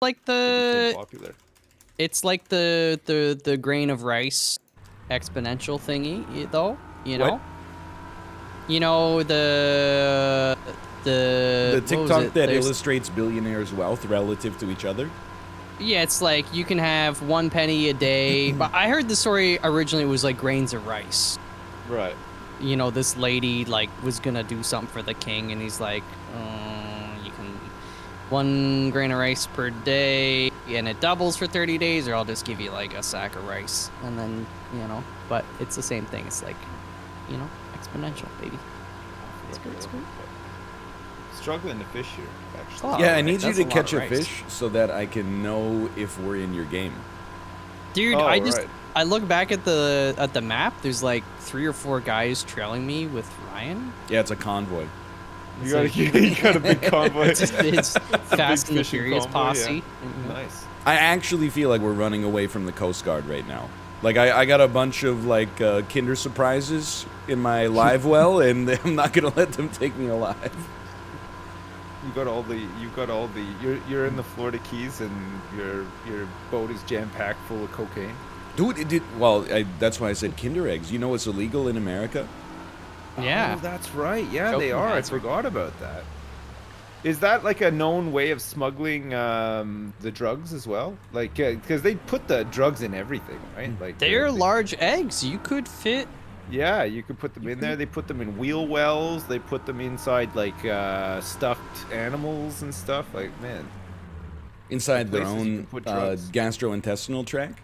like It became popular. it's like the grain of rice exponential thingy, though. You know. What? You know the The what was TikTok it? that There's- illustrates billionaires' wealth relative to each other. Yeah, it's like you can have 1 penny a day. But I heard the story originally was like grains of rice. Right. You know, this lady like was gonna do something for the king, and he's like, you can 1 grain of rice per day, and it doubles for 30 days, or I'll just give you like a sack of rice, and then But it's the same thing. It's like, exponential, baby. It's good. It's good. Struggling to fish here, actually. Oh, Yeah, I right, need you that's to a lot catch of a rice. fish so that I can know if we're in your game. Dude, Oh, I right. look back at the map. There's like 3 or 4 guys trailing me with Ryan. Yeah, it's a convoy. You got a big convoy. It's Fast and the fishing Furious convoy, posse. yeah. Nice. I actually feel like we're running away from the Coast Guard right now. Like, I got a bunch of, like, Kinder Surprises in my live well, and I'm not gonna let them take me alive. You're in the Florida Keys, and your boat is jam-packed full of cocaine. Dude, that's why I said Kinder Eggs. You know it's illegal in America? Yeah. Oh, that's right. Yeah, Choking they are. I hazard. forgot about that. Is that like a known way of smuggling the drugs as well? Like, because they put the drugs in everything, right? Like They're large eggs. You could fit. Yeah, you could put them in there. They put them in wheel wells. They put them inside like stuffed animals and stuff. Like, man, Inside their places you own can put drugs. gastrointestinal tract?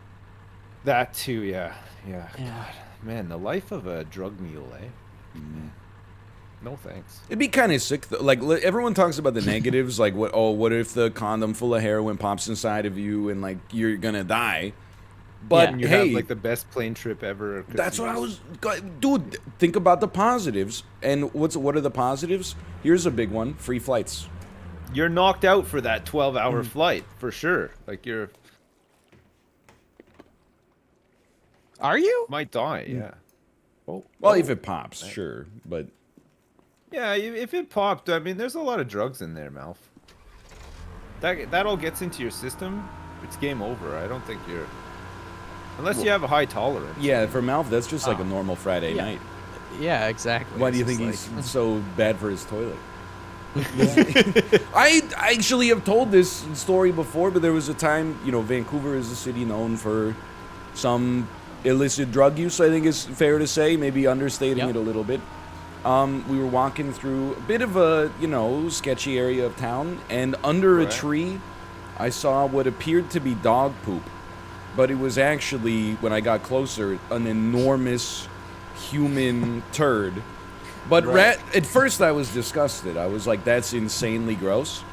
That too. Yeah. Yeah. God, man, the life of a drug mule, eh? No thanks. It'd be kind of sick, though. Like, everyone talks about the negatives, like, what if the condom full of heroin pops inside of you and, like, you're gonna die? But, And you hey, have like the best plane trip ever. 'cause that's you what I just- was... Dude, think about the positives. And what are the positives? Here's a big one. Free flights. You're knocked out for that 12-hour flight, for sure. Like, you're... Are you? Might die, yeah. Oh, Well, if it pops, sure. But... yeah, if it popped, I mean, there's a lot of drugs in there, Malf. That all gets into your system, it's game over. I don't think you're... Unless you have a high tolerance. Yeah, for Malf, that's just like a normal Friday Yeah. night. Yeah, exactly. Why do you It's think just he's so bad for his toilet? I actually have told this story before, but there was a time, Vancouver is a city known for some illicit drug use, I think is fair to say, maybe understating Yep. it a little bit. We were walking through a bit of a, sketchy area of town, and under a Right. tree, I saw what appeared to be dog poop. But it was actually, when I got closer, an enormous human turd. But Right. at first I was disgusted. I was like, that's insanely gross.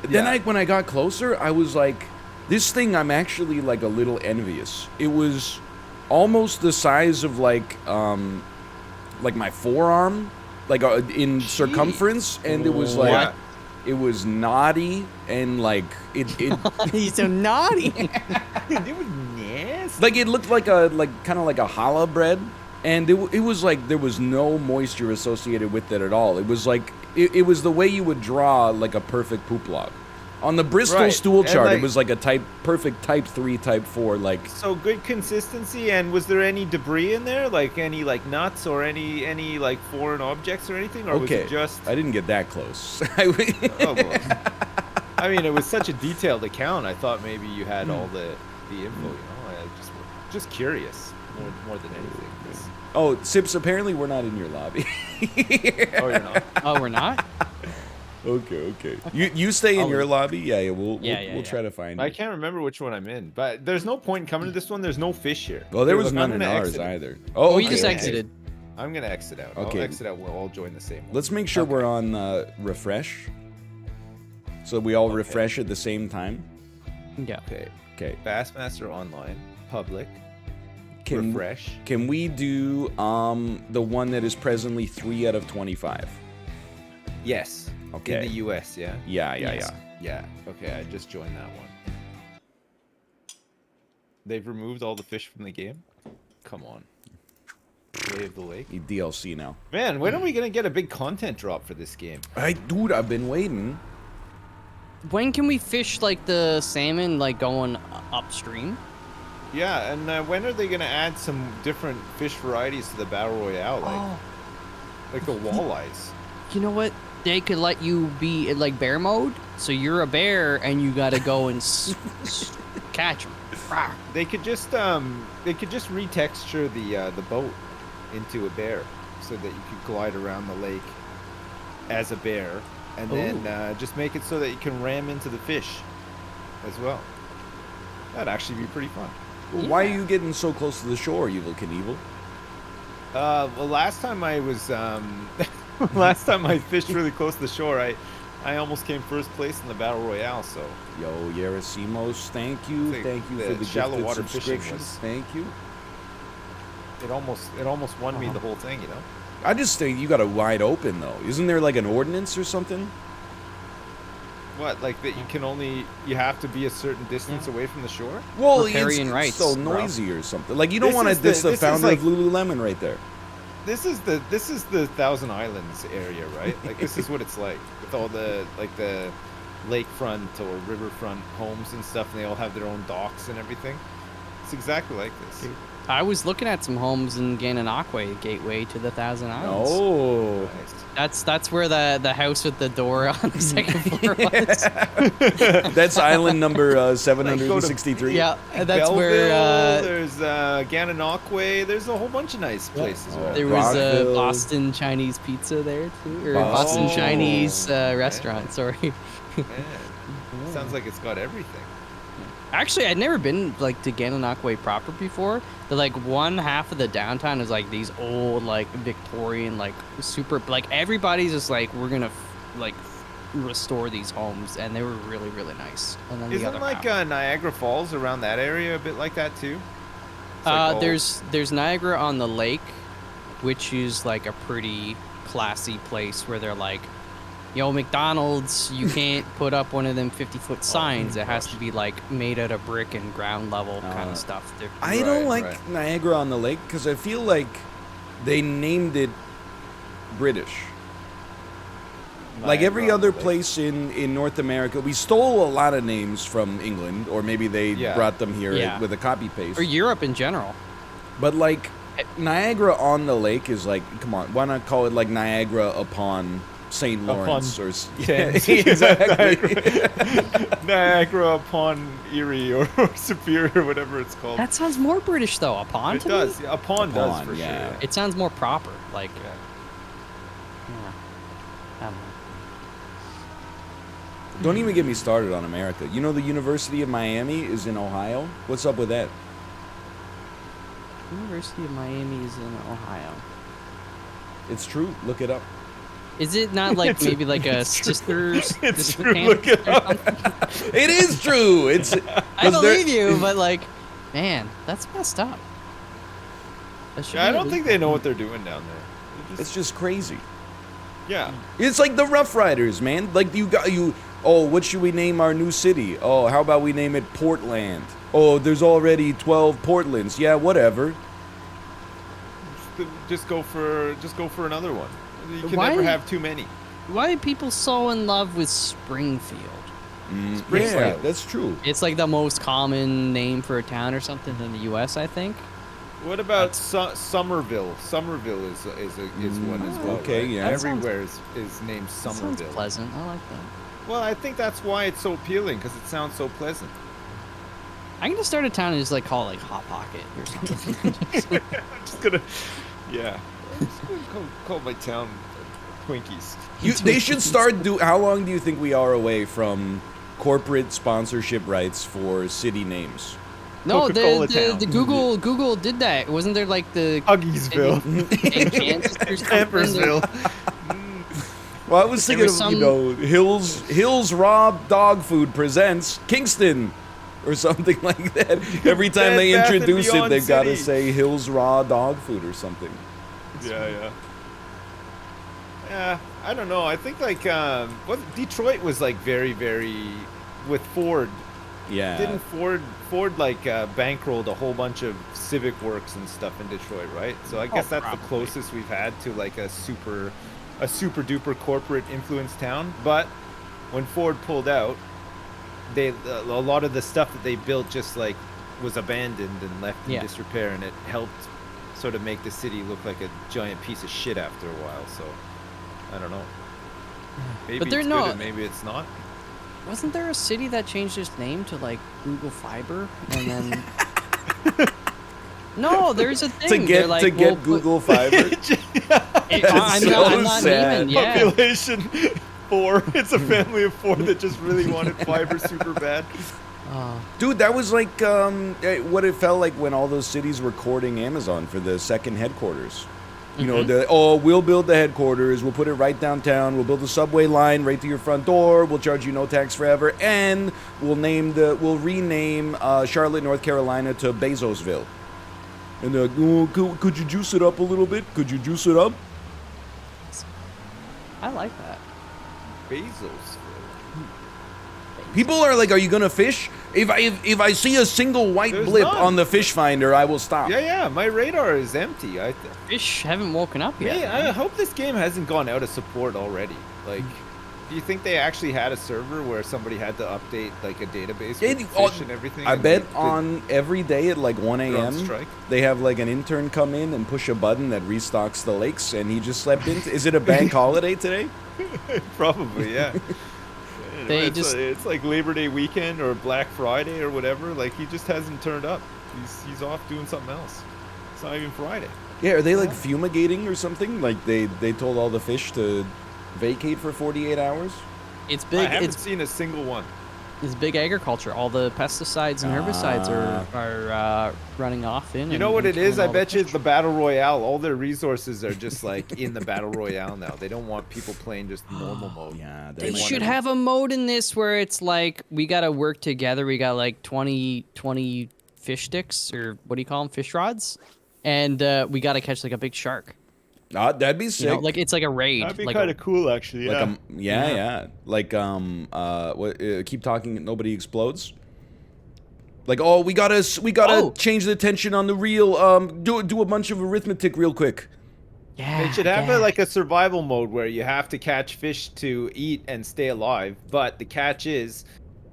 Then Yeah. when I got closer, I was like, this thing, I'm actually like a little envious. It was almost the size of like my forearm, like in circumference, and it was like... What? It was naughty and like it He's so naughty. It was nasty. like it looked like kind of like a challah bread, and it was like there was no moisture associated with it at all. It was like it was the way you would draw like a perfect poop log. On the Bristol Right, stool and, chart, like- it was like a perfect type 3, type 4, like... So good consistency, and was there any debris in there? Like any like nuts or any like foreign objects or anything? Or was Okay, it just... I didn't get that close. Oh, well. I mean, it was such a detailed account. I thought maybe you had all the info. I just curious more than anything. 'Cause- Oh, Sips, apparently we're not in your lobby. Oh, you're not. Oh, we're not? Okay. You stay in Oh, your lobby? Yeah, we'll Yeah. try to find I you. can't remember which one I'm in, but there's no point in coming to this one. There's no fish here. Well, there Here, was look, I'm none in gonna ours exit. either. Oh, Oh, you just okay. exited. I'm gonna exit out. Okay. I'll exit out. We'll all join the same one. Let's make sure we're on refresh. So we all refresh at the same time. Yeah. Okay. Okay. Bassmaster online, public, Can refresh. can we do the one that is presently 3 out of 25? Yes. Okay. In the US, yeah. Yeah. Yeah. Okay, I just joined that one. They've removed all the fish from the game. Come on. Way of the lake. DLC now. Man, when are we gonna get a big content drop for this game? Dude, I've been waiting. when can we fish like the salmon like going upstream? Yeah, and when are they gonna add some different fish varieties to the battle royale, like the walleyes? You know what? They could let you be in like bear mode, so you're a bear and you gotta go and catch them. They could just retexture the boat into a bear, so that you could glide around the lake as a bear, and then just make it so that you can ram into the fish as well. That'd actually be pretty fun. Well, why are you getting so close to the shore, Evil Knievel? Well, last time I was last time I fished really close to the shore, I almost came first place in the battle royale. So Yo, Yerasimos, thank you for the shallow gifted water fishing subscription. was- Thank you. it almost won me the whole thing, you know. I just think you got it wide open though. Isn't there like an ordinance or something? What, like that you have to be a certain distance away from the shore? Well, Riparian it's rights, so bro. noisy or something. Like you don't This want to is the- diss the this is founder like- of Lululemon right there. This is the Thousand Islands area, right? Like this is what it's like with all the the lakefront or riverfront homes and stuff, and they all have their own docks and everything. It's exactly like this. I was looking at some homes in Gananoque, gateway to the Thousand Islands. Oh. That's where the house with the door on the second floor was. That's island number 763. Yeah, and that's Belleville, where there's Gananoque. There's a whole bunch of nice places. Oh. around there there. was Rockville. Boston Chinese pizza there too, or Boston. Boston Chinese Oh, restaurant. Sorry. Man, sounds like it's got everything. Actually, I'd never been like to Gananoque proper before. The like one half of the downtown is like these old like Victorian like super like everybody's just like we're gonna restore these homes, and they were really nice. And then the Isn't other like half. Niagara Falls around that area a bit like that too? It's like all- There's Niagara on the lake, which is like a pretty classy place where they're like, yo, McDonald's, you can't put up one of them 50-foot signs. It has to be like made out of brick and ground level kind of stuff. I don't Right, like right. Niagara on the Lake because I feel like they named it British. Like every Niagara on other the lake. place in North America, we stole a lot of names from England, or maybe they Yeah. brought them here Yeah. with a copy paste. Or Europe in general. But like Niagara on the Lake is like, come on, why not call it like Niagara upon St. Lawrence or yeah, Thames. exactly. Niagara upon Erie or Superior, whatever it's called. That sounds more British though. A pond. It to does. Me? Yeah, a pond does Upon, for yeah. sure. It sounds more proper. Like. Yeah. Yeah. I don't know. Don't even get me started on America. You know the University of Miami is in Ohio? What's up with that? University of Miami is in Ohio. It's true. Look it up. Is it not like maybe like a sister's? It's sister true, look campus it or up. something? It is true. It's I 'cause they're- believe you, but like, man, that's messed up. That should Yeah, I be don't illegal. think they know what they're doing down there. They're It's just crazy. yeah. It's like the Rough Riders, man. Like you. Oh, what should we name our new city? Oh, how about we name it Portland? Oh, there's already 12 Portlands. Yeah, whatever. Just go for another one. You can Why- never have too many. Why are people so in love with Springfield? Yeah, Springfield. that's true. It's like the most common name for a town or something in the U.S. I think. What about Somerville? Somerville is one as well. okay, right? yeah. That sounds- Everywhere is named That sounds Somerville. pleasant. I like that. Well, I think that's why it's so appealing, because it sounds so pleasant. I'm gonna start a town and just like call it like Hot Pocket or something. I'm just gonna, yeah. I'm just gonna call my town Twinkies. They should start How long do you think we are away from corporate sponsorship rights for city names? No, Coca-Cola the town. Google did that. Wasn't there like the Huggiesville. in Kansas or something? Pampersville. Well, I was There thinking was of, you know, Hills Raw Dog Food presents Kingston or something like that. Every time Bed they Bath & introduce it, Beyond they've got to City. say Hills Raw Dog Food or something. Yeah. Yeah, I don't know. I think like Detroit was like very with Ford. Yeah. Didn't Ford like bankrolled a whole bunch of civic works and stuff in Detroit, right? So I guess that's probably. the closest we've had to like a super duper corporate influence town. But when Ford pulled out, a lot of the stuff that they built just like was abandoned and left in disrepair, and it helped sort of make the city look like a giant piece of shit after a while. So I don't know. Maybe But they're it's not. good and maybe it's not. Wasn't there a city that changed its name to like Google Fiber and then? No, there's a thing. To They're get like, to get we'll put- Google Fiber. I'm so not, I'm not sad. even. Yeah. Population 4. It's a family of 4 that just really wanted fiber super bad. Dude, that was like what it felt like when all those cities were courting Amazon for the second headquarters. You know, we'll build the headquarters, we'll put it right downtown, we'll build a subway line right to your front door, we'll charge you no tax forever, and we'll rename Charlotte, North Carolina to Bezosville. And they're like, oh, could you juice it up a little bit? Could you juice it up? I like that. Bezos. People are like, are you gonna fish? If I see a single white There's blip none. on the fish finder, I will stop. Yeah, my radar is empty. Fish haven't woken up yet. Hey, I hope this game hasn't gone out of support already. Like, do you think they actually had a server where somebody had to update like a database with fish and everything? I and bet they on every day at like 1 they're on a.m. strike? they have like an intern come in and push a button that restocks the lakes, and he just slept in. Is it a bank holiday today? Probably, yeah. They it's like Labor Day weekend or Black Friday or whatever. Like, he just hasn't turned up. He's off doing something else. It's not even Friday. Yeah, are they like fumigating or something? Like they told all the fish to vacate for 48 hours? It's I big. haven't seen a single one. It's big agriculture. All the pesticides and herbicides are running off in. You know what it is? I bet you it's the Battle Royale. All their resources are just like in the Battle Royale now. They don't want people playing just normal mode. Yeah, They should have a mode in this where it's like we gotta work together. We got like 20 fish sticks, or what do you call them? Fish rods, and we gotta catch like a big shark. That'd be sick. You know, like it's like a raid. That'd be like kind of cool, actually. Yeah. Like yeah. Like keep talking. Nobody explodes. Like, oh, we gotta change the tension on the reel. Do a bunch of arithmetic real quick. Yeah. They should have like a survival mode where you have to catch fish to eat and stay alive. But the catch is,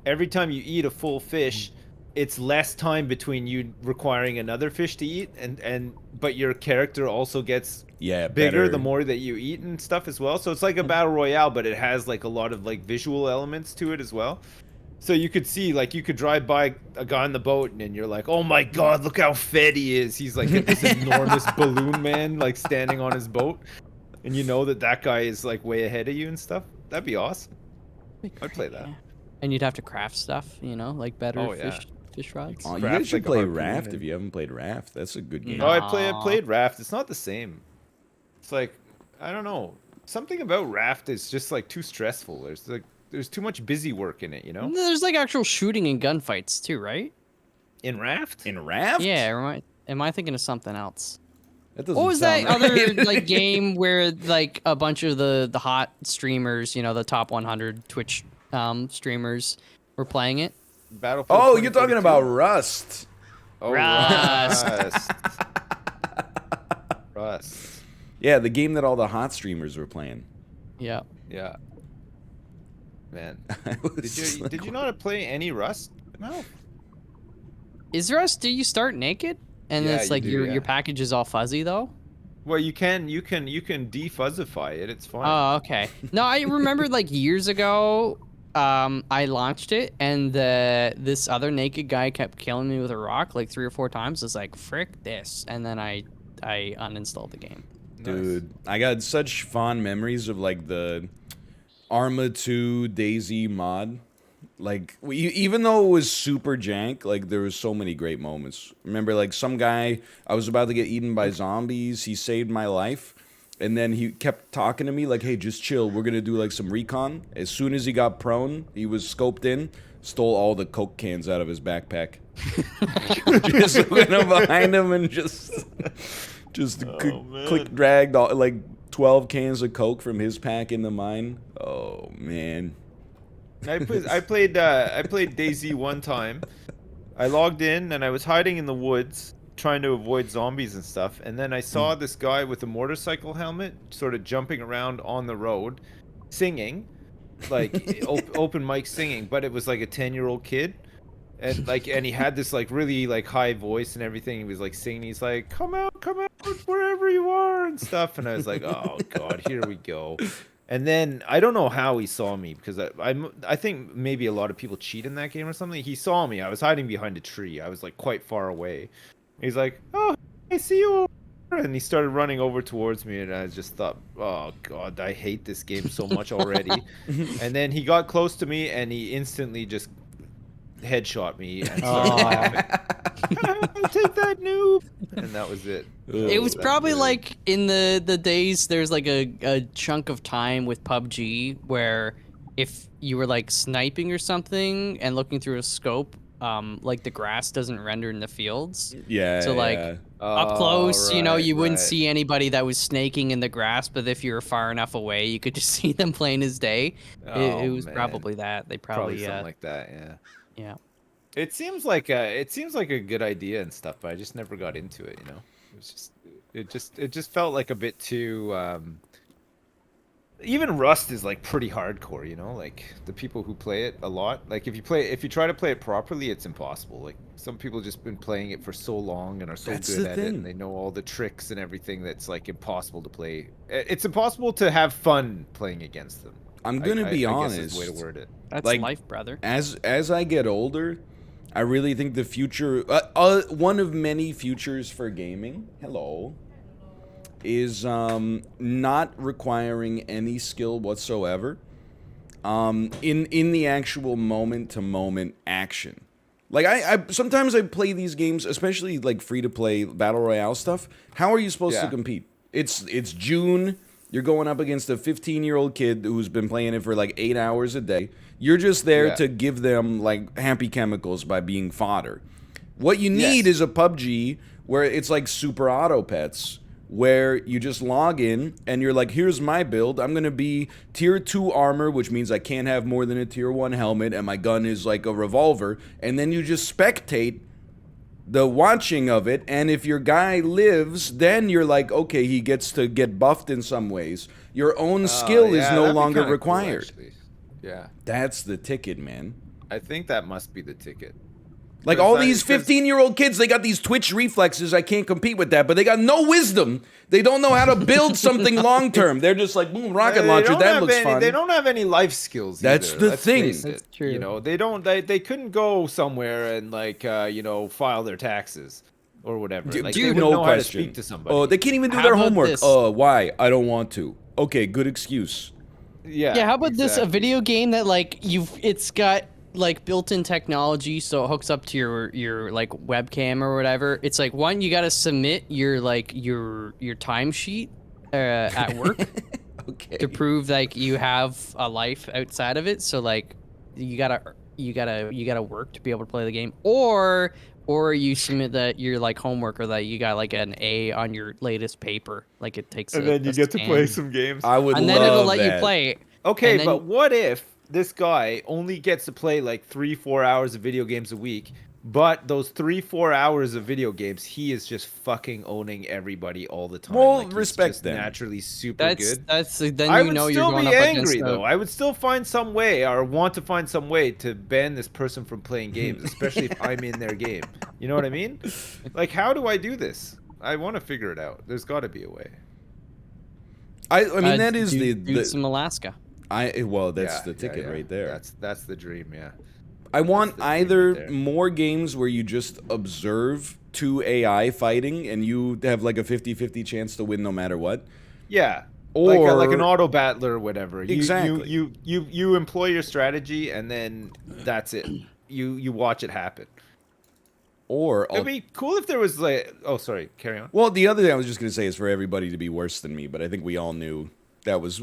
every time you eat a full fish, it's less time between you requiring another fish to eat, but your character also gets bigger better. the more that you eat and stuff as well. So it's like a battle royale, but it has like a lot of like visual elements to it as well. So you could see, like, you could drive by a guy on the boat and you're like, oh my god, look how fed he is. He's like this enormous balloon man like standing on his boat, and you know that guy is like way ahead of you and stuff. That'd be awesome. I'd play that. Yeah. And you'd have to craft stuff, you know, like better fish rods. Oh, you Craft guys should like a play harpoon Raft and- if you haven't played Raft. That's a good game. No, I played Raft. It's not the same. It's like, I don't know. Something about Raft is just like too stressful. There's too much busy work in it, you know? There's like actual shooting and gunfights too, right? In Raft? In Raft? Yeah, am I thinking of something else? That doesn't What was that sound other right. like game where like a bunch of the hot streamers, you know, the top 100 Twitch streamers were playing it? Battlefield Oh, you're talking 2042? about Rust. Oh, Rust. Rust. Rust. Yeah, the game that all the hot streamers were playing. Yeah. Yeah. Man. I was like, Did you not play any Rust? No. Is Rust, do you start naked? And Yeah, it's like you do, your package is all fuzzy though? Well, you can defuzzify it. It's fine. Oh, okay. No, I remember like years ago, I launched it and this other naked guy kept killing me with a rock like 3 or 4 times. I was like, frick this. And then I uninstalled the game. Dude, I got such fond memories of like the Arma 2 Daisy mod. Like, even though it was super jank, like, there was so many great moments. Remember, like, some guy, I was about to get eaten by zombies, he saved my life, and then he kept talking to me, like, hey, just chill, we're gonna do, like, some recon. As soon as he got prone, he was scoped in, stole all the Coke cans out of his backpack. Just went up behind him and just click dragged, all, like, 12 cans of Coke from his pack into mine. Oh, man. I played DayZ one time. I logged in and I was hiding in the woods trying to avoid zombies and stuff, and then I saw this guy with a motorcycle helmet sort of jumping around on the road singing, like open mic singing, but it was like a 10-year-old kid. And he had this like really like high voice and everything. He was like singing. He's like, come out, wherever you are and stuff. And I was like, oh God, here we go. And then I don't know how he saw me because I think maybe a lot of people cheat in that game or something. He saw me. I was hiding behind a tree. I was like quite far away. He's like, oh, I see you over there. And he started running over towards me, and I just thought, oh God, I hate this game so much already. And then he got close to me, and he instantly just headshot me and started laughing. Take that noob, and that was it. It was That probably really- like in the days there's like a chunk of time with PUBG where if you were like sniping or something and looking through a scope, like the grass doesn't render in the fields. Yeah. So like yeah. up close, you know, right, you wouldn't right. see anybody that was snaking in the grass, but if you were far enough away, you could just see them plain as day. It Oh, was man. probably that. They Probably probably something like that. Yeah. yeah. It seems like a good idea and stuff, but I just never got into it. You know, it just felt like a bit too. Even Rust is like pretty hardcore. You know, like the people who play it a lot. Like if you try to play it properly, it's impossible. Like some people just been playing it for so long and are so That's good the at it, thing. and they know all the tricks and everything. That's like impossible to play. It's impossible to have fun playing against them. I'm gonna be I honest. guess is the way to word it. That's Like, life, brother. As I get older, I really think the future, one of many futures for gaming, is not requiring any skill whatsoever. In the actual moment to moment action. Like I sometimes I play these games, especially like free to play battle royale stuff. How are you supposed to Yeah. compete? It's June. You're going up against a 15-year-old kid who's been playing it for like 8 hours a day. You're just there Yeah. to give them like happy chemicals by being fodder. What you need Yes. is a PUBG where it's like super auto pets, where you just log in and you're like, here's my build. I'm going to be tier 2 armor, which means I can't have more than a tier 1 helmet, and my gun is like a revolver. And then you just spectate the watching of it, and if your guy lives, then you're like, okay, he gets to get buffed in some ways. Your own skill is yeah, no that'd be longer kinda cool, required. actually. Yeah, That's the ticket, man. I think that must be the ticket. Like Because all that- these because- 15-year-old kids, they got these twitch reflexes. I can't compete with that, but they got no wisdom. They don't know how to build something long term. They're just like, boom, rocket They launcher. don't That have looks any, fun. They don't have any life skills. That's either, the let's thing. face it. That's true. You know, they don't. They couldn't go somewhere and like file their taxes or whatever. Like, they Dude, wouldn't no know how to question. speak to somebody. Oh, they can't even do How their about homework. this? Why? I don't want to. Okay, good excuse. yeah. Yeah, how about this? A exactly. video game that like it's got like built-in technology, so it hooks up to your like webcam or whatever. It's like one, you gotta submit your like your timesheet at work Okay. to prove like you have a life outside of it. So like you gotta work to be able to play the game, or you submit that your like homework or that you got like an A on your latest paper. Like it takes And a, then you a get to play scan. some games. I would and love then it'll let that. you play. Okay, and then- but what if this guy only gets to play like 3-4 hours of video games a week, but those 3-4 hours of video games, he is just fucking owning everybody all the time. Well, like, he's respect just them. Naturally super That's good. then I you would know you're still going be up angry against though. I would still find some way, or want to find some way, to ban this person from playing games, especially if I'm in their game. You know what I mean? Like, how do I do this? I want to figure it out. There's got to be a way. I mean, that is do some Alaska. That's the Yeah, ticket yeah. right there. That's the dream. Yeah. I want the dream right either there. more games where you just observe two AI fighting and you have like a 50-50 chance to win no matter what. Yeah. Or like an auto battler or whatever. Exactly. You employ your strategy and then that's it. You watch it happen. Or It'd be cool if there was like, oh sorry, carry on. well, the other thing I was just gonna say is for everybody to be worse than me, but I think we all knew that was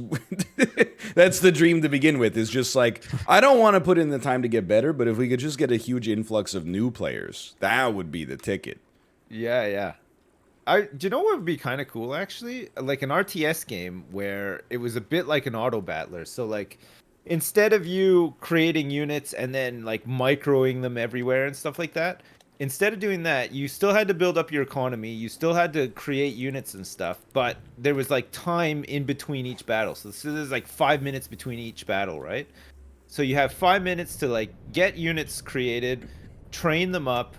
that's the dream to begin with. Is just like, I don't want to put in the time to get better, but if we could just get a huge influx of new players, that would be the ticket. Yeah, yeah. Do you know what would be kind of cool actually? Like an RTS game where it was a bit like an auto battler. So like instead of you creating units and then like microing them everywhere and stuff like that, instead of doing that, you still had to build up your economy. You still had to create units and stuff, but there was like time in between each battle. So there's like 5 minutes between each battle, right? So you have 5 minutes to like get units created, train them up,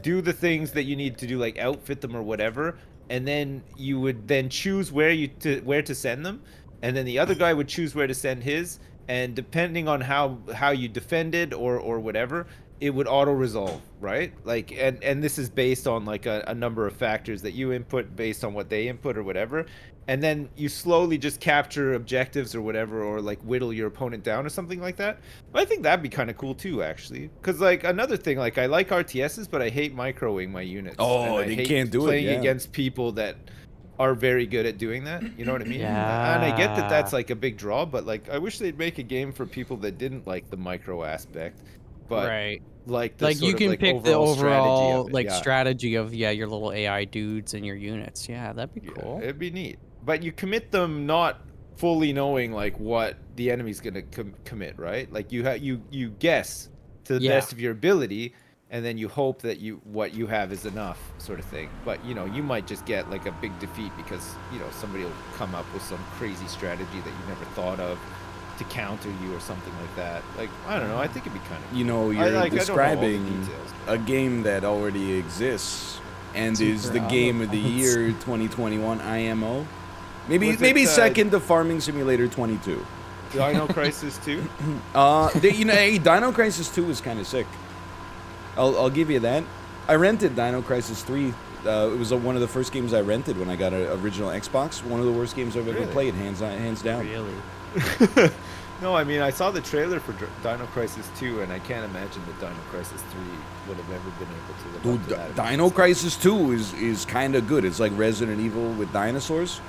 do the things that you need to do, like outfit them or whatever, and then you would then choose where to send them, and then the other guy would choose where to send his, and depending on how you defended or whatever, it would auto resolve, right? Like, and this is based on like a number of factors that you input based on what they input or whatever, and then you slowly just capture objectives or whatever, or like whittle your opponent down or something like that. But I think that'd be kind of cool too, actually, because like another thing, like I like RTSs, but I hate microing my units. Oh, and I they hate can't do it, playing yeah. against people that are very good at doing that. You know what I mean? Yeah. And I get that that's like a big draw, but like I wish they'd make a game for people that didn't like the micro aspect, but Right. like the Like sort you of can like pick the overall strategy overall of it. like Yeah. strategy of your little AI dudes and your units. Yeah, that'd be Yeah, cool. it'd be neat. But you commit them not fully knowing like what the enemy's gonna commit, right? Like you guess to the Yeah. best of your ability, and then you hope that what you have is enough, sort of thing. But you know, you might just get like a big defeat because you know somebody will come up with some crazy strategy that you never thought of to counter you or something like that. Like I don't know. I think it'd be kind of You know, you're I don't know all the describing details. a game that already exists and is Super the game of the auto year 2021 IMO. Maybe Was it, second to Farming Simulator 22. Dino Crisis 2. Hey, Dino Crisis 2 is kind of sick. I'll give you that. I rented Dino Crisis 3. It was one of the first games I rented when I got an original Xbox. One of the worst games I've ever Really? played, hands down. Really? No, I mean, I saw the trailer for Dino Crisis 2, and I can't imagine that Dino Crisis 3 would have ever been able to live up to Dude, that. Dino Crisis 2 is kind of good. It's like Resident Evil with dinosaurs.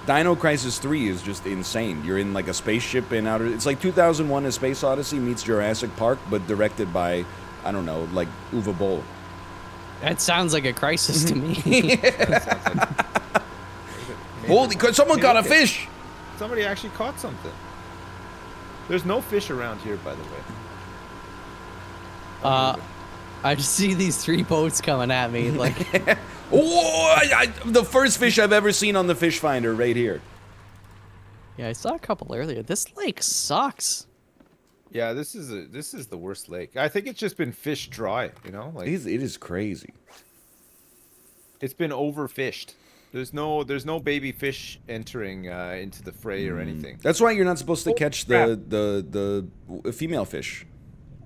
Dino Crisis 3 is just insane. You're in like a spaceship in outer... It's like 2001 A Space Odyssey meets Jurassic Park, but directed by, I don't know, like Uwe Boll. That sounds like a crisis to me. Holy... Someone caught a fish! Somebody actually caught something. There's no fish around here, by the way. I just see these 3 boats coming at me. Like, Oh, the first fish I've ever seen on the fish finder right here. yeah, I saw a couple earlier. This lake sucks. Yeah, this is the worst lake. I think it's just been fished dry, you know? Like It is crazy. it's been overfished. There's no baby fish entering into the fray or anything. That's why you're not supposed to catch crap. the female fish.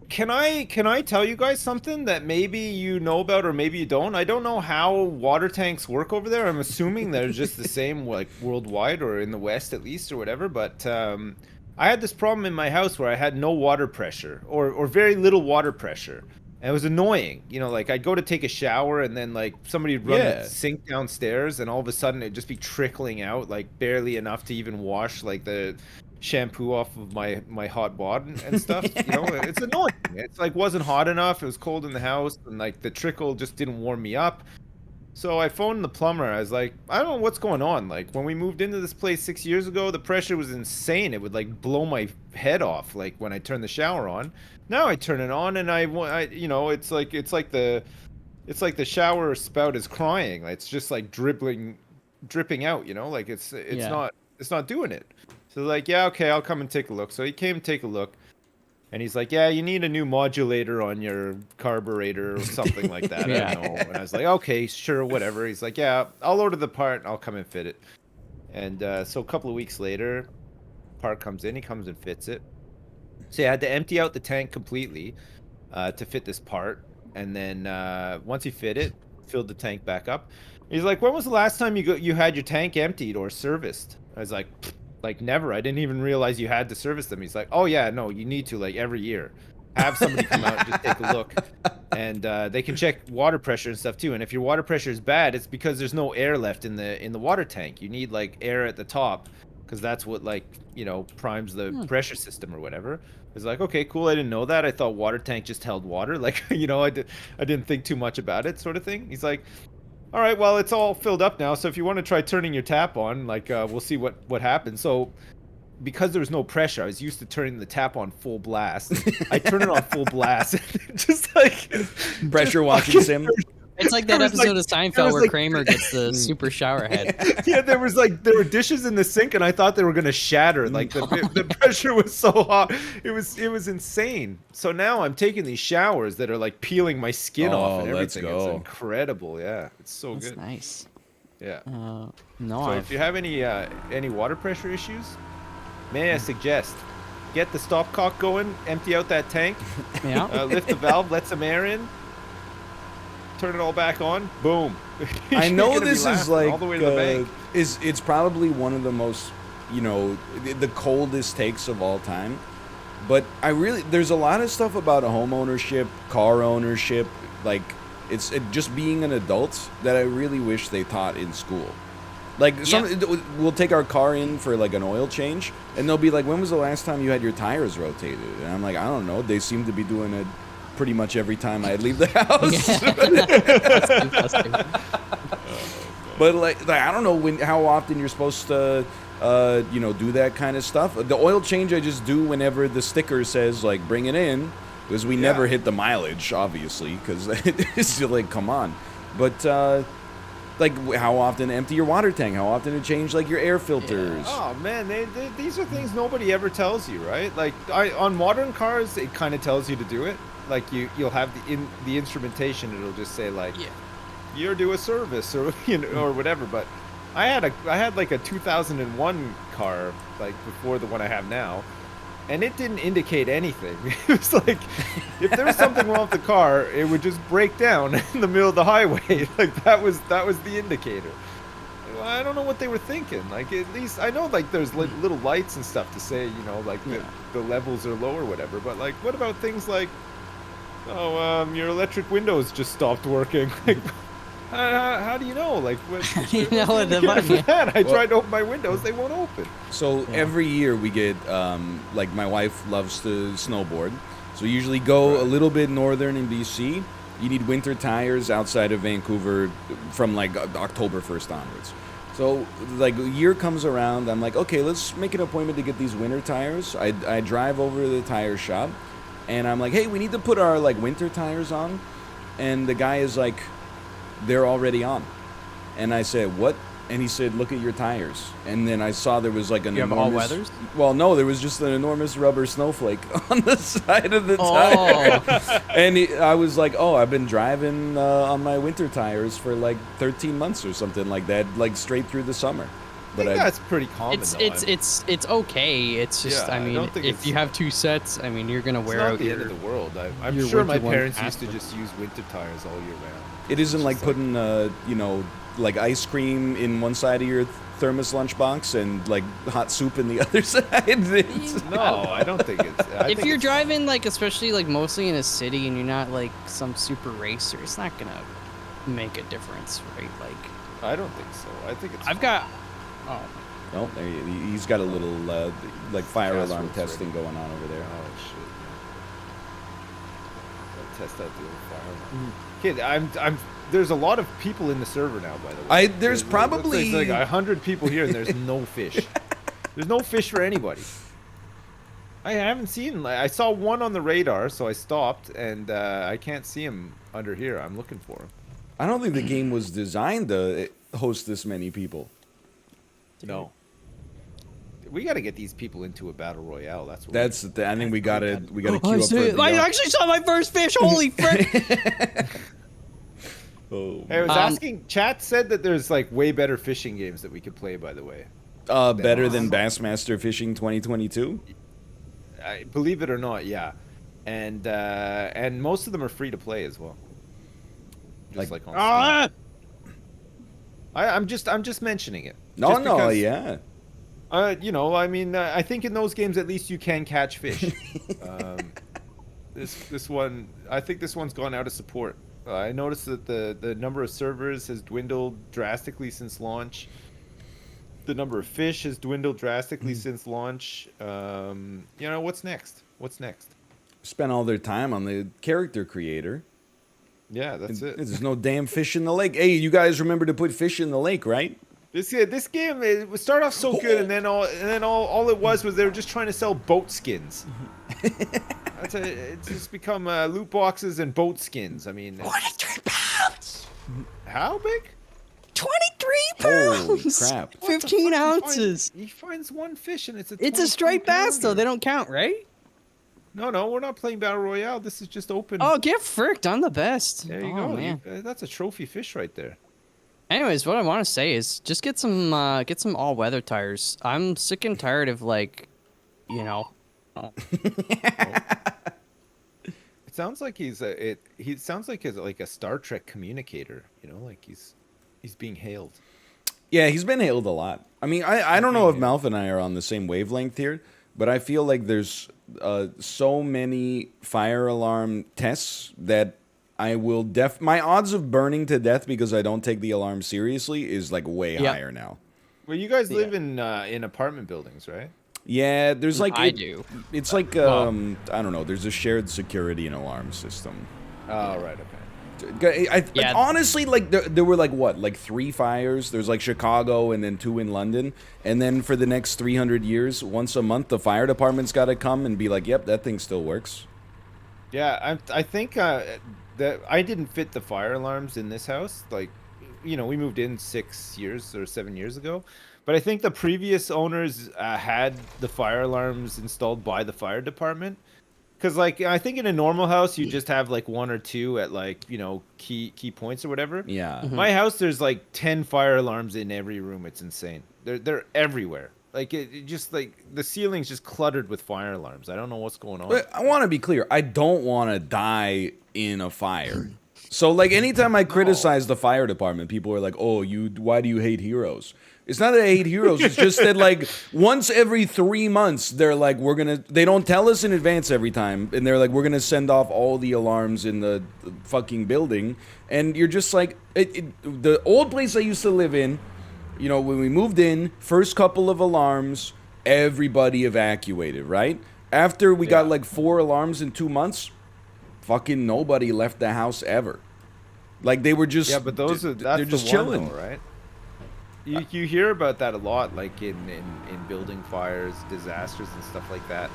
Can I tell you guys something that maybe you know about or maybe you don't? I don't know how water tanks work over there. I'm assuming they're just the same like worldwide or in the West at least or whatever. But I had this problem in my house where I had no water pressure or very little water pressure. And it was annoying. You know, like I'd go to take a shower and then like somebody would run Yeah. the sink downstairs and all of a sudden it'd just be trickling out like barely enough to even wash like the shampoo off of my hot bod and stuff. You know, it's annoying. It's like wasn't hot enough. It was cold in the house and like the trickle just didn't warm me up. So I phoned the plumber. I was like, I don't know what's going on. Like when we moved into this place 6 years ago, the pressure was insane. It would like blow my head off like when I turned the shower on. Now I turn it on and I you know, it's like the shower spout is crying. It's just like dripping out, you know? Like it's Yeah. not doing it. So like, yeah, okay, I'll come and take a look. So he came and take a look. And he's like, yeah, you need a new modulator on your carburetor or something like that. Yeah. I don't know. And I was like, okay, sure, whatever. He's like, yeah, I'll order the part and I'll come and fit it. And so a couple of weeks later, part comes in. He comes and fits it. So yeah, I had to empty out the tank completely to fit this part. And then once he fit it, filled the tank back up. He's like, when was the last time you had your tank emptied or serviced? I was like, like never. I didn't even realize you had to service them. He's like, oh yeah, no, you need to like every year. Have somebody come out and just take a look. And they can check water pressure and stuff too. And if your water pressure is bad, it's because there's no air left in the water tank. You need like air at the top because that's what like, you know, primes the pressure system or whatever. It's like, okay, cool. I didn't know that. I thought water tank just held water. Like, you know, I didn't think too much about it, sort of thing. He's like, all right, well, it's all filled up now. So if you want to try turning your tap on, like, we'll see what happens. So because there was no pressure, I was used to turning the tap on full blast. I turn it on full blast, just like Pressure washing sim. It's like that There was, episode like- of there Seinfeld was, where like- Kramer gets the super shower head. Yeah, there were dishes in the sink, and I thought they were gonna shatter. Like the pressure was so hot, it was insane. So now I'm taking these showers that are like peeling my skin off and let's everything. It's go. incredible. Yeah, it's so That's good. nice. Yeah. No, So I've if you have any water pressure issues, may I suggest get the stopcock going, empty out that tank, yeah. lift the valve, let some air in, turn it all back on, boom. I You're know gonna be this is laughing like all the way to the bank. it's probably one of the most, you know, the coldest takes of all time. But there's a lot of stuff about home ownership, car ownership, like just being an adult that I really wish they taught in school. Like we'll take our car in for like an oil change, and they'll be like, "When was the last time you had your tires rotated?" And I'm like, "I don't know. They seem to be doing it pretty much every time I leave the house." That's good. But like I don't know how often you're supposed to do that kind of stuff. The oil change I just do whenever the sticker says like bring it in, because we never hit the mileage, obviously, because it's like come on. But like how often empty your water tank? How often to change like your air filters? Oh man, these are things nobody ever tells you, right? Like on modern cars, it kind of tells you to do it. Like you'll have the instrumentation. It'll just say like, you're due a service or or whatever. But I had like a 2001 car like before the one I have now, and it didn't indicate anything. It was like if there was something wrong with the car, it would just break down in the middle of the highway. Like that was the indicator. I don't know what they were thinking. Like at least I know like there's little lights and stuff to say like the levels are low or whatever. But like what about things like your electric windows just stopped working? Like how do you know? Like what? You know what the button? I tried to open my windows; they won't open. So every year we get like my wife loves to snowboard, so we usually go a little bit northern in BC. You need winter tires outside of Vancouver from like October 1st onwards. So like a year comes around, I'm like, okay, let's make an appointment to get these winter tires. I drive over to the tire shop, and I'm like, hey, we need to put our like winter tires on, and the guy is like, they're already on. And I said, what? And he said, look at your tires. And then I saw there was like an You have enormous... all weathers? Well, no, there was just an enormous rubber snowflake on the side of the tire. And I was like, oh, I've been driving on my winter tires for like 13 months or something like that, like straight through the summer. But I think that's pretty common. It's okay. It's just I mean, if you have two sets, I mean, you're gonna wear out the end of the world. I'm your sure my winter one parents used faster. to just use winter tires all year round. It isn't like putting, like ice cream in one side of your thermos lunchbox and like hot soup in the other side. No, I don't think it's. If you're driving, like, especially like mostly in a city and you're not like some super racer, it's not gonna make a difference, right? Like, I don't think so. I think it's. I've got. Oh. Well, he's got a little like fire Gas alarm works testing ready. going on over there. Oh shit! Gotta test out the old fire alarm. Okay, there's a lot of people in the server now, by the way. There's probably like 100 people here, and there's no fish. There's no fish for anybody. I haven't seen. I saw one on the radar, so I stopped, and I can't see him under here. I'm looking for him. I don't think the game was designed to host this many people. No. We got to get these people into a battle royale. That's what I think we gotta queue up for I actually saw my first fish. Holy frick! Oh. Hey, I was asking. Chat said that there's like way better fishing games that we could play. By the way, better than Bassmaster Fishing 2022. Believe it or not, yeah, and most of them are free to play as well. Just like on Steam. I'm just mentioning it. No, just no, because, yeah. I mean, I think in those games at least you can catch fish. This one, I think this one's gone out of support. I noticed that the number of servers has dwindled drastically since launch. The number of fish has dwindled drastically since launch. What's next? What's next? Spent all their time on the character creator. Yeah, that's it. There's no damn fish in the lake. Hey, you guys remember to put fish in the lake, right? This game it would start off so good, and then all it was they were just trying to sell boat skins. It's just become loot boxes and boat skins. I mean, 23 pounds. how big? 23 Holy pounds. crap. What the 15 fuck? ounces. He finds one fish and it's a. It's a straight bass though. They don't count, right? No, we're not playing battle royale. This is just open. Oh, get fricked. I'm the best. There you Oh, go. man. That's a trophy fish right there. Anyways, what I want to say is just get some all-weather tires. I'm sick and tired of like, you know. It sounds like he sounds like he's like a Star Trek communicator. You know, like he's being hailed. Yeah, he's been hailed a lot. I mean, I don't know if Malf and I are on the same wavelength here, but I feel like there's so many fire alarm tests that I will my odds of burning to death because I don't take the alarm seriously is like way higher now. Well, you guys live in apartment buildings, right? Yeah, there's like I do. It's like I don't know. There's a shared security and alarm system. Oh, right, okay. Like, honestly, like there were like what, like 3 fires. There's like Chicago and then 2 in London, and then for the next 300 years, once a month, the fire department's got to come and be like, "Yep, that thing still works." Yeah, I think that I didn't fit the fire alarms in this house. Like, you know, we moved in 6 years or 7 years ago, but I think the previous owners had the fire alarms installed by the fire department. Because, like, I think in a normal house, you just have, like, 1 or 2 at, like, you know, key points or whatever. Yeah. Mm-hmm. My house, there's, like, 10 fire alarms in every room. It's insane. They're everywhere. Like, it just, like, the ceiling's just cluttered with fire alarms. I don't know what's going on. But I want to be clear. I don't want to die in a fire. So, like, anytime I criticize the fire department, people are like, "Oh, why do you hate heroes?" It's not that I hate heroes. It's just that, like, once every 3 months, they're like, they don't tell us in advance every time, and they're like, we're going to send off all the alarms in the fucking building. And you're just like, the old place I used to live in, you know, when we moved in, first couple of alarms, everybody evacuated, right? After we got like 4 alarms in 2 months, fucking nobody left the house ever. Like, they were just, but they're just the chilling, one, though, right? You hear about that a lot, like in building fires, disasters, and stuff like that.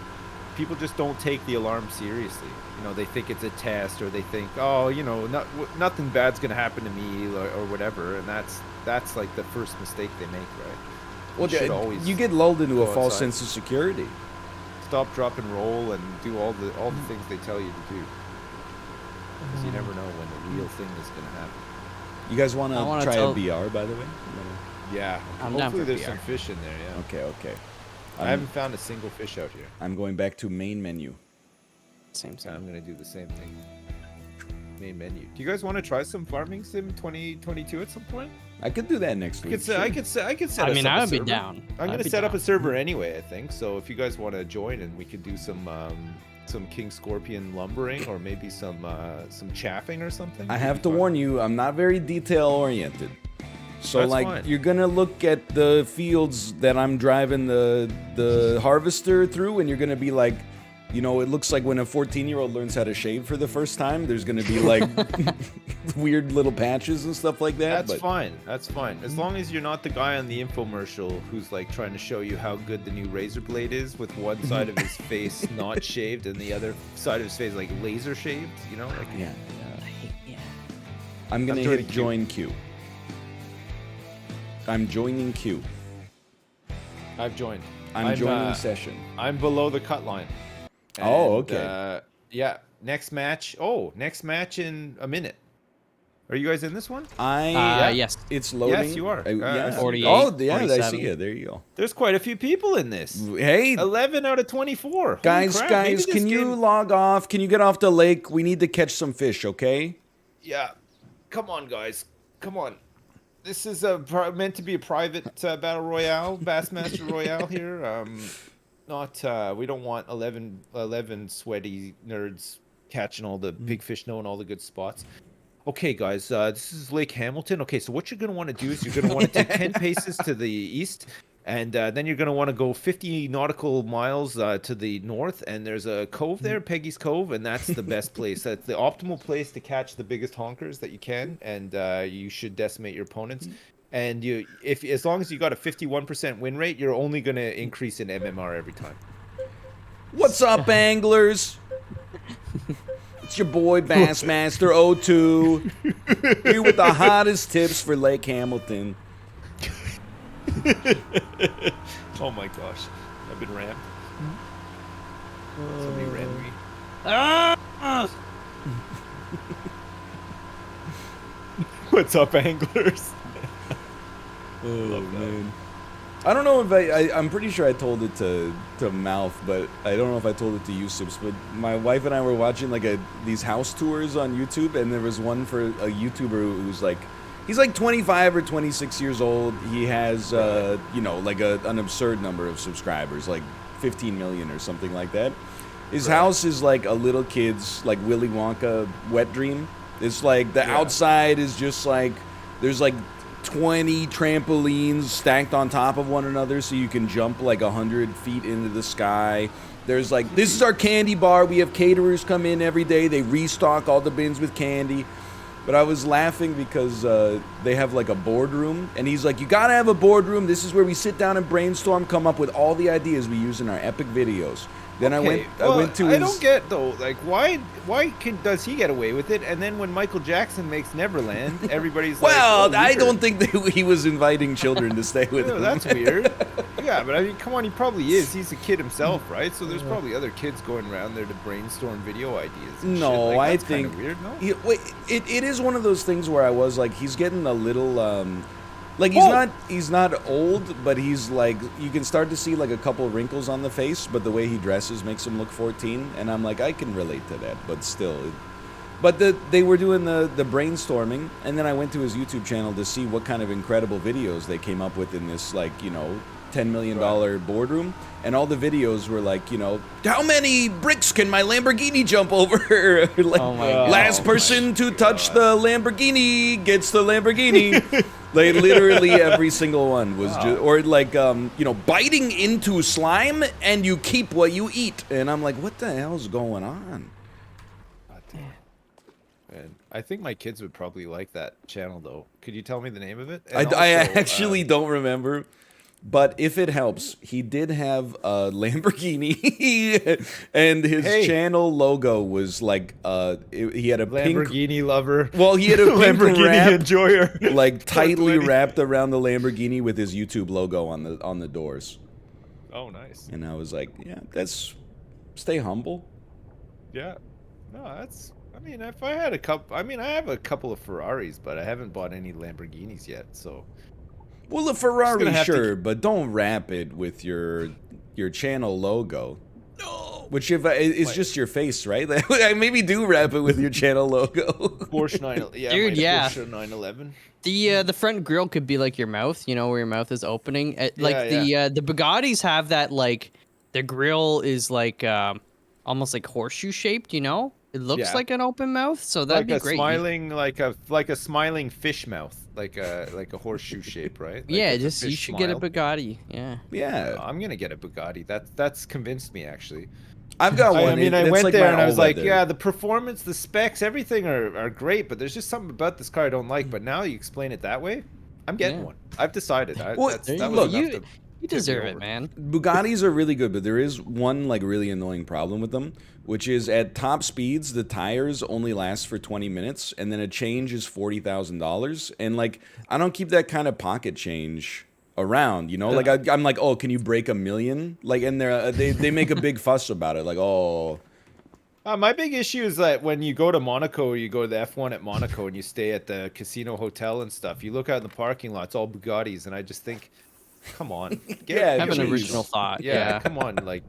People just don't take the alarm seriously. You know, they think it's a test, or they think, oh, you know, nothing bad's gonna happen to me, or whatever. And that's like the first mistake they make, right? Well, you get lulled into a false outside. sense of security. Stop, drop, and roll, and do all the things they tell you to do. Because you never know when the real thing is gonna happen. You guys want to try a BR, by the way? Yeah. I'm down Hopefully for there's BR. some fish in there, yeah. Okay. I haven't found a single fish out here. I'm going back to main menu. Same. So I'm gonna do the same thing. Main menu. Do you guys want to try some farming sim 2022 at some point? I could do that next week. I could set. I mean, us up I a would be server. down. I'm I'd gonna be set up down. a server anyway. I think so. If you guys want to join, and we could do some King Scorpion lumbering, or maybe some chaffing or something. I have to warn you, I'm not very detail oriented. So That's like fine. you're gonna look at the fields that I'm driving the harvester through, and you're gonna be like, you know, it looks like when a 14-year-old learns how to shave for the first time, there's gonna be like weird little patches and stuff like that. That's fine. That's fine. As long as you're not the guy on the infomercial who's like trying to show you how good the new razor blade is, with one side of his face not shaved and the other side of his face like laser shaved. You know, like Yeah. Yeah. I'm gonna joining hit join queue. I'm joining queue. I've joined. I'm joining session. I'm below the cut line. Oh, okay. Yeah. Next match. Oh, next match in a minute. Are you guys in this one? Yes. It's loading. Yes, you are. Yeah. 48, Oh, yeah, I 47. see it. There you go. There's quite a few people in this. Hey, 11 out of 24. Holy guys, crap, maybe this can you game- log off? Can you get off the lake? We need to catch some fish, okay? Yeah. Come on, guys. Come on. This is meant to be a private battle royale, Bassmaster royale here. We don't want 11 sweaty nerds catching all the big fish, knowing all the good spots. Okay, guys, this is Lake Hamilton. Okay, so what you're going to want to do is you're going to want to take 10 paces to the east, and then you're going to want to go 50 nautical miles to the north, and there's a cove there, Peggy's Cove, and that's the best place. That's the optimal place to catch the biggest honkers that you can, and you should decimate your opponents. And as long as you got a 51% win rate, you're only going to increase in MMR every time. What's up, anglers? It's your boy Bassmaster 02. Here with the hottest tips for Lake Hamilton. Oh my gosh, I've been rammed. Somebody rammed me. What's up, anglers? Oh man. I don't know if I'm pretty sure I told it to Mouth, but I don't know if I told it to you, Sips, but my wife and I were watching like these house tours on YouTube, and there was one for a YouTuber who's like, he's like 25 or 26 years old. He has, you know, like an absurd number of subscribers, like 15 million or something like that. His house is like a little kid's, like, Willy Wonka wet dream. It's like the outside is just like, there's like 20 trampolines stacked on top of one another so you can jump like 100 feet into the sky. There's like, this is our candy bar. We have caterers come in every day. They restock all the bins with candy. But I was laughing because they have like a boardroom, and he's like, you gotta have a boardroom. This is where we sit down and brainstorm, come up with all the ideas we use in our epic videos. Then I went to his... I don't get though, like why does he get away with it, and then when Michael Jackson makes Neverland, everybody's well, like, oh, I don't think that he was inviting children to stay with him. That's weird. Yeah, but I mean, come on, he probably is. He's a kid himself, right? So there's probably other kids going around there to brainstorm video ideas. And no, shit. Like, I that's think weird. No, it is one of those things where I was like, he's getting a little like he's not old, but he's like, you can start to see like a couple wrinkles on the face, but the way he dresses makes him look 14, and I'm like, I can relate to that, but still. But they were doing the brainstorming, and then I went to his YouTube channel to see what kind of incredible videos they came up with in this, like, you know, $10 million boardroom, and all the videos were like, you know, how many bricks can my Lamborghini jump over? Like, last person to touch the Lamborghini gets the Lamborghini. Like, literally every single one was just, or like, you know, biting into slime and you keep what you eat. And I'm like, what the hell's going on? God damn. Man, I think my kids would probably like that channel, though. Could you tell me the name of it? And I actually don't remember. But if it helps, he did have a Lamborghini, and his channel logo was like, he had a Lamborghini pink, lover. well, he had a pink Lamborghini wrap, enjoyer, like tightly wrapped around the Lamborghini with his YouTube logo on the doors. Oh, nice. And I was like, yeah, that's, stay humble. Yeah. No, that's. I mean, if I had a couple, I mean, I have a couple of Ferraris, but I haven't bought any Lamborghinis yet, so. Well, a Ferrari, sure, but don't wrap it with your channel logo. No. Which is just your face, right? I maybe do wrap it with your channel logo. Porsche 9, yeah, dude, yeah. Porsche 911. The front grille could be like your mouth, you know, where your mouth is opening. Like the Bugattis have that, like, the grille is like almost like horseshoe shaped, you know? It looks like an open mouth, so that'd be great. Smiling, like a smiling fish mouth, like a horseshoe shape, right? Like yeah, just you should get a Bugatti. Yeah. Yeah. I'm gonna get a Bugatti. That's convinced me, actually. I've got one. I mean, I went like there and I was like, there. yeah, the performance, the specs, everything are great, but there's just something about this car I don't like. But now you explain it that way, I'm getting one. I've decided. You deserve it, man. Bugattis are really good, but there is one, like, really annoying problem with them, which is at top speeds, the tires only last for 20 minutes, and then a change is $40,000. And, like, I don't keep that kind of pocket change around, you know? Like, I'm like, oh, can you break $1 million? Like, and they make a big fuss about it. Like, oh... my big issue is that when you go to Monaco, or you go to the F1 at Monaco, and you stay at the casino hotel and stuff, you look out in the parking lot, it's all Bugattis, and I just think... Come on. Have an original thought. Yeah, come on, like,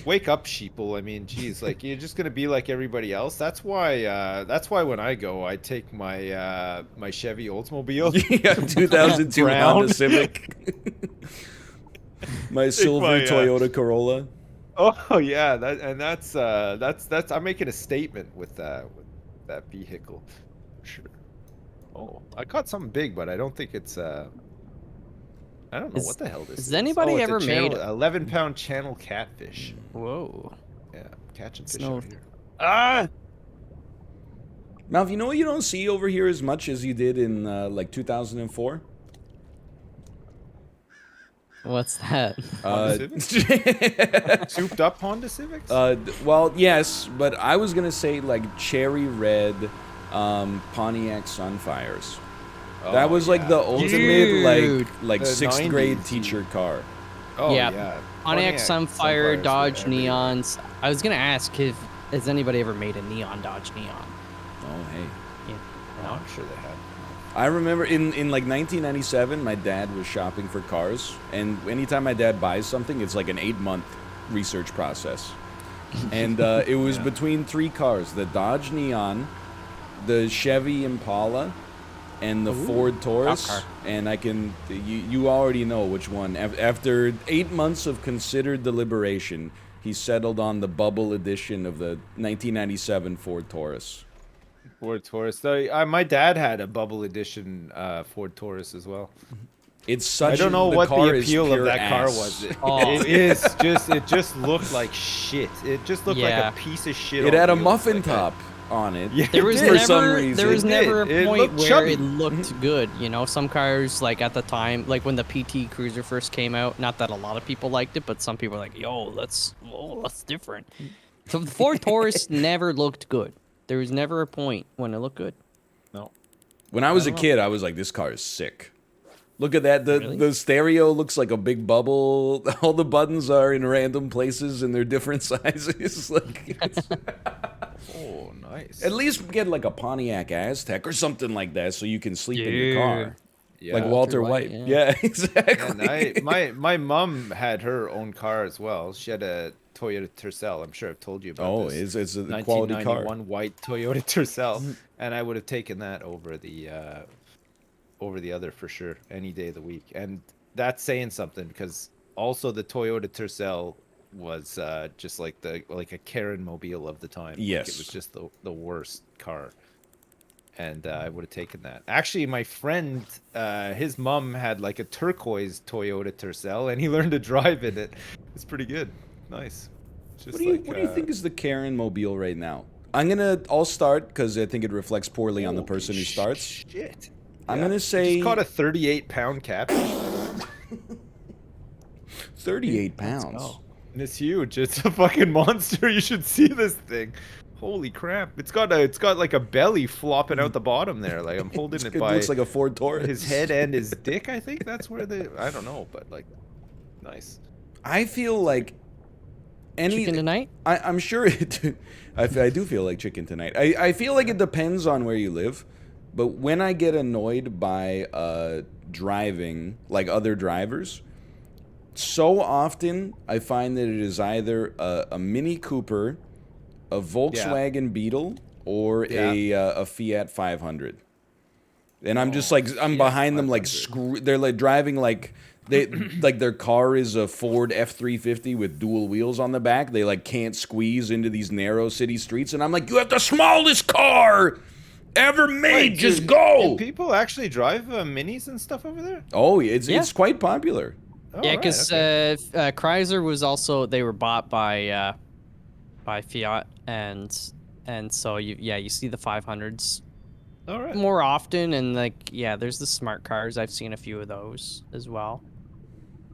wake up, sheeple. I mean, geez, like, you're just gonna be like everybody else. That's why when I go, I take my my Chevy Oldsmobile. Yeah, 2002 Honda Civic. My silver Toyota Corolla. Oh yeah, that's I'm making a statement with that vehicle. Sure. Oh, I caught something big, but I don't think it's I don't know what the hell this is. Has anybody ever made 11-pound channel catfish? Whoa. Yeah, catching fish out here. Now, you know what you don't see over here as much as you did in like 2004? What's that? Honda Souped up Honda Civics? Well, yes, but I was gonna say like cherry red Pontiac Sunfires. That was like the ultimate Dude. like The 6th grade 90s, teacher car. Oh Yeah. yeah. Pontiac Sunfire, Sunfires were Dodge everywhere. Neons. I was gonna ask if has anybody ever made a neon Dodge Neon? Oh hey. Yeah. Oh, I'm sure they had. I remember in like 1997, my dad was shopping for cars, and anytime my dad buys something, it's like an 8-month research process. And it was between 3 cars: the Dodge Neon, the Chevy Impala, and the Ford Taurus. car. And you already know which one. After 8 months of considered deliberation, he settled on the bubble edition of the 1997 Ford Taurus. Ford Taurus. My dad had a bubble edition Ford Taurus as well. It's such. I don't know the what car the is appeal of pure that car ass. was. Oh. It just looked like shit. It just looked Yeah. like a piece of shit. It on had a wheels, muffin like top on it. Yeah, There was it for did. some never reason. there was It never did. a It point looked where chubby. it looked good. You know, some cars like at the time, like when the PT Cruiser first came out. Not that a lot of people liked it, but some people were like, "Yo, that's different." So the Ford Taurus never looked good. There was never a point when it looked good. No. When I was a don't know. kid, I was like, this car is sick. Look at that. Really? The stereo looks like a big bubble. All the buttons are in random places and they're different sizes. Like, Oh, nice. at least get like a Pontiac Aztec or something like that so you can sleep in your car. Yeah. Like Walter White, White. yeah. Yeah, exactly. And my mom had her own car as well. She had a Toyota Tercel. I'm sure I've told you about Oh, this. it's a quality car. 1991 white Toyota Tercel, and I would have taken that over the other for sure any day of the week. And that's saying something because also the Toyota Tercel was just like a Karen mobile of the time. Yes. Like, it was just the worst car. And I would have taken that. Actually, my friend, his mom had like a turquoise Toyota Tercel, and he learned to drive in it. It's pretty good. Nice. Just What do you think is the Karen mobile right now? I'll start because I think it reflects poorly on the person who starts. Shit. I'm Yeah. gonna say Just caught a 38-pound catfish. 38 pounds. go. And it's huge. It's a fucking monster. You should see this thing. Holy crap! It's got like a belly flopping out the bottom there. Like I'm holding it It by looks like a Ford Taurus. his head and his dick. I think that's where I don't know, but like, nice. I feel like Chicken tonight? I'm sure it. I do feel like chicken tonight. I feel like it depends on where you live, but when I get annoyed by driving like other drivers, so often I find that it is either a Mini Cooper, a Volkswagen Beetle, or a Fiat 500. And I'm just like I'm behind them like they're like driving like they like their car is a Ford F-350 with dual wheels on the back. They like can't squeeze into these narrow city streets, and I'm like, you have the smallest car ever made. Wait, Just do go. people actually drive minis and stuff over there? Oh, it's quite popular. Oh, Yeah, right, because okay. Chrysler was also they were bought by Fiat, and so you see the 500s All right. more often, and like there's the smart cars. I've seen a few of those as well.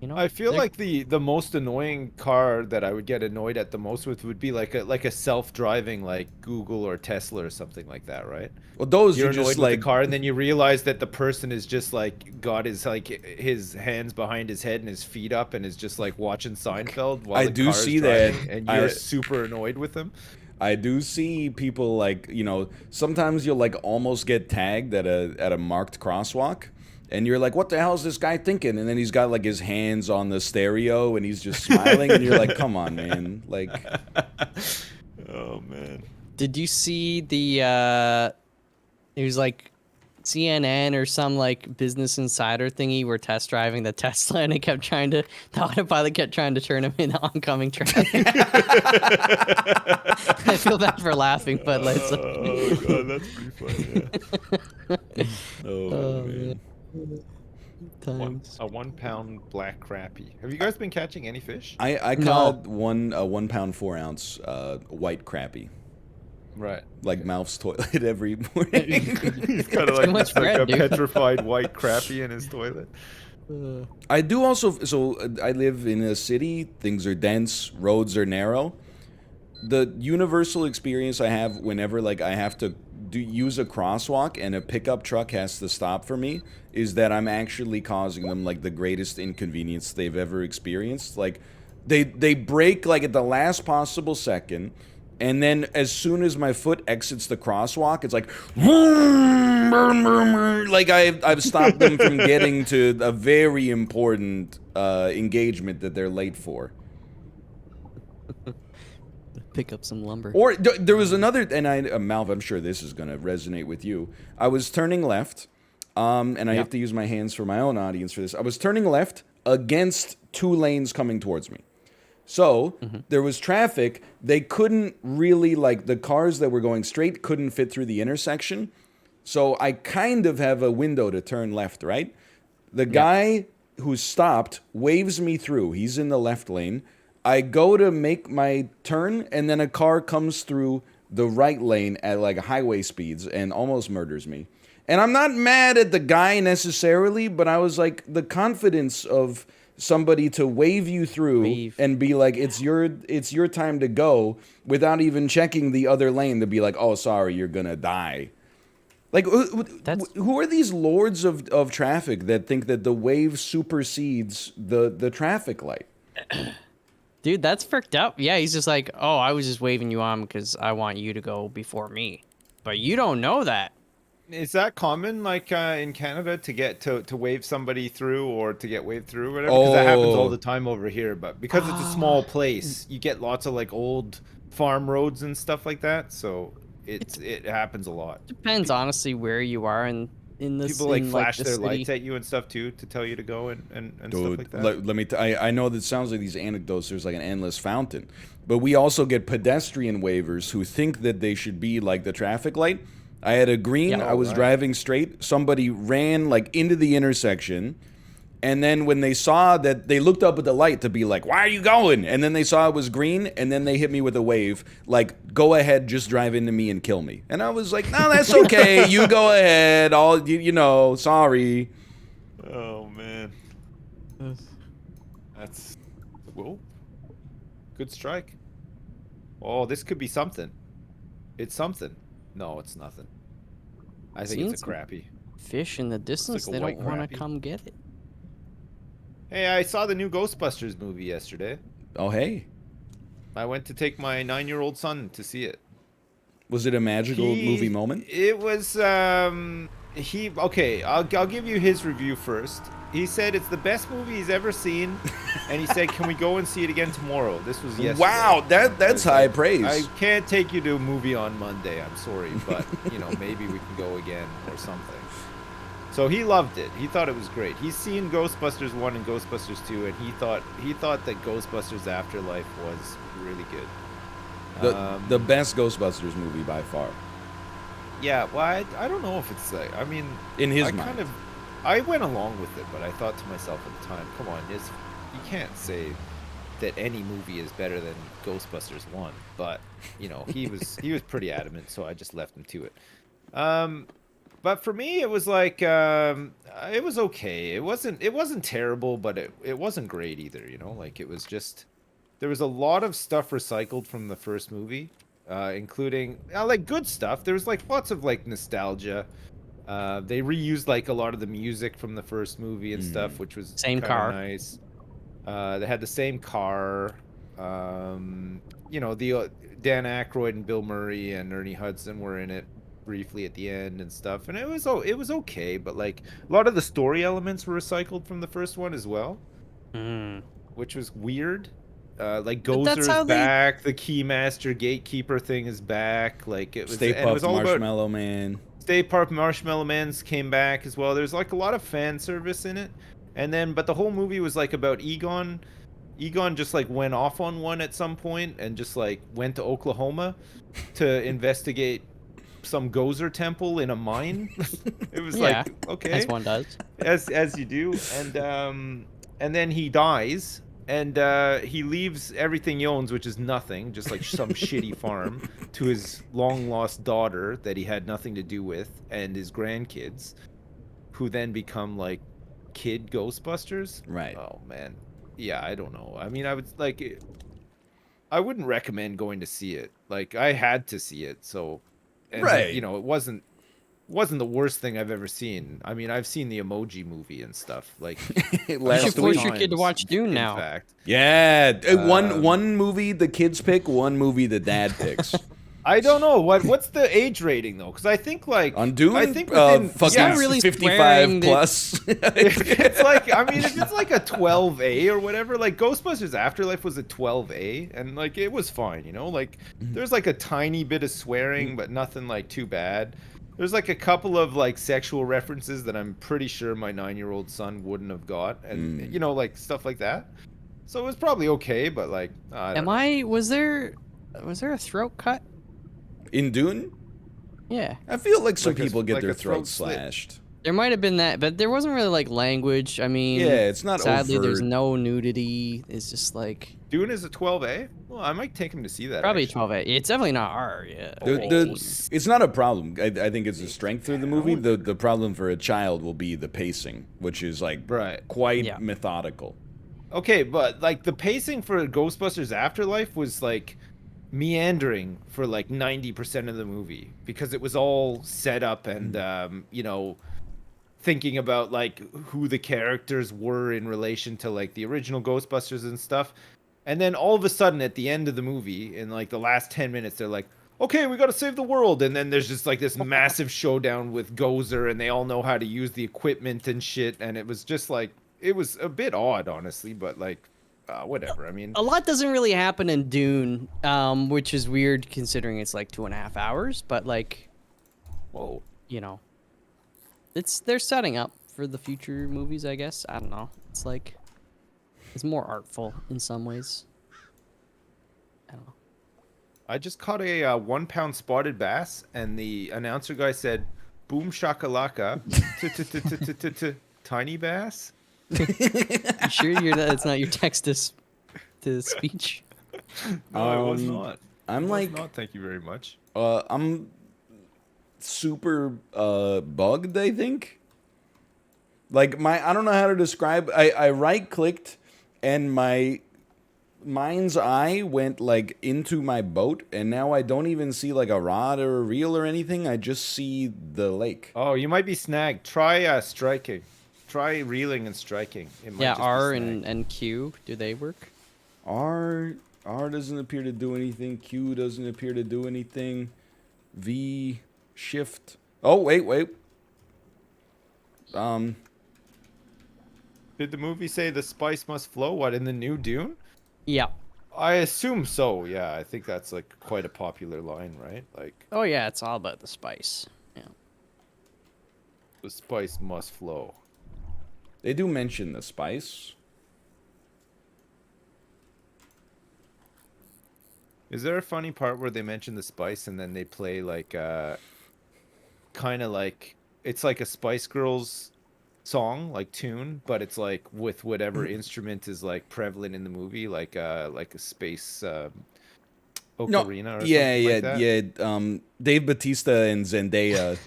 You know, I feel they're- like the most annoying car that I would get annoyed at the most with would be like a self-driving like Google or Tesla or something like that, right? Well, those You're are annoyed just with like the car, and then you realize that the person is just like got his hands behind his head and his feet up, and is just like watching Seinfeld while I the do car is see that. driving, and you're super annoyed with them. I do see people like, sometimes you'll like almost get tagged at a marked crosswalk, and you're like, what the hell is this guy thinking? And then he's got like his hands on the stereo and he's just smiling, and you're like, come on, man. Like, Oh man. Did you see the it was like CNN or some like Business Insider thingy were test driving the Tesla, and the autopilot kept trying to turn him into oncoming traffic. I feel bad for laughing, but let's. Oh god, that's pretty funny. Yeah. oh man. A 1 pound black crappie. Have you guys been catching any fish? I No. caught a 1 pound 4 ounce white crappie, Right. like Mouth's toilet every morning. He's kind of like, much like bread, a dude. petrified white crappie in his toilet. I do also. So I live in a city. Things are dense. Roads are narrow. The universal experience I have whenever like I have to use a crosswalk and a pickup truck has to stop for me is that I'm actually causing them like the greatest inconvenience they've ever experienced. Like they brake like at the last possible second, and then as soon as my foot exits the crosswalk, it's like like I've stopped them from getting to a very important engagement that they're late for. Pick up some lumber. Or there was another, and Malv, I'm sure this is going to resonate with you. I was turning left, and I have to use my hands for my own audience for this. I was turning left against 2 lanes coming towards me. So there was traffic. They couldn't really, like, the cars that were going straight couldn't fit through the intersection. So I kind of have a window to turn left, right? The guy who stopped waves me through. He's in the left lane. I go to make my turn, and then a car comes through the right lane at like highway speeds and almost murders me. And I'm not mad at the guy necessarily, but I was like, the confidence of somebody to wave you through and be like, it's your time to go, without even checking the other lane to be like, oh, sorry, you're gonna die. Like, who are these lords of traffic that think that the wave supersedes the traffic light? Dude, that's fricked up. Yeah, he's just like, oh, I was just waving you on because I want you to go before me. But you don't know that. Is that common, like in Canada, to get to wave somebody through or to get waved through, or whatever? Because that happens all the time over here. But because it's a small place, you get lots of like old farm roads and stuff like that. So it happens a lot. Depends, honestly, where you are in this. People like in, flash the their city. lights at you and stuff too to tell you to go and Dude, stuff like that. let me. I know that sounds like these anecdotes. There's like an endless fountain, but we also get pedestrian waivers who think that they should be like the traffic light. I had a green. I was driving straight. Somebody ran like into the intersection, and then when they saw that, they looked up at the light to be like, "Why are you going?" And then they saw it was green, and then they hit me with a wave, like, "Go ahead, just drive into me and kill me." And I was like, "No, that's okay. You go ahead. You know, sorry." Oh man, that's whoa, good strike. Oh, this could be something. It's something. No, it's nothing. I think it's a crappie. Fish in the distance. like a They white don't want crappie. to come get it. Hey, I saw the new Ghostbusters movie yesterday. Oh, hey. I went to take my 9-year-old son to see it. Was it a magical movie moment? It was okay, I'll give you his review first. He said it's the best movie he's ever seen, and he said, "Can we go and see it again tomorrow?" This was yesterday. Wow, that's high praise. I can't take you to a movie on Monday. I'm sorry, but you know, maybe we can go again or something. So he loved it. He thought it was great. He's seen Ghostbusters 1 and Ghostbusters 2, and he thought that Ghostbusters Afterlife was really good. The best Ghostbusters movie by far. Yeah, well, I don't know if it's like, I mean, In his mind. I went along with it, but I thought to myself at the time, come on, you can't say that any movie is better than Ghostbusters 1. But, you know, he was pretty adamant, so I just left him to it. But for me, it was like, it was okay. It wasn't terrible, but it wasn't great either, you know? Like, it was just, there was a lot of stuff recycled from the first movie, including, like, good stuff. There was, like, lots of, like, nostalgia. They reused, like, a lot of the music from the first movie and stuff, which was Same car. nice. They had the same car. You know, Dan Aykroyd and Bill Murray and Ernie Hudson were in it briefly at the end and stuff, and it was okay, but like a lot of the story elements were recycled from the first one as well, which was weird. Like Gozer is back, the Keymaster Gatekeeper thing is back, like it was. Stay and it was Puft all Marshmallow about, Man. Stay Puft Marshmallow Man's came back as well. There's like a lot of fan service in it, and then but the whole movie was like about Egon. Egon just like went off on one at some point and just like went to Oklahoma to investigate some Gozer temple in a mine. It was like, okay, as one does, as you do, and then he dies, and he leaves everything he owns, which is nothing, just like some shitty farm, to his long lost daughter that he had nothing to do with, and his grandkids, who then become like kid Ghostbusters. Right. Oh man, yeah, I don't know. I mean, I would like, I wouldn't recommend going to see it. Like, I had to see it, so, and Right. it wasn't the worst thing I've ever seen. I mean, I've seen the Emoji Movie and stuff like a You should Last couple force week. your kid to times, watch Dune in now. fact. Yeah. One Um, one movie the kids pick, one movie the dad picks. I don't know what's the age rating though, because I think like On Dune, I think within It's not fucking really 55 swearing that- plus. if it's like, I mean, if it's like a 12A or whatever, like Ghostbusters Afterlife was a 12A, and like it was fine, like there's like a tiny bit of swearing, but nothing like too bad. There's like a couple of like sexual references that I'm pretty sure my 9-year-old son wouldn't have got, and like stuff like that. So it was probably okay, but like I don't know. Was there a throat cut? In Dune, Yeah. I feel like some Like a- people get like their a throat throats slit. slashed. There might have been that, but there wasn't really like language. I mean, Yeah, it's not sadly there's overt. no nudity. It's just like Dune is a 12A. Well, I might take him to see that. probably actually. 12. It's definitely not R. Yeah. It's not a problem. I think it's a strength of the movie. The problem for a child will be the pacing, which is like Right. quite Yeah. methodical. Okay, but like the pacing for Ghostbusters Afterlife was like meandering for like 90% of the movie because it was all set up and thinking about like who the characters were in relation to like the original Ghostbusters and stuff. And then all of a sudden at the end of the movie in like the last 10 minutes they're like, "Okay, we got to save the world." And then there's just like this massive showdown with Gozer and they all know how to use the equipment and shit, and it was just like it was a bit odd honestly, but like whatever. I mean, A lot doesn't really happen in Dune, which is weird considering it's like 2.5 hours. But like, whoa. they're setting up for the future movies, I guess. I don't know. It's like it's more artful in some ways. I don't know. I just caught a 1 pound spotted bass, and the announcer guy said, "Boom shakalaka, tiny bass." You sure it's not your text to speech? No, it was not. I'm It was like, not. Thank you very much. I'm super bugged, I think. Like I don't know how to describe. I right clicked, and my mind's eye went like into my boat, and now I don't even see like a rod or a reel or anything. I just see the lake. Oh, you might be snagged. Try striking. Try reeling and striking. It might Yeah, just be R snagged. and Q, do they work? R doesn't appear to do anything. Q doesn't appear to do anything. V shift. Oh wait. Did the movie say the spice must flow? What, in the new Dune? Yeah. I assume so. Yeah, I think that's like quite a popular line, right? Like Oh yeah, it's all about the spice. Yeah. the spice must flow. They do mention the spice. Is there a funny part where they mention the spice and then they play like kind of like it's like a Spice Girls song, like tune, but it's like with whatever instrument is like prevalent in the movie, like a space ocarina or something like that? Dave Bautista and Zendaya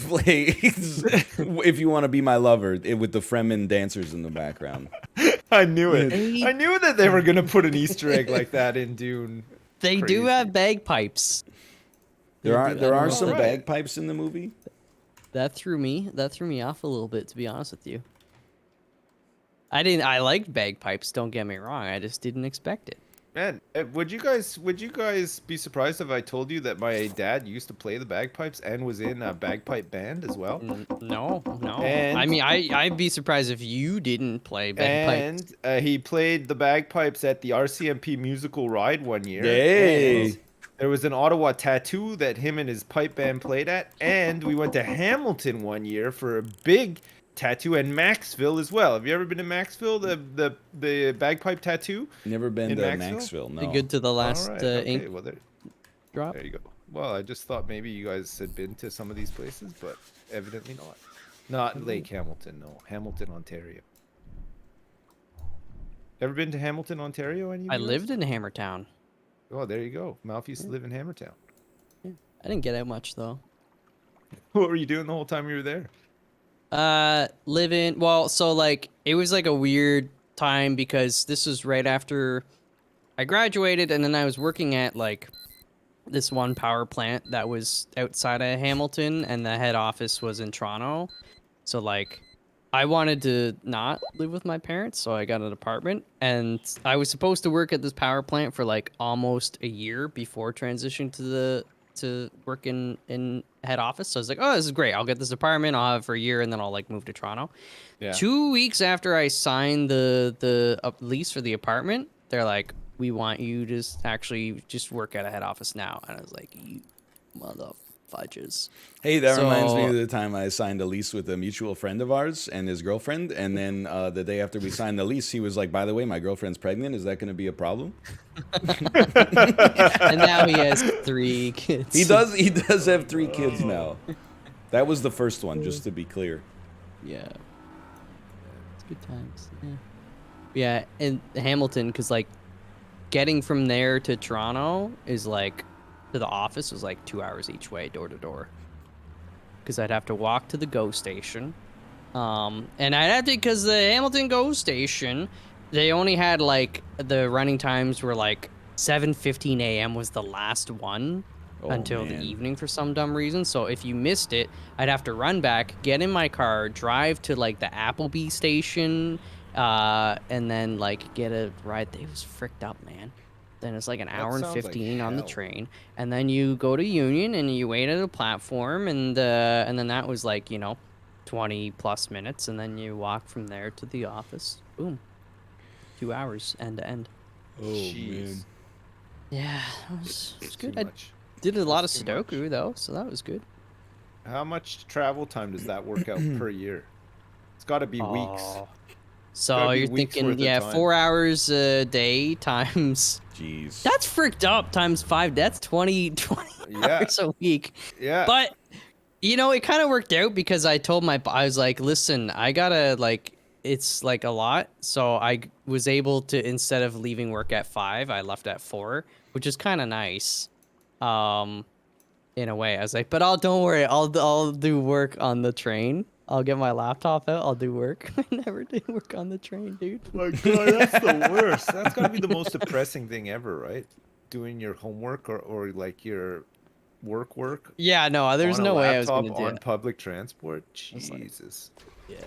play "If You Want to Be My Lover" with the Fremen dancers in the background. I knew it. They- I knew that they were gonna put an Easter egg like that in Dune. They do Crazy. have bagpipes. There I are don't know. some Right. bagpipes in the movie. That threw me off a little bit, to be honest with you. I liked bagpipes, don't get me wrong. I just didn't expect it. Man, would you guys be surprised if I told you that my dad used to play the bagpipes and was in a bagpipe band as well? No. And- I mean, I'd be surprised if you didn't play bagpipes. And he played the bagpipes at the RCMP musical ride one year. Yay. And there was an Ottawa tattoo that him and his pipe band played at, and we went to Hamilton one year for a big tattoo, and Maxville as well. Have you ever been to Maxville, the bagpipe tattoo? Never been In to Maxville? Maxville. No. Be good to the last All right, okay, ink well, drop. there you go. Well, I just thought maybe you guys had been to some of these places, but evidently not. Not Lake Hamilton, no. Hamilton, Ontario. Ever been to Hamilton, Ontario? Any of I you guys? lived in Hammertown. Oh, there you go. Malf used to live in Hammertown. I didn't get out much though. What were you doing the whole time you were there? Living. Well, so like it was like a weird time because this was right after I graduated, and then I was working at like this one power plant that was outside of Hamilton, and the head office was in Toronto. So like I wanted to not live with my parents, so I got an apartment, and I was supposed to work at this power plant for like almost a year before transitioning to work in head office. So I was like, oh, this is great. I'll get this apartment. I'll have it for a year, and then I'll like move to Toronto. Yeah. 2 weeks after I signed the lease for the apartment, they're like, we want you to actually just work at a head office now. And I was like, you mother fudges. Hey, that reminds me So- of the time I signed a lease with a mutual friend of ours and his girlfriend. And then the day after we signed the lease, he was like, by the way, my girlfriend's pregnant. Is that going to be a problem? And now he has 3 kids. He does have 3 kids now. That was the first one, just to be clear. Yeah. It's good times. Yeah. Yeah, and Hamilton, because like getting from there to Toronto is like to the office was like 2 hours each way, door to door. Because I'd have to walk to the GO station. And I'd have to, because the Hamilton GO station, they only had like the running times were like 7:15 a.m. was the last one. Oh, Until man. the evening for some dumb reason. So if you missed it, I'd have to run back, get in my car, drive to like the Applebee station, and then like get a ride. It was fricked up, man. Then it's like an hour and sounds like 15 on the hell. train, and then you go to Union and you wait at a platform, and then that was like 20 plus minutes, and then you walk from there to the office. Boom, 2 hours end to end. Oh, Jeez. Yeah, it was It's good. too I much. did a lot of That's too much. Sudoku though, so that was good. How much travel time does that work out per year? It's got to be weeks. Oh. Gotta So be you're weeks thinking, worth of yeah, time. 4 hours a day times. Jeez. That's fricked up times 5. That's 20 Yeah. hours a week. Yeah. But it kind of worked out because I told I was like, listen, I gotta like, it's like a lot. So I was able to, instead of leaving work at 5, I left at 4, which is kind of nice. In a way, I was like, but don't worry, I'll do work on the train. I'll get my laptop out. I'll do work. I never did work on the train, dude. My God, that's the worst. That's gotta be the most depressing thing ever, right? Doing your homework or like your work Yeah, no, there's on a no way I was laptop gonna do on it. public transport. was like- Jesus. Yeah.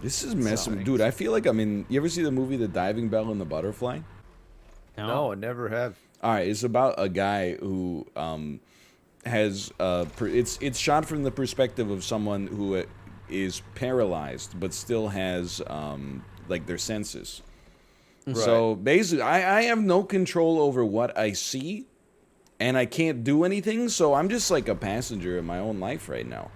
This is messing. Sucks. Dude, I feel like I'm in. You ever see the movie The Diving Bell and the Butterfly? No, I never have. All right, it's about a guy who has it's shot from the perspective of someone who is paralyzed but still has like their senses. So basically, I have no control over what I see, and I can't do anything. So I'm just like a passenger in my own life right now.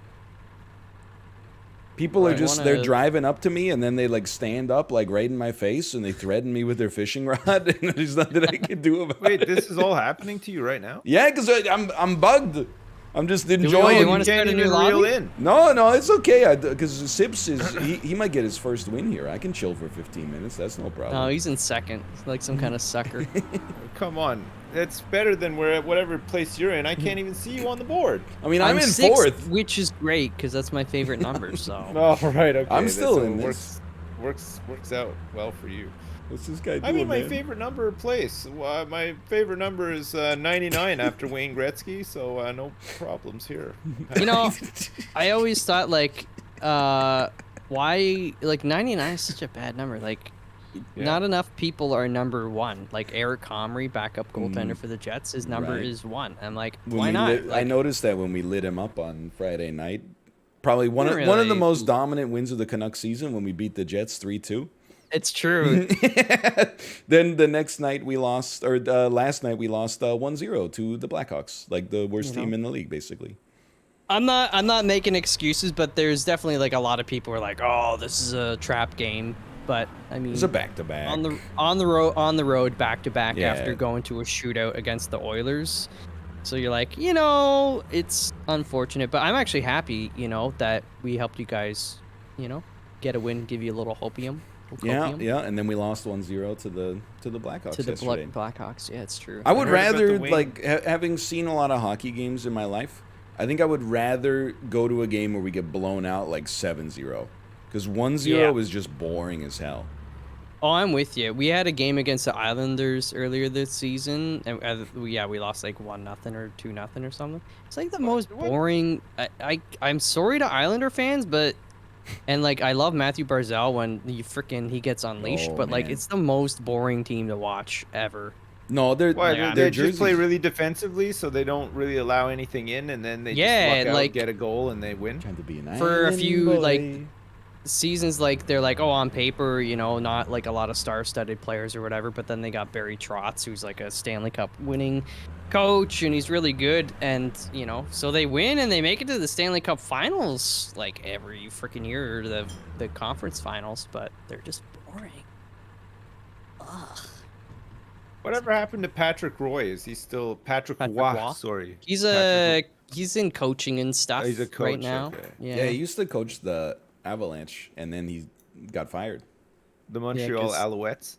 People are Right. just, they're driving up to me and then they like stand up like right in my face and they threaten me with their fishing rod and there's nothing I can do about Wait, it. this is all happening to you right now? Yeah, because I'm bugged. I'm just we enjoying. wanna You start can't a new even reel lobby? in. No, it's okay. Because Sips is he might get his first win here. I can chill for 15 minutes. That's no problem. No, he's in second. He's like some kind of sucker. Come on. It's better than whatever place you're in. I can't even see you on the board. I mean, I'm in sixth, fourth. which is great because that's my favorite number. So Oh, right. Okay. I'm still so in it this. works out well for you. What's this guy doing, I mean, my man? favorite number place. My favorite number is 99 after Wayne Gretzky, so no problems here. I always thought like, why like 99 is such a bad number. Like, Yeah. not enough people are number 1. Like Eric Comrie, backup goaltender for the Jets, his number Right. is 1. I'm like, When why we not? I Like, noticed that when we lit him up on Friday night. Probably one of the Really? most dominant wins of the Canucks season when we beat the Jets 3-2. it's true. Then the next night we lost, or last night we lost 1-0 to the Blackhawks, like the worst team in the league, basically. I'm not making excuses, but there's definitely like a lot of people are like, oh, this is a trap game. But I mean, It's a back-to-back. on the road back to back Yeah. after going to a shootout against the Oilers. So you're like, it's unfortunate, but I'm actually happy, that we helped you guys, get a win, give you a little hopium. Yeah, and then we lost 1-0 to the Blackhawks To the yesterday. Blackhawks. Yeah, it's true. I would heard about the rather, win. like, having seen a lot of hockey games in my life, I think I would rather go to a game where we get blown out like 7-0. Because 1-0 is just boring as hell. Oh, I'm with you. We had a game against the Islanders earlier this season, and yeah, we lost like 1-0 or 2-0 or something. It's like the most boring. I'm sorry to Islander fans, but and like I love Matthew Barzal when he gets unleashed, but like man. it's the most boring team to watch ever. No, they're Why? Yeah. They their just play jerseys- really defensively, so they don't really allow anything in, and then they Yeah, just luck out, like- get a goal, and they win. Trying to be an For a island few, boy. like, seasons, like they're like, oh, on paper, you know, not like a lot of star-studded players or whatever, but then they got Barry Trotz, who's like a Stanley Cup winning coach, and he's really good, and you know, so they win and they make it to the Stanley Cup finals like every freaking year, or the conference finals, but they're just boring. Ugh. Whatever happened to Patrick Roy? Is he still Patrick Patrick Roy? Roy? Sorry. He's Patrick he's in coaching and stuff he's a right coach, now. okay. Yeah, he used to coach the Avalanche, and then he got fired. The Montreal 'cause- Alouettes.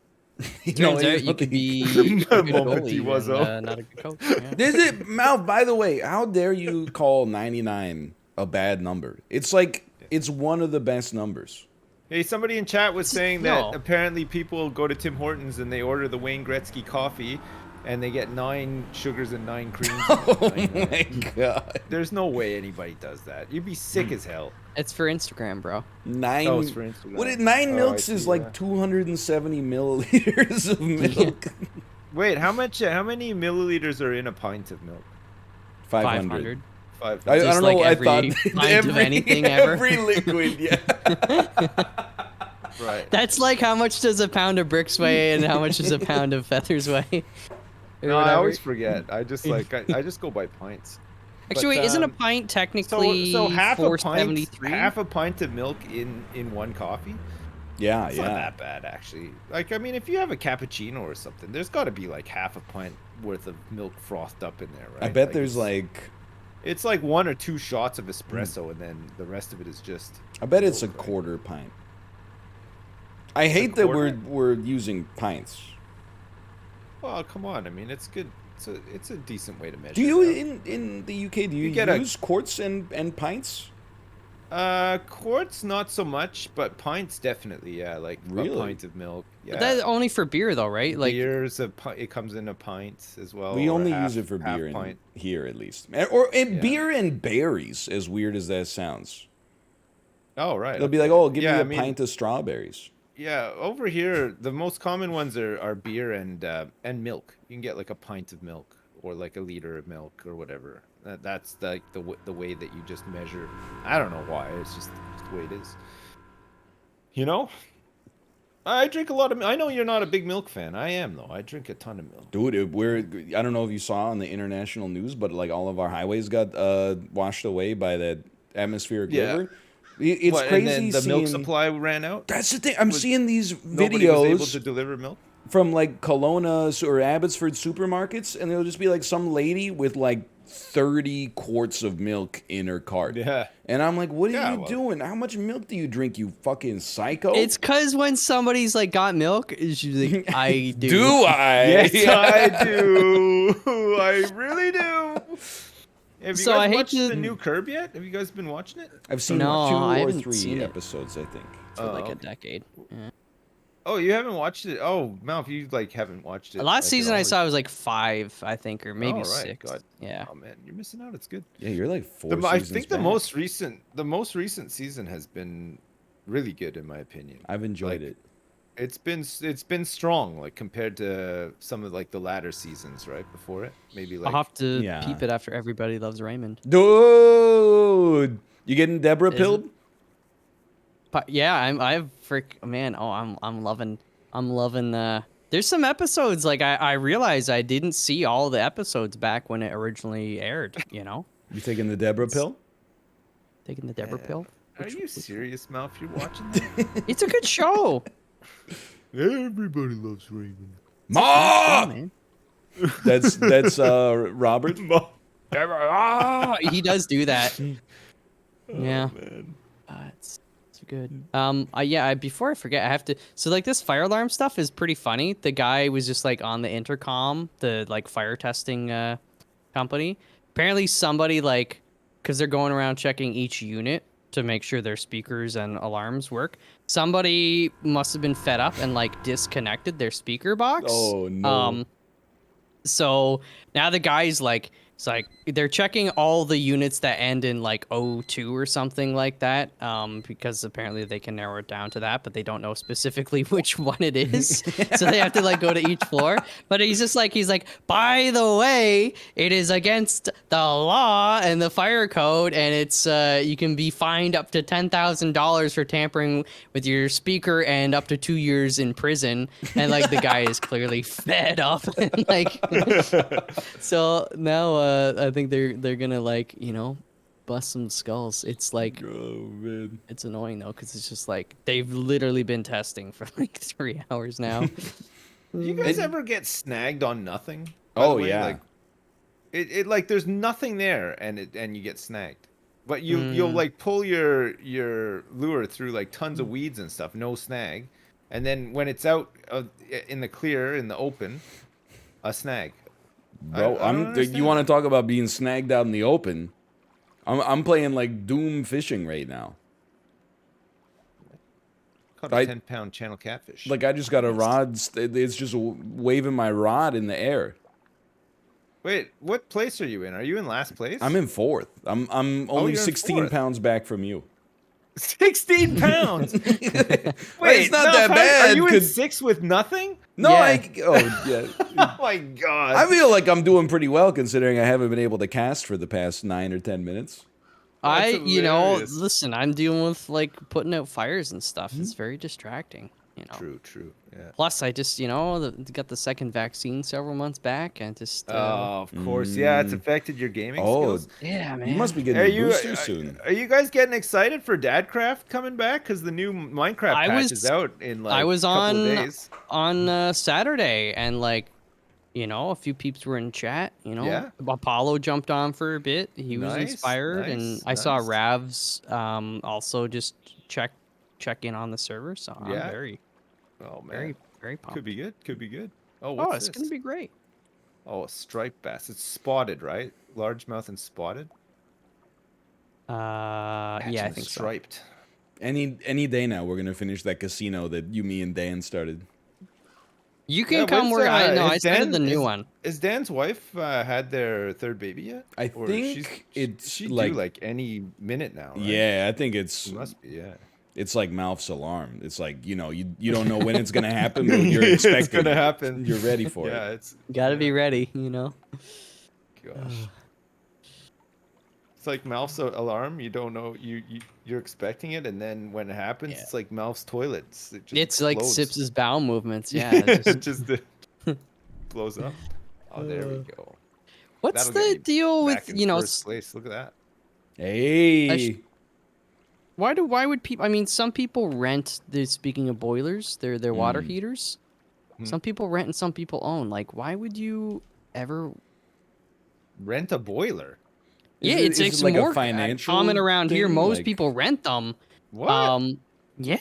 Turns out you could be a good Moment goalie he was and, out. not a good coach. Yeah. Is it Mouth? By the way, how dare you call 99 a bad number? It's like it's one of the best numbers. Hey, somebody in chat was saying that No. apparently people go to Tim Hortons and they order the Wayne Gretzky coffee, and they get 9 sugars and 9 creams. Oh my god! There's no way anybody does that. You'd be sick as hell. It's for Instagram, bro. 9. Oh, it's for Instagram. What? 9 Oh, milks I is see, like yeah. 270 milliliters of milk. Wait, how many milliliters are in a pint of milk? 500. 5. I Just don't like know. every I thought pint of anything ever. every liquid. Yeah. Right. That's like how much does a pound of bricks weigh and how much does a pound of feathers weigh? Or No, I whatever. always forget. I just I just go by pints. Actually, but, wait, isn't a um, pint technically So half a pint, 473? half a pint of milk in one coffee. Yeah, It's not that bad actually. Like I mean, if you have a cappuccino or something, there's got to be like half a pint worth of milk frothed up in there, right? I bet there's like. it's like 1 or 2 shots of espresso, and then the rest of it is just. I bet it's a milk, right? quarter pint. I hate that quarter? we're using pints. Well, come on. I mean, it's good. It's a decent way to measure. Do you it out. in the UK do you get a- use quarts and pints? Quarts not so much, but pints definitely. Yeah, like Really? a pint of milk. Yeah. But that's only for beer, though, right? Like, Beer's it comes in a pint as well. We or only half- use it for half beer pint. here at least. And Yeah. beer and berries, as weird as that sounds. Oh right. They'll be like, "Oh, give Yeah, me I a mean- pint of strawberries." Yeah, over here the most common ones are beer and milk. You can get like a pint of milk or like a liter of milk or whatever. That's like the way that you just measure. I don't know why. It's just the way it is. You know? I drink a lot of. I know you're not a big milk fan. I am though. I drink a ton of milk. Dude, I don't know if you saw on the international news, but like all of our highways got washed away by that atmospheric Yeah. river. It's What, crazy and then the seeing. milk supply ran out. That's the thing. I'm Was- seeing these Nobody was able videos to deliver milk. from like Kelowna or Abbotsford supermarkets, and there'll just be like some lady with like 30 quarts of milk in her cart. Yeah. And I'm like, what are Yeah, you well- doing? How much milk do you drink, you fucking psycho? it's because when somebody's like got milk, it's usually like, I do. Do I? Yes, I do. I really do. Have you So I guys hate watched to- the new Curb yet? Have you guys been watching it? I've seen No, I 2 or haven't 3 seen it. episodes, I think. For like Oh. a decade. Yeah. Oh, you haven't watched it? Oh, Malf, you like haven't watched it. The like, last at season I all? saw was like 5, I think, or maybe Oh, right, 6. God. Yeah. Oh man, you're missing out. It's good. Yeah, you're like 4 I seasons think the back. most recent season has been really good in my opinion. I've enjoyed like, it. It's been strong, like compared to some of like the latter seasons, right before it. Maybe like I'll have to Yeah. peep it after Everybody Loves Raymond. Dude! You getting Deborah Is pilled? But yeah, I've man. Oh, I'm loving. There's some episodes like I realized I didn't see all the episodes back when it originally aired. You know, You taking the Deborah pill? taking the Deborah pill. Are you serious, Malf? You're watching that? It's a good show. Everybody loves Raymond. Ma! Oh, man. That's Robert. Ah, he does do that. Yeah. Man. It's good. Yeah. Before I forget, I have to. So like this fire alarm stuff is pretty funny. The guy was just like on the intercom, the like fire testing company. Apparently somebody like because they're going around checking each unit to make sure their speakers and alarms work. Somebody must have been fed up and like disconnected their speaker box. Oh no. So now the guy's like, it's like they're checking all the units that end in like O2 or something like that, because apparently they can narrow it down to that, but they don't know specifically which one it is. So they have to like go to each floor. But he's like, by the way, it is against the law and the fire code, and it's you can be fined up to $10,000 for tampering with your speaker and up to 2 years in prison. And like the guy is clearly fed up and like. So now I think they're gonna like, you know, bust some skulls. It's like, Oh man. it's annoying though, because it's just like they've literally been testing for like 3 hours now. Do you guys ever get snagged on nothing? By Oh the way? yeah. Like, it like there's nothing there, and you get snagged. But you'll like pull your lure through like tons of weeds and stuff, no snag, and then when it's out in the clear, in the open, a snag. Bro, I don't you understand want to talk about being snagged out in the open? I'm playing like Doom fishing right now. Caught a 10-pound channel catfish. Like I just got a rod. It's just waving my rod in the air. Wait, what place are you in? Are you in last place? I'm in 4th. I'm only you're in 16 4th. pound back from you. 16 pounds. Wait, it's not no, that bad. Are you in 6th with nothing? No, Yeah. oh yeah. Oh my god. I feel like I'm doing pretty well considering I haven't been able to cast for the past 9 or 10 minutes. You know, hilarious. listen, I'm dealing with like putting out fires and stuff. It's very distracting, you know. True. Yeah. Plus, I just, you know, got the second vaccine several months back, and just, Oh, of course. Yeah, it's affected your gaming Oh, skills. yeah, man. you must be getting a booster soon. Are you guys getting excited for Dadcraft coming back? Because the new Minecraft patch is out in like I was a couple of on days. Saturday, and like, you know, a few peeps were in chat. You know, Yeah. Apollo jumped on for a bit. He was Nice, inspired, and nice, I saw nice. Ravs also just check in on the server. So Yeah. I'm very, Oh man, very pumped. could be good. Could be good. Oh, Oh, what's it's this? gonna be great. Oh, a striped bass. It's spotted, right? Largemouth and spotted. Yeah, I Catching think so. striped. Any day now, we're gonna finish that casino that you, me, and Dan started. You can Yeah, come when's, work. I know. is I started the Dan- new is- one. Is Dan's wife had their third baby yet? I Or think it's she like- due like any minute now. Right? Yeah, I think it's She must be. Yeah. it's like Malf's alarm. It's like, you know, you don't know when it's gonna happen, but you're expecting It's gonna happen. You're ready for Yeah, it. it's Gotta be ready, you know. gosh. It's like Malf's alarm. You don't know you're expecting it, and then when it happens, Yeah. it's like Malf's toilets. It just It's like explodes. Sips's bowel movements. Yeah. it just- just blows up. Oh, there we go. What's That'll get the you deal Back with, in you know, first place. Look at that. Hey, why would people, I mean, some people rent the, speaking of boilers, their water heaters. Some people rent and some people own. Like, why would you ever? Rent a boiler. Yeah, is it's it like more a financial common around here. thing? Most Like- people rent them. What? Yeah.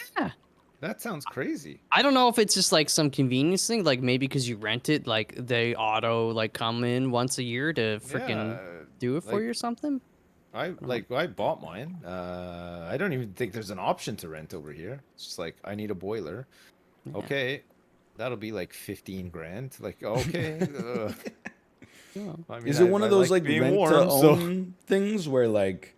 That sounds crazy. I don't know if it's just like some convenience thing, like maybe because you rent it, like they auto like come in once a year to freaking Yeah, do it for like- you or something. I bought mine. I don't even think there's an option to rent over here. It's just like I need a boiler. Okay, that'll be like 15 grand. Like okay. I mean, is it one I of those like being rent warm, to so- own things where like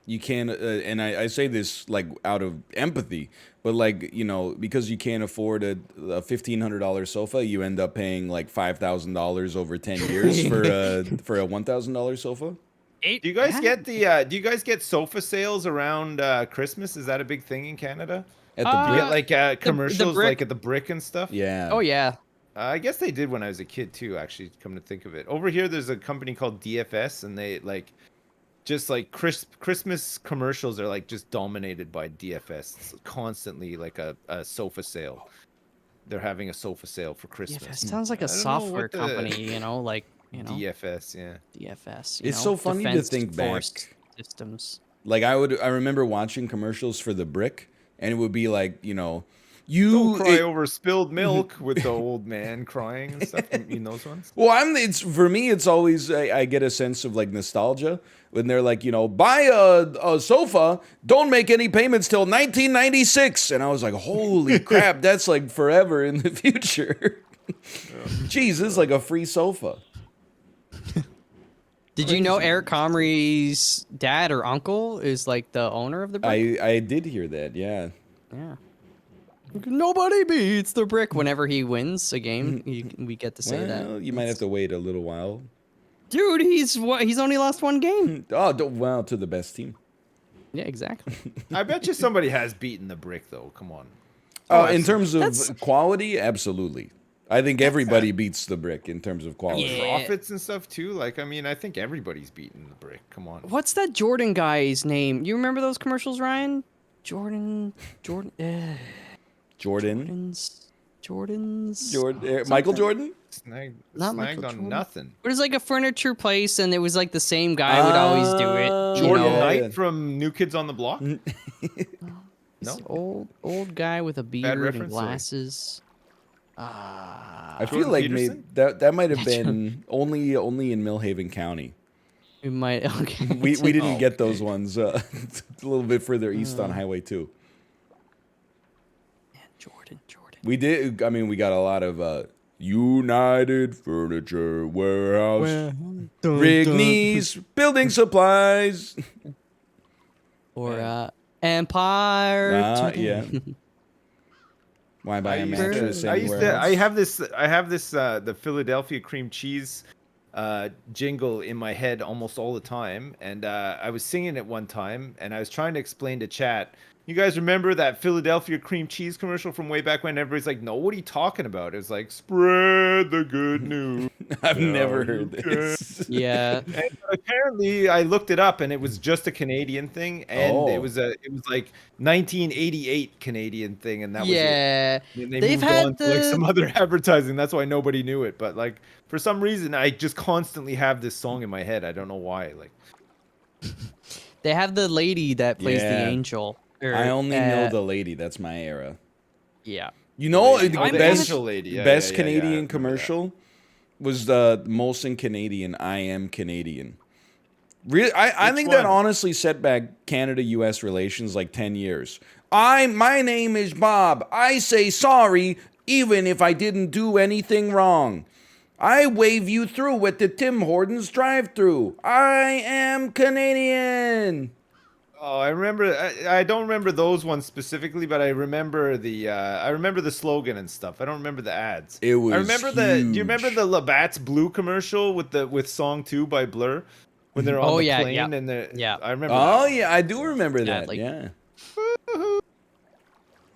you can't? And I say this like out of empathy, but like, you know, because you can't afford a $1,500 sofa, you end up paying like $5,000 over 10 years for a $1,000 sofa. Do you guys get the? Do you guys get sofa sales around Christmas? Is that a big thing in Canada? At the Uh, You brick? get like commercials brick- like at the Brick and stuff. Yeah. Oh yeah. I guess they did when I was a kid too. Actually, come to think of it, over here there's a company called DFS, and they like just like Christmas commercials are like just dominated by DFS. It's constantly like a sofa sale. They're having a sofa sale for Yeah, Christmas. it sounds like a I don't know software what the- company, you know, like, you know, DFS, yeah. DFS. It's know, so funny to Defense think Force back. Systems. Like I remember watching commercials for the brick, and it would be like, you know, Don't cry it- over spilled milk with the old man crying and stuff. You mean those ones? Well, it's for me. It's always I get a sense of like nostalgia when they're like, buy a sofa, don't make any payments till 1996, and I was like, holy crap, that's like forever in the future. Jeez, this is like a free sofa. Did you know Eric Comrie's dad or uncle is like the owner of the brick? I did hear that, yeah. Yeah. Nobody beats the brick. Whenever he wins a game, we get to say Well, that. you might have to wait a little while. Dude, he's only lost one game. Oh, well, to the best team. Yeah, exactly. I bet you somebody has beaten the brick though. Come on. In terms of That's- quality, absolutely. I think everybody beats the brick in terms of quality. Yeah. Profits and stuff too. Like, I mean, I think everybody's beaten the brick. Come on. What's that Jordan guy's name? You remember those commercials, Ryan? Jordan. Michael Jordan? Snagged Not Michael on Jordan. nothing. It was like a furniture place, and it was like the same guy would always do it. You Jordan know? Knight from New Kids on the Block. This No? old guy with a beard and reference, sorry. glasses. I feel Jordan like Peterson? that might have been only in Millhaven County. We might. Okay. We didn't Oh, get those ones a little bit further east on Highway 2. Jordan. We did. I mean, we got a lot of United Furniture Warehouse, Rigney's Building Supplies. Or Empire. Yeah. Why buy a mattress? I anywhere else? have this the Philadelphia cream cheese jingle in my head almost all the time, and I was singing it one time, and I was trying to explain to chat. You guys remember that Philadelphia cream cheese commercial from way back when? Everybody's like, "No, what are you talking about?" It was like, "Spread the good news." I've never you heard this. Yeah. And apparently, I looked it up, and it was just a Canadian thing, and it was like 1988 Canadian thing, and that was it. Yeah. And they They've moved had on to like some other advertising. That's why nobody knew it. But like for some reason, I just constantly have this song in my head. I don't know why. Like They have the lady that plays the Yeah. angel. I only know the lady. That's my era. Yeah. You know, Lady. the Oh, the best, angel lady. Yeah, best yeah, yeah, yeah, I Canadian remember that. commercial was the Molson Canadian. I am Canadian. Really, I Which think that one? honestly set back Canada-U.S. relations like 10 years. My name is Bob. I say sorry even if I didn't do anything wrong. I wave you through at the Tim Hortons drive-through. I am Canadian. Oh, I remember. I don't remember those ones specifically, but I remember the slogan and stuff. I don't remember the ads. It was I remember Do you remember huge. the Labatt's Blue commercial with Song 2 by Blur when they're on Oh, the yeah, plane yeah. and they're Yeah. I remember. Oh, that. yeah, I do remember that. like- Yeah.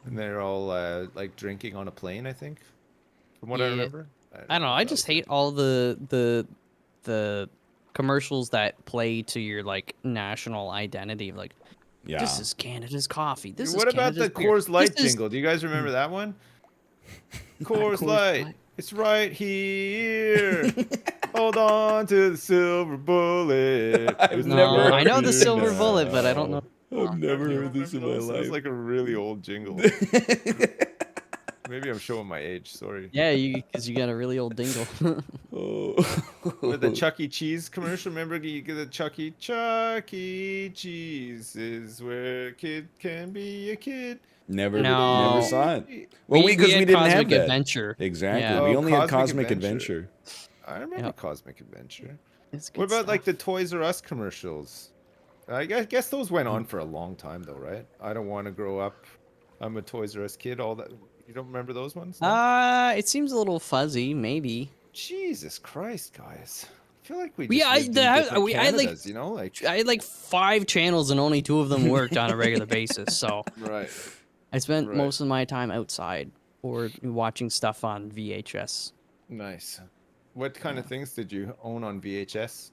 And they're all like drinking on a plane. I think, from what I Yeah. remember. I don't know. I just hate all the commercials that play to your like national identity. Like, Yeah. this is Canada's coffee. This What is about the Canada's beer. Coors Light This is- jingle? Do you guys remember that one? Coors Coors Light. Light. It's right here. Hold on to the silver bullet. It's No, never I know heard the it. silver bullet, but I don't know. I've never heard this in my It's life. like a really old jingle. Maybe I'm showing my age. Sorry. Yeah, because you got a really old dingle. With the Chuck E. Cheese commercial, remember you get the Chuck E. Cheese is where a kid can be a kid. Never No. saw it. Well, we because we, had didn't have Cosmic that. Adventure. Exactly. Yeah. We Oh, only had Cosmic Cosmic Adventure. Adventure. I remember Yep. Cosmic Adventure. It's What good about like the stuff. Toys R Us commercials? I guess those went on for a long time though, right? I don't want to grow up. I'm a Toys R Us kid. All that. You don't remember those ones? No? It seems a little fuzzy, maybe. Jesus Christ, guys! I feel like we We- just I- lived in the- different we- I, like- Canadas, you know, like I had like 5 channels and only 2 of them worked on a regular basis. So right. I spent Right. most of my time outside or watching stuff on VHS. Nice. What kind of things did you own on VHS?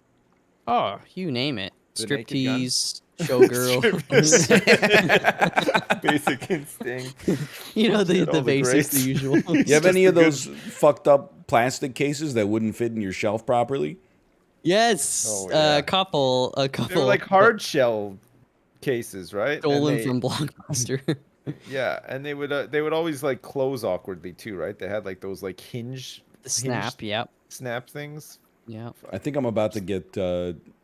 Oh, you name it. The Naked Gun? Striptease, showgirl. Basic Instinct. You know, the All the basics, the greats. usual. You have Just any of the good- those fucked up plastic cases that wouldn't fit in your shelf properly? Yes, Oh, yeah. a couple. They were like hard shell cases, right? And stolen they- from Blockbuster. Yeah, and they would always like close awkwardly too, right? They had like those like The snap. hinged Yep. snap things. Yep. I think I'm about to get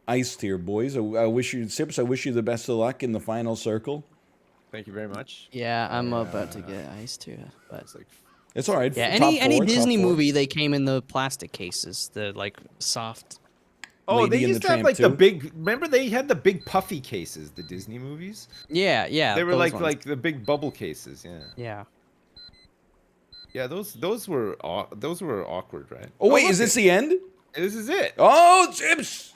iced here, boys. I wish you, Sips, I wish you the best of luck in the final circle. Thank you very much. Yeah, I'm about to get iced too. But It's like It's all right. yeah, Top any four, top Disney four. movie, they came in the plastic cases, the like soft. oh, Lady they and used the to have Tramp like the 2. big. Remember they had the big puffy cases, the Disney movies. Yeah, yeah. They were those like ones. like the big bubble cases. Yeah. Yeah. Yeah, those were awkward, right? Oh wait, look is this it. the end? This is it. Oh, Sips.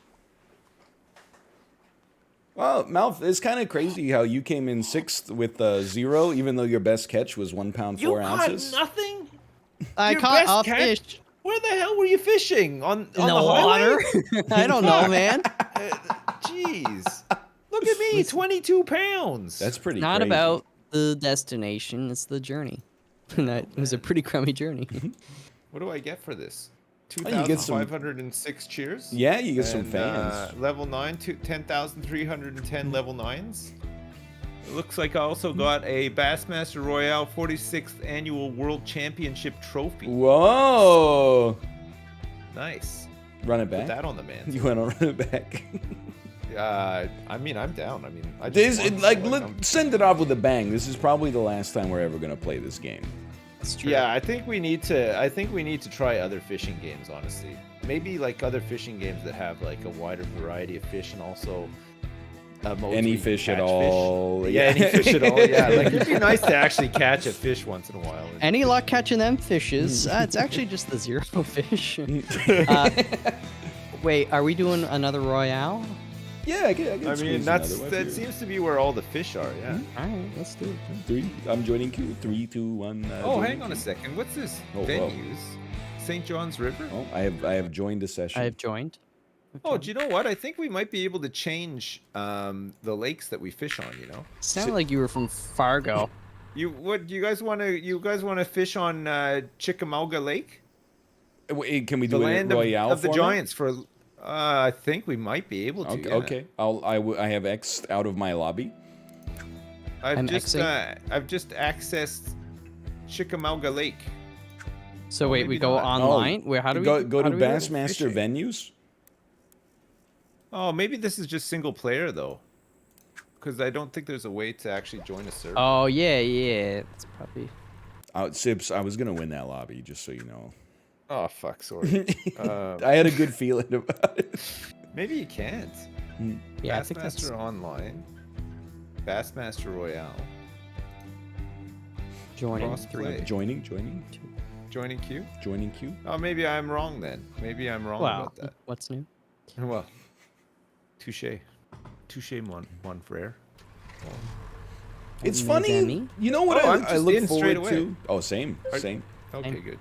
Well, Malf, it's kind of crazy how you came in 6th with 0, even though your best catch was 1 pound 4 ounces. nothing. I Your caught best a catch? fish Where the hell were you fishing? On in the highway? water. I don't know, man. Jeez. Look at me, 22 pounds. That's pretty Not crazy. about the destination; it's the journey. And that was a pretty crummy journey. What do I get for this? Oh, you get some- 2,506 cheers. Yeah, you get some And, fans. level 9 to 10,310 level 9s. It looks like I also got a Bassmaster Royale 46th Annual World Championship trophy. Whoa! Nice. Run it Put back. that on the man. You want to run it back? I mean, I'm down. I mean, I just This, won, so, like, I'm- send it off with a bang. This is probably the last time we're ever gonna play this game. That's true. Yeah, I think we need to try other fishing games, honestly. Maybe like other fishing games that have like a wider variety of fish and also modes where Any you fish at catch all? Yeah, any fish at all. Yeah, like it'd be nice to actually catch a fish once in a while. Any luck catching them fishes? It's actually just the 0 fish. Wait, are we doing another Royale? Yeah, I can I squeeze mean, another one that here. seems to be where all the fish are. Yeah. All right, let's do it. 3. I'm joining Q. 3, 2, 1. Oh, hang on a second. What's this? Oh, whoa. Venues? St. John's River? Oh, I have joined a session. I have joined. Oh, do you know what? I think we might be able to change the lakes that we fish on. You know. Sounded like you were from Fargo. Do you guys want to fish on Chickamauga Lake? Wait, can we The do land a Royale of the format? Giants for I think we might be able to. Okay, yeah. okay. I have X'd out of my lobby. I'm I've Xing. just accessed Chickamauga Lake. So Oh, wait, maybe we go not. online. Where? How do we go how to do we Bassmaster fishing? venues? Oh, maybe this is just single player though, because I don't think there's a way to actually join a server. Oh yeah, yeah. It's probably. Sips, I was gonna win that lobby, just so you know. Oh fuck, sorry. I had a good feeling about it. Maybe you can't. Yeah, I think that's. Bassmaster Online, Bassmaster Royale, Joining. crossplay, Joining joining queue. queue. Oh, maybe I'm wrong then. Maybe I'm wrong Wow. about that. What's new? Well, touche, mon frere. It's Maybe funny. me? You know what Oh, I'm I just look in straight forward to? Oh, same. Okay, good.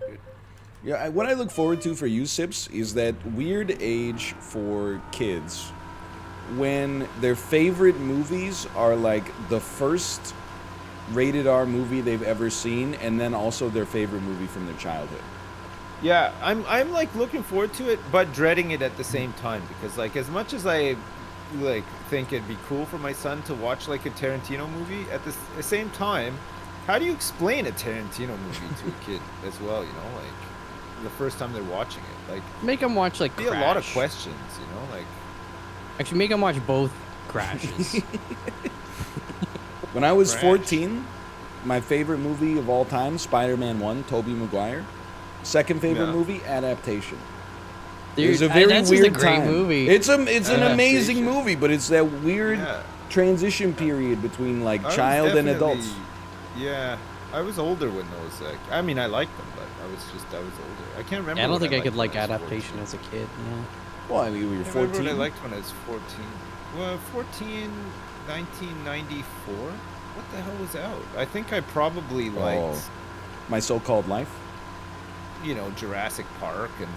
Yeah, what I look forward to for you, Sips, is that weird age for kids when their favorite movies are like the first rated R movie they've ever seen, and then also their favorite movie from their childhood. Yeah, I'm like looking forward to it, but dreading it at the same time because like as much as I like think it'd be cool for my son to watch like a Tarantino movie at the same time, how do you explain a Tarantino movie to a kid as well? You know, like the first time they're watching it, like Make them watch like be Crash. a lot of questions. You know, like Actually, make them watch both Crashes. When I was Crash. 14, my favorite movie of all time, Spider-Man 1, Tobey Maguire. Second favorite Yeah. movie, Adaptation. Dude, It was a very that's weird just a great time. movie. It's an amazing Adaptation. movie, but it's that weird yeah. transition period between like I was child and definitely- adults. Yeah, I was older when those. I mean, I liked them, but I was older. I can't remember. Yeah, I don't what think I could liked like when I was Adaptation 14. as a kid. Yeah. Well, I mean, we were I remember 14. what I liked when I was 14. Well, 14, 1994. What the hell was out? I think I probably liked, Oh. My So-Called Life. you know, Jurassic Park and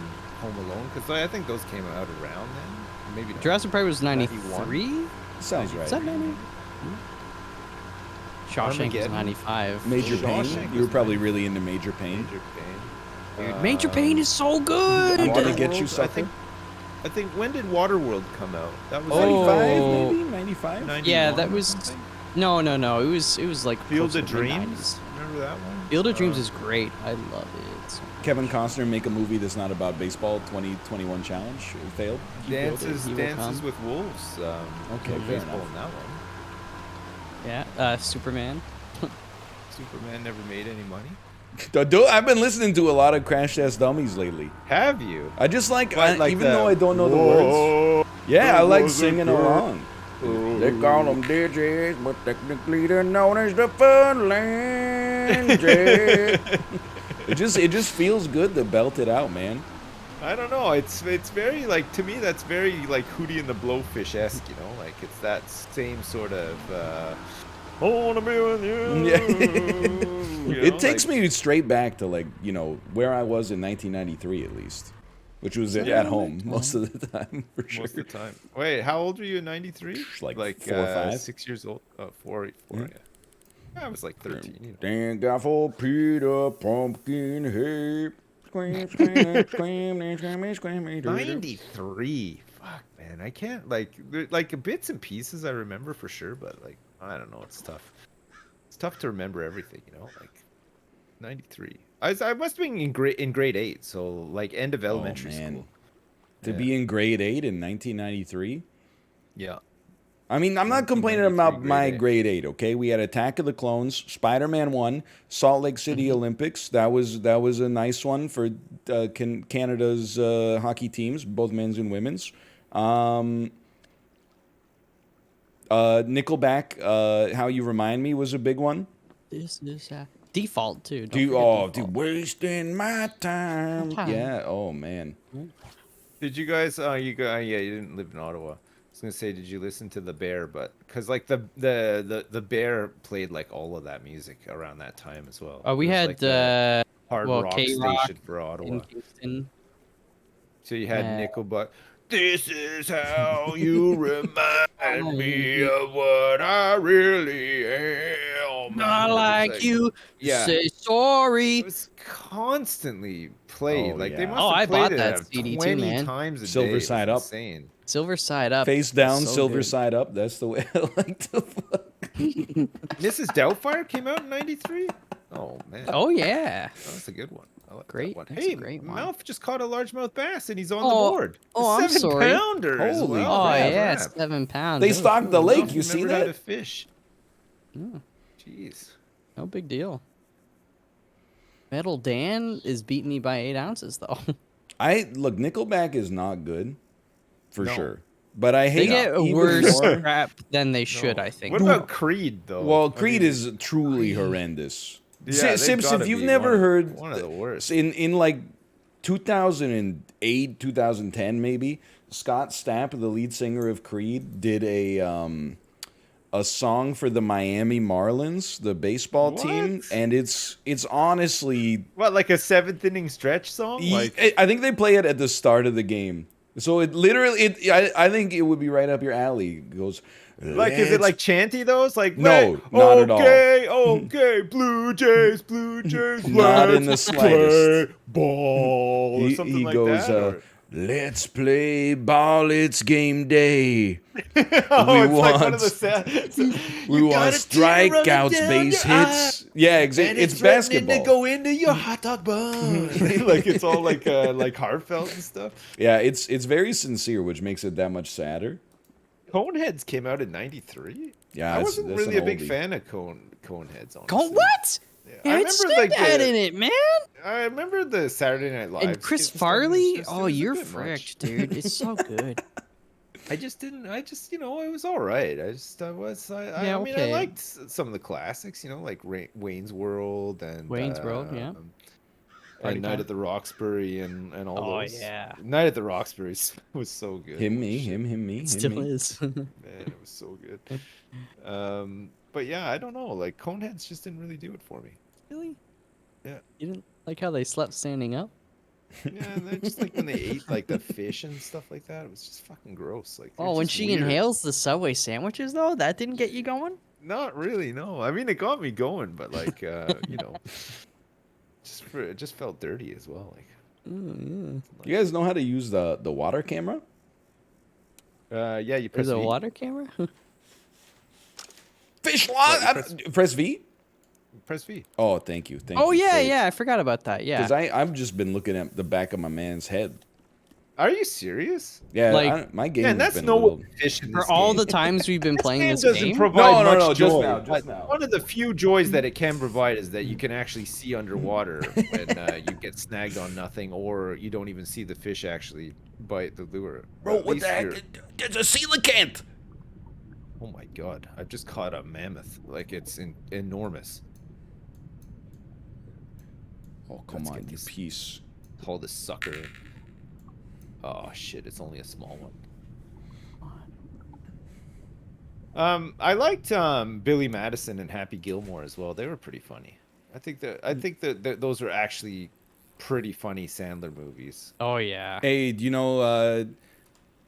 Home Alone, because I think those came out around then. Maybe not. Jurassic Park was 91? 93. Sounds right. Is that 90? Shawshank was Armageddon. Major 95. Pain. Shawshank You were was probably nice. really into Major Pain. Major Pain. Dude, Major Pain is so good. I'm gonna Waterworld, get you I sucker. I think when did Waterworld come out? That was Oh. 95, maybe 95. 91 Yeah, or that was- something? No, no, no. It was like Field closer of to Dreams. mid-90s. Remember that one? Field of Dreams is great. I love it. So Kevin Costner make a movie that's not about baseball. 2021 challenge. It failed. Dances He will Dances come. with Wolves. Okay, no fair baseball enough. in that one. yeah, Superman. Superman never made any money. I've been listening to a lot of Crash Test Dummies lately. Have you? I just like, What, like even though I don't know the words. Yeah, I like singing along. They call them digits, but technically they're known as the Funland. It just feels good to belt it out, man. I don't know. It's very like, to me that's very like Hootie and the Blowfish esque. You know, like it's that same sort of. I wanna be with you. Yeah. You It know, takes like, me straight back to, like, you know, where I was in 1993 at least, which was at home most of the time, for sure. most of the time. Wait, how old were you in '93? Like 4 or 5. 6 years old. Oh, four. Yeah. I was like 13. You know. Thank God for Peter Pumpkin Head. Scream, scream, scream, scream, scream, 93. Fuck, man. I can't like bits and pieces I remember for sure, but like I don't know. It's tough. It's tough to remember everything, you know. Like 93. I must have been in grade 8, so like end of elementary school. To be in grade 8 in 1993? Yeah. I mean, I'm not complaining 1993 about my grade 8. grade 8, okay? We had Attack of the Clones, Spider-Man 1, Salt Lake City Olympics. That was a nice one for Canada's hockey teams, both men's and women's. Nickelback, How You Remind Me was a big one. This is Default too. Don't forget Default. Wasting my time. Yeah, oh man. Did you guys yeah, you didn't live in Ottawa. I was going to say, did you listen to The Bear? But cuz like the Bear played like all of that music around that time as well. Oh, we It was, had like, the hard rock K-Rock station for Ottawa. in Kingston. So you had Uh, Nickelback. This is how you remind me of what I really am. Not like you. Yeah. Say sorry. It was constantly played. Oh, like they yeah. must Oh, have I played bought it that CD too, 20 man. times a Silver day. It was side up. insane. Silver side up. Face down, So silver good. side up. That's the way I like to fuck. Mrs. Doubtfire came out in '93. Oh man. Oh yeah. That's a good one. I like Great. that one. That's Hey, a great one. Malf just caught a largemouth bass and he's on the Oh, board. oh, I'm 7 sorry. pounder as Holy well. Oh crap. yeah, Crap. 7 pounds. They Oh, stocked the cool. lake. You see Remember how to that? fish. Yeah, Jeez. no big deal. Metal Dan is beating me by 8 ounces though. Look, Nickelback is not good, for No. sure. But I hate They get even worse more- crap than they should, No. I think. What about Creed though? Well, I Creed mean, is truly horrendous. yeah, they've Sips, gotta if you've be never heard one of the worst. in like 2008, 2010 maybe, Scott Stapp, the lead singer of Creed, did a song for the Miami Marlins, the baseball team, What? and it's honestly, What, like a 7th inning stretch song? Like I think they play it at the start of the game. So it literally, I think it would be right up your alley. It goes, is it like chanty though? It's like, No, wait, not at all. Okay, Blue Jays, Not in the let's slightest. play ball or something he like goes, that. Or... let's play ball, it's game day. oh, it's like one of the We want strikeouts, base hits. Yeah, exactly. It's basketball. to go into your hot dog bun. like it's all like heartfelt and stuff. Yeah, it's very sincere, which makes it that much sadder. Coneheads came out in '93. Yeah, I that's wasn't an really a big oldie. fan of Coneheads. Honestly. Go what? Yeah, Yeah, I it's remember like that the, in it, man. I remember the Saturday Night Live. And Chris skits stuff, Farley. it Oh, was a you're bit much. fricked, dude. It's so good. I just you know, it was all right. I Yeah, mean, okay. I liked some of the classics, you know, like Wayne's World and Wayne's World, yeah. Party and Night Time. at the Roxbury and all Oh, those. yeah. Night at the Roxbury was so good. Him, me, Shit, him, me. It him, still me. is. man, it was so good. But yeah, I don't know. Like Coneheads just didn't really do it for me. Really? Yeah. You didn't like how they slept standing up? Yeah, and then just like when they ate like the fish and stuff like that, it was just fucking gross. Like they're Oh, when just she weird. inhales the Subway sandwiches, though, that didn't get you going? Not really, no. I mean, it got me going, but like, you know, it just felt dirty as well. Like, Mm, You guys know how to use the water camera? yeah, you press There's a V. water camera? Fish law. Press V. Press V. Oh, thank you. Thank Oh you. yeah, I forgot about that. Yeah. Because I've just been looking at the back of my man's head. Are you serious? Yeah, Like- my game Man, has that's been no a little... fish in For this all game. the times we've been playing this doesn't game, provide No, much just joy. now, just But now. one of the few joys that it can provide is that you can actually see underwater when you get snagged on nothing, or you don't even see the fish actually bite the lure. Bro, At what least the heck? you're- There's a coelacanth. Oh my god! I've just caught a mammoth. Like it's enormous. Oh, come Let's on, get you this- piece. Haul this sucker in. Oh shit! It's only a small one. I liked Billy Madison and Happy Gilmore as well. They were pretty funny. I think that those are actually pretty funny Sandler movies. oh yeah. Hey, do you know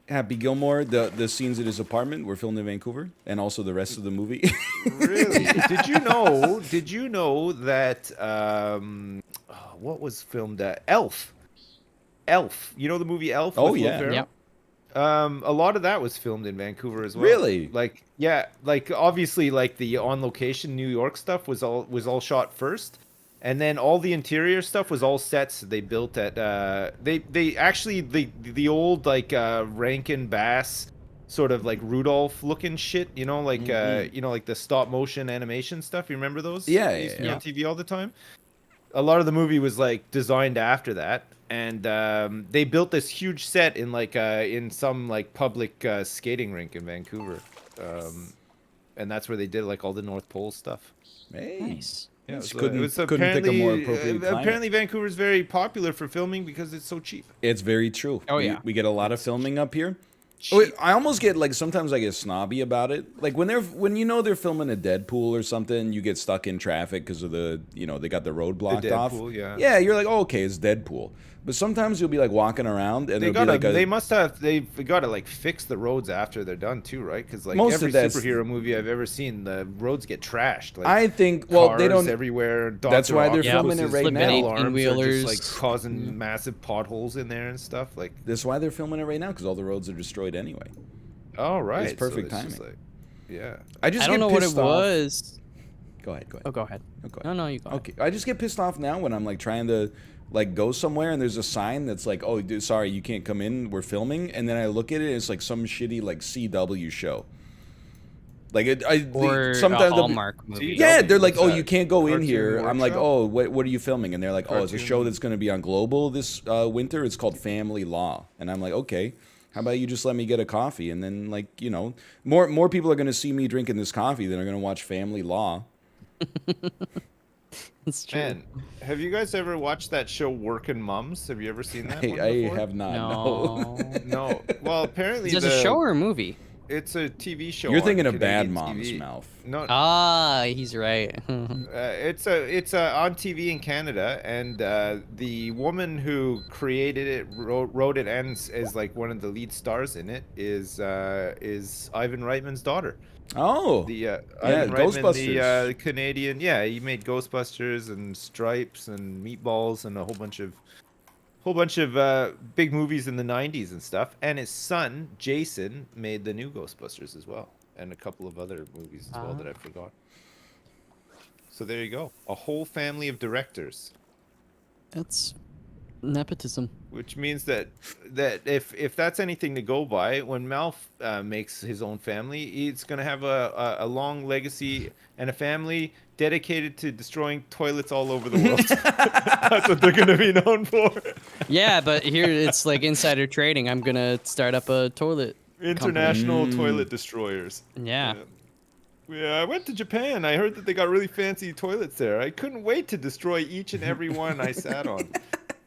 Happy Gilmore? The scenes at his apartment were filmed in Vancouver, and also the rest of the movie. Really? Did you know? Did you know that what was filmed at Elf? Elf. You know the movie Elf? Oh, with Will yeah. Ferrell? Yep. A lot of that was filmed in Vancouver as well. Really? Like, yeah, like obviously, like the on location New York stuff was all shot first, and then all the interior stuff was all sets they built at. They actually the old like Rankin Bass sort of like Rudolph looking shit. You know, like like the stop motion animation stuff. You remember those? Yeah, They used to be yeah. on TV all the time. A lot of the movie was like designed after that, and they built this huge set in like in some like public skating rink in Vancouver, and that's where they did like all the North Pole stuff. Hey, Nice. Yeah, Just it was couldn't pick a more apparently- appropriate climate. Apparently, Vancouver's very popular for filming because it's so cheap. It's very true. Oh, We- yeah. we get a lot of filming up here. Oh, wait, I almost get like sometimes I get snobby about it. Like when they're filming a Deadpool or something, you get stuck in traffic because of they got the road blocked off. Deadpool, yeah. Yeah, you're like, oh, okay, it's Deadpool. But sometimes you'll be like walking around and They there'll gotta, be like they've got to like fix the roads after they're done too, right? Because like Most of every that's- superhero movie I've ever seen, the roads get trashed. Like, I think well they cars don't. everywhere. That's why they're filming it right Flipping now. Alarms are 18-wheelers. just like causing massive potholes in there and stuff. Like, That's why they're filming it right now because all the roads are destroyed anyway. oh right, It's perfect so just timing. like, yeah. I just I don't get know what it pissed off. was. Go ahead. Go Oh, ahead. go ahead. Go ahead. No, you go. Okay, I just get pissed off now when I'm like trying to like go somewhere and there's a sign that's like, "Oh, dude, sorry, you can't come in. We're filming." And then I look at it, and it's like some shitty like CW show. Like Or sometimes a they'll be- Hallmark movie. yeah, they're like, What's "Oh, that? you can't go in Cartoon here." I'm like, Workshop? "Oh, what are you filming?" And they're like, "Oh, it's a show Cartoon- that's going to be on Global this winter. It's called Family Law." And I'm like, "Okay, how about you just let me get a coffee?" And then like more people are going to see me drinking this coffee than are going to watch Family Law. It's true. Man, have you guys ever watched that show Workin' Mums? Have you ever seen that? one I before? have not. No. No. No. Well, apparently Is it a show or a movie? it's a TV show. You're on thinking of Bad Canadian Mom's TV. Mouth. No, Ah, he's right. it's on TV in Canada, and the woman who created it, wrote it, and is like one of the lead stars in it is Ivan Reitman's daughter. Oh, The Ivan Reitman, Ghostbusters. the Canadian, yeah, he made Ghostbusters and Stripes and Meatballs and a whole bunch of big movies in the 90s and stuff. And his son Jason made the new Ghostbusters as well, and a couple of other movies as well that I forgot. So there you go, a whole family of directors. That's nepotism. Which means that if that's anything to go by, when Malf makes his own family, he's gonna have a long legacy and a family dedicated to destroying toilets all over the world. That's what they're gonna be known for. Yeah, but here it's like insider trading. I'm gonna start up a toilet. International toilet destroyers. Yeah. Yeah, I went to Japan. I heard that they got really fancy toilets there. I couldn't wait to destroy each and every one I sat on.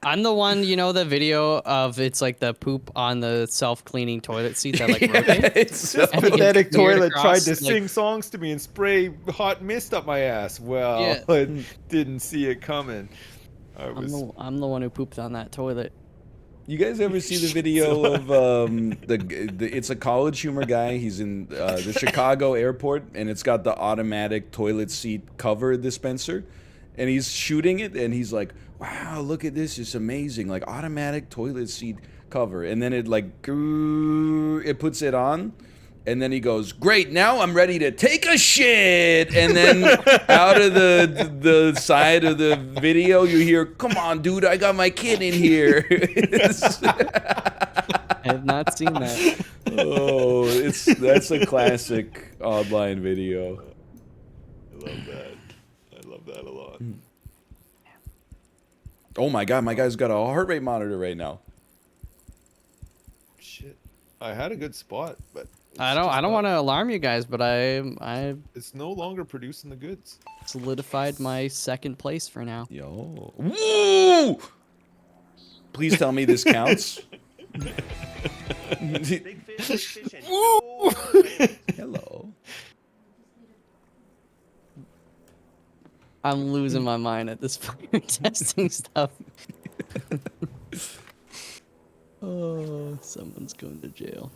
I'm the one, the video of it's like the poop on the self-cleaning toilet seat that like rotates. it's so, I think it's Pathetic smeared toilet across, tried to like- sing songs to me and spray hot mist up my ass. Well, Yeah. I didn't see it coming. I'm the one who pooped on that toilet. you guys ever see the video of it's a College Humor guy. He's in the Chicago airport, and it's got the automatic toilet seat cover dispenser, and he's shooting it, and he's like, "Wow, look at this! It's amazing! Like automatic toilet seat cover." And then it like it puts it on, And then he goes, great, now I'm ready to take a shit. And then out of the side of the video, you hear, come on, dude, I got my kid in here. I have not seen that. Oh, that's a classic online video. I love that. I love that a lot. Oh my god, my guy's got a heart rate monitor right now. Shit. I had a good spot, but I don't want to alarm you guys, but I it's no longer producing the goods. solidified my second place for now. Yo. Woo! Please tell me this counts. Hello. I'm losing my mind at this point. Testing stuff. Oh, someone's going to jail.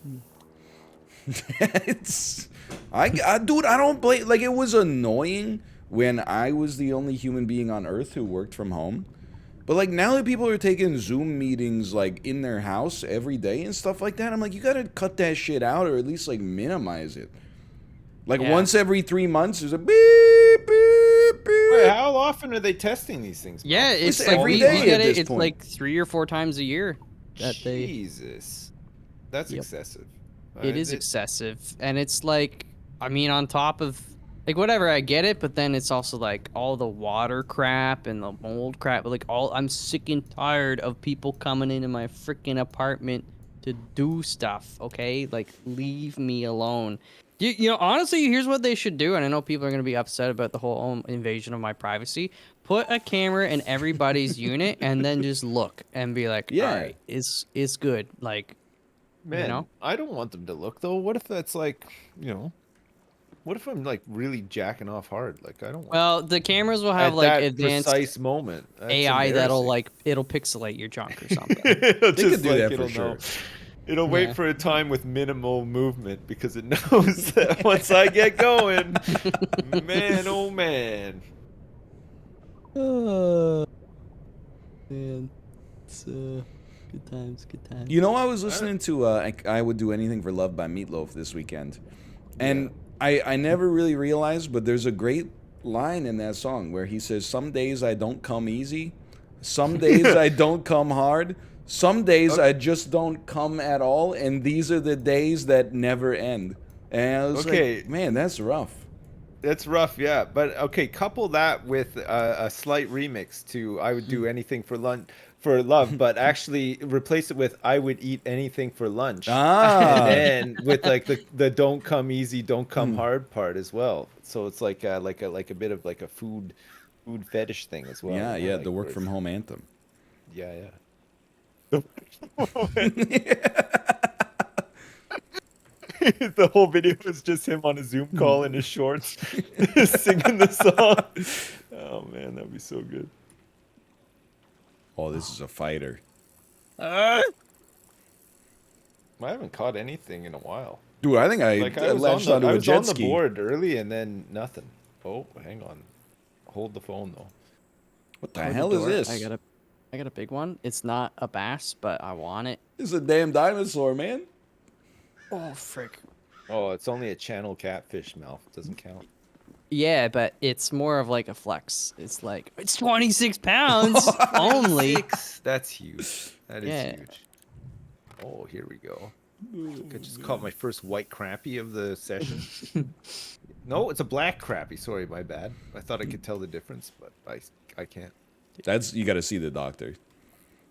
Dude, I don't blame. Like, it was annoying when I was the only human being on Earth who worked from home. But like now that people are taking Zoom meetings like in their house every day and stuff like that, I'm like, you gotta cut that shit out or at least like minimize it. Like once every 3 months, there's a beep beep beep. Wait, how often are they testing these things? Yeah, it's It's like every we day get at it. this It's point. like 3 or 4 times a year that they. Jesus, that's Yep. excessive. It is excessive, and it's like, I mean, on top of like whatever, I get it, but then it's also like all the water crap and the mold crap. Like I'm sick and tired of people coming into my freaking apartment to do stuff. Okay, like leave me alone. You know, honestly, here's what they should do, and I know people are gonna be upset about the whole invasion of my privacy. Put a camera in everybody's unit, and then just look and be like, Yeah. all right, it's good. Like, Man, you know? I don't want them to look though. What if that's like, you know, what if I'm like really jacking off hard? Like I don't want Well, the cameras will have at like that advanced precise moment. That's AI that'll embarrassing. like it'll pixelate your junk or something. It'll They could just, do like, that for it'll sure. know. It'll Yeah. wait for a time with minimal movement because it knows that once I get going, man, oh man. Man, it's good times, good times. You know, I was listening to I Would Do Anything for Love by Meatloaf this weekend. And I never really realized, but there's a great line in that song where he says, some days I don't come easy, some days I don't come hard, some days I just don't come at all, and these are the days that never end. And I was like, man, that's rough. That's rough, yeah. But okay, couple that with a slight remix to "I Would Do Anything for Love," but actually replace it with "I Would Eat Anything for Lunch," Ah. and then with like the "Don't Come Easy, Don't Come Hard" part as well. So it's like a bit of like a food fetish thing as well. Yeah, you know, yeah, like the work where from it's- home anthem. Yeah, yeah. The whole video is just him on a Zoom call in his shorts singing the song. Oh man, that'd be so good. Oh, this is a fighter. I haven't caught anything in a while. Dude, I think I latched onto I a was jet on the ski. board early and then nothing. Oh, hang on. Hold the phone though. What the Open hell is door. this? I got a big one. It's not a bass, but I want it. This is a damn dinosaur, man. Oh frick. Oh, it's only a channel catfish, Mel. Doesn't count. Yeah, but it's more of like a flex. It's like it's 26 pounds only. That's huge. That is Yeah. huge. Oh, here we go. I just caught my first white crappie of the session. No, it's a black crappie. Sorry, my bad. I thought I could tell the difference, but I can't. That's you got to see the doctor.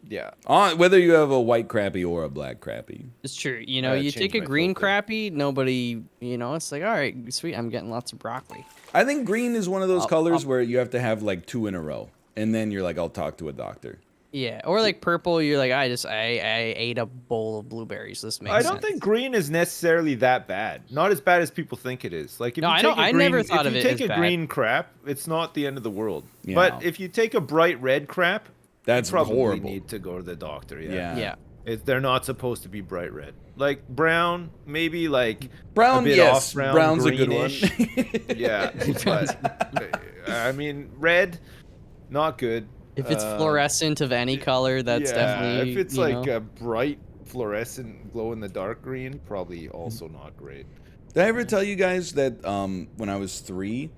Yeah. Whether you have a white crappie or a black crappie. It's true. You know, gotta you change take a my green filter. crappie, nobody, you know, it's like, all right, sweet, I'm getting lots of broccoli. I think green is one of those I'll- colors I'll- where you have to have like 2 in a row, and then you're like, I'll talk to a doctor. Yeah, or like purple, you're like, I ate a bowl of blueberries. This makes I sense. don't think green is necessarily that bad. Not as bad as people think it is. Like if No, you I take don't- a I green, never thought if of you it take as a bad. green crap, it's not the end of the world. Yeah. But if you take a bright red crap, That's you probably horrible. need to go to the doctor. Yeah. Yeah. They're not supposed to be bright red. Like brown, maybe like Brown, a bit yes, off brown, brown's a good one. greenish. Yeah, but I mean red, not good. If it's fluorescent of any color, that's yeah, definitely. if it's you like know. a bright fluorescent glow in the dark green, probably also not great. Did I ever tell you guys that when I was 3,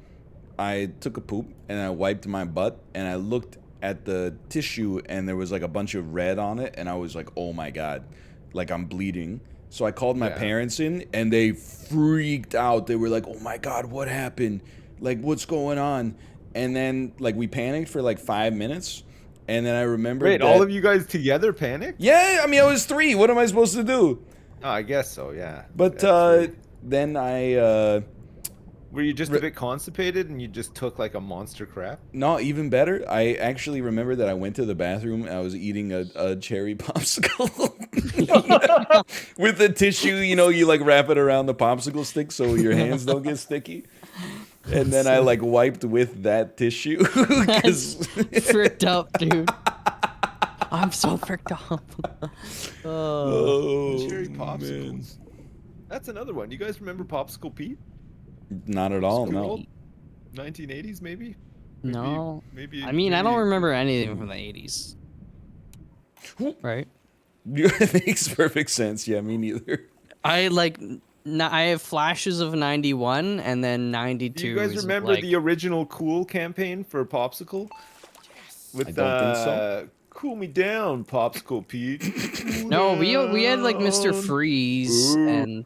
I took a poop and I wiped my butt and I looked at the tissue and there was like a bunch of red on it and I was like, oh my god, like I'm bleeding. So I called my parents in and they freaked out. They were like, oh my god, what happened? Like, what's going on? And then like we panicked for like 5 minutes and then I remembered Wait, that, all of you guys together panicked? yeah, I mean, I was 3. What am I supposed to do? Oh, I guess so, yeah. But That's right. then I Were you just a bit constipated and you just took like a monster crap? no, even better. I actually remember that I went to the bathroom and I was eating a cherry popsicle with the tissue. You know, you like wrap it around the popsicle stick so your hands don't get sticky. And then I like wiped with that tissue. Fricked up, dude. I'm so fricked up. Oh, Cherry man. popsicles. That's another one. You guys remember Popsicle Pete? Not at all, no. Cool. 1980s, maybe? No. Maybe. I mean, I don't maybe- remember anything from the 80s. Right? It makes perfect sense. Yeah, me neither. I like. I have flashes of 91 and then 92. Do you guys is, remember like, the original Cool campaign for Popsicle? With I don't think so. Cool me down, Popsicle Pete. Cool No, we had like Mr. down. Freeze Ooh. and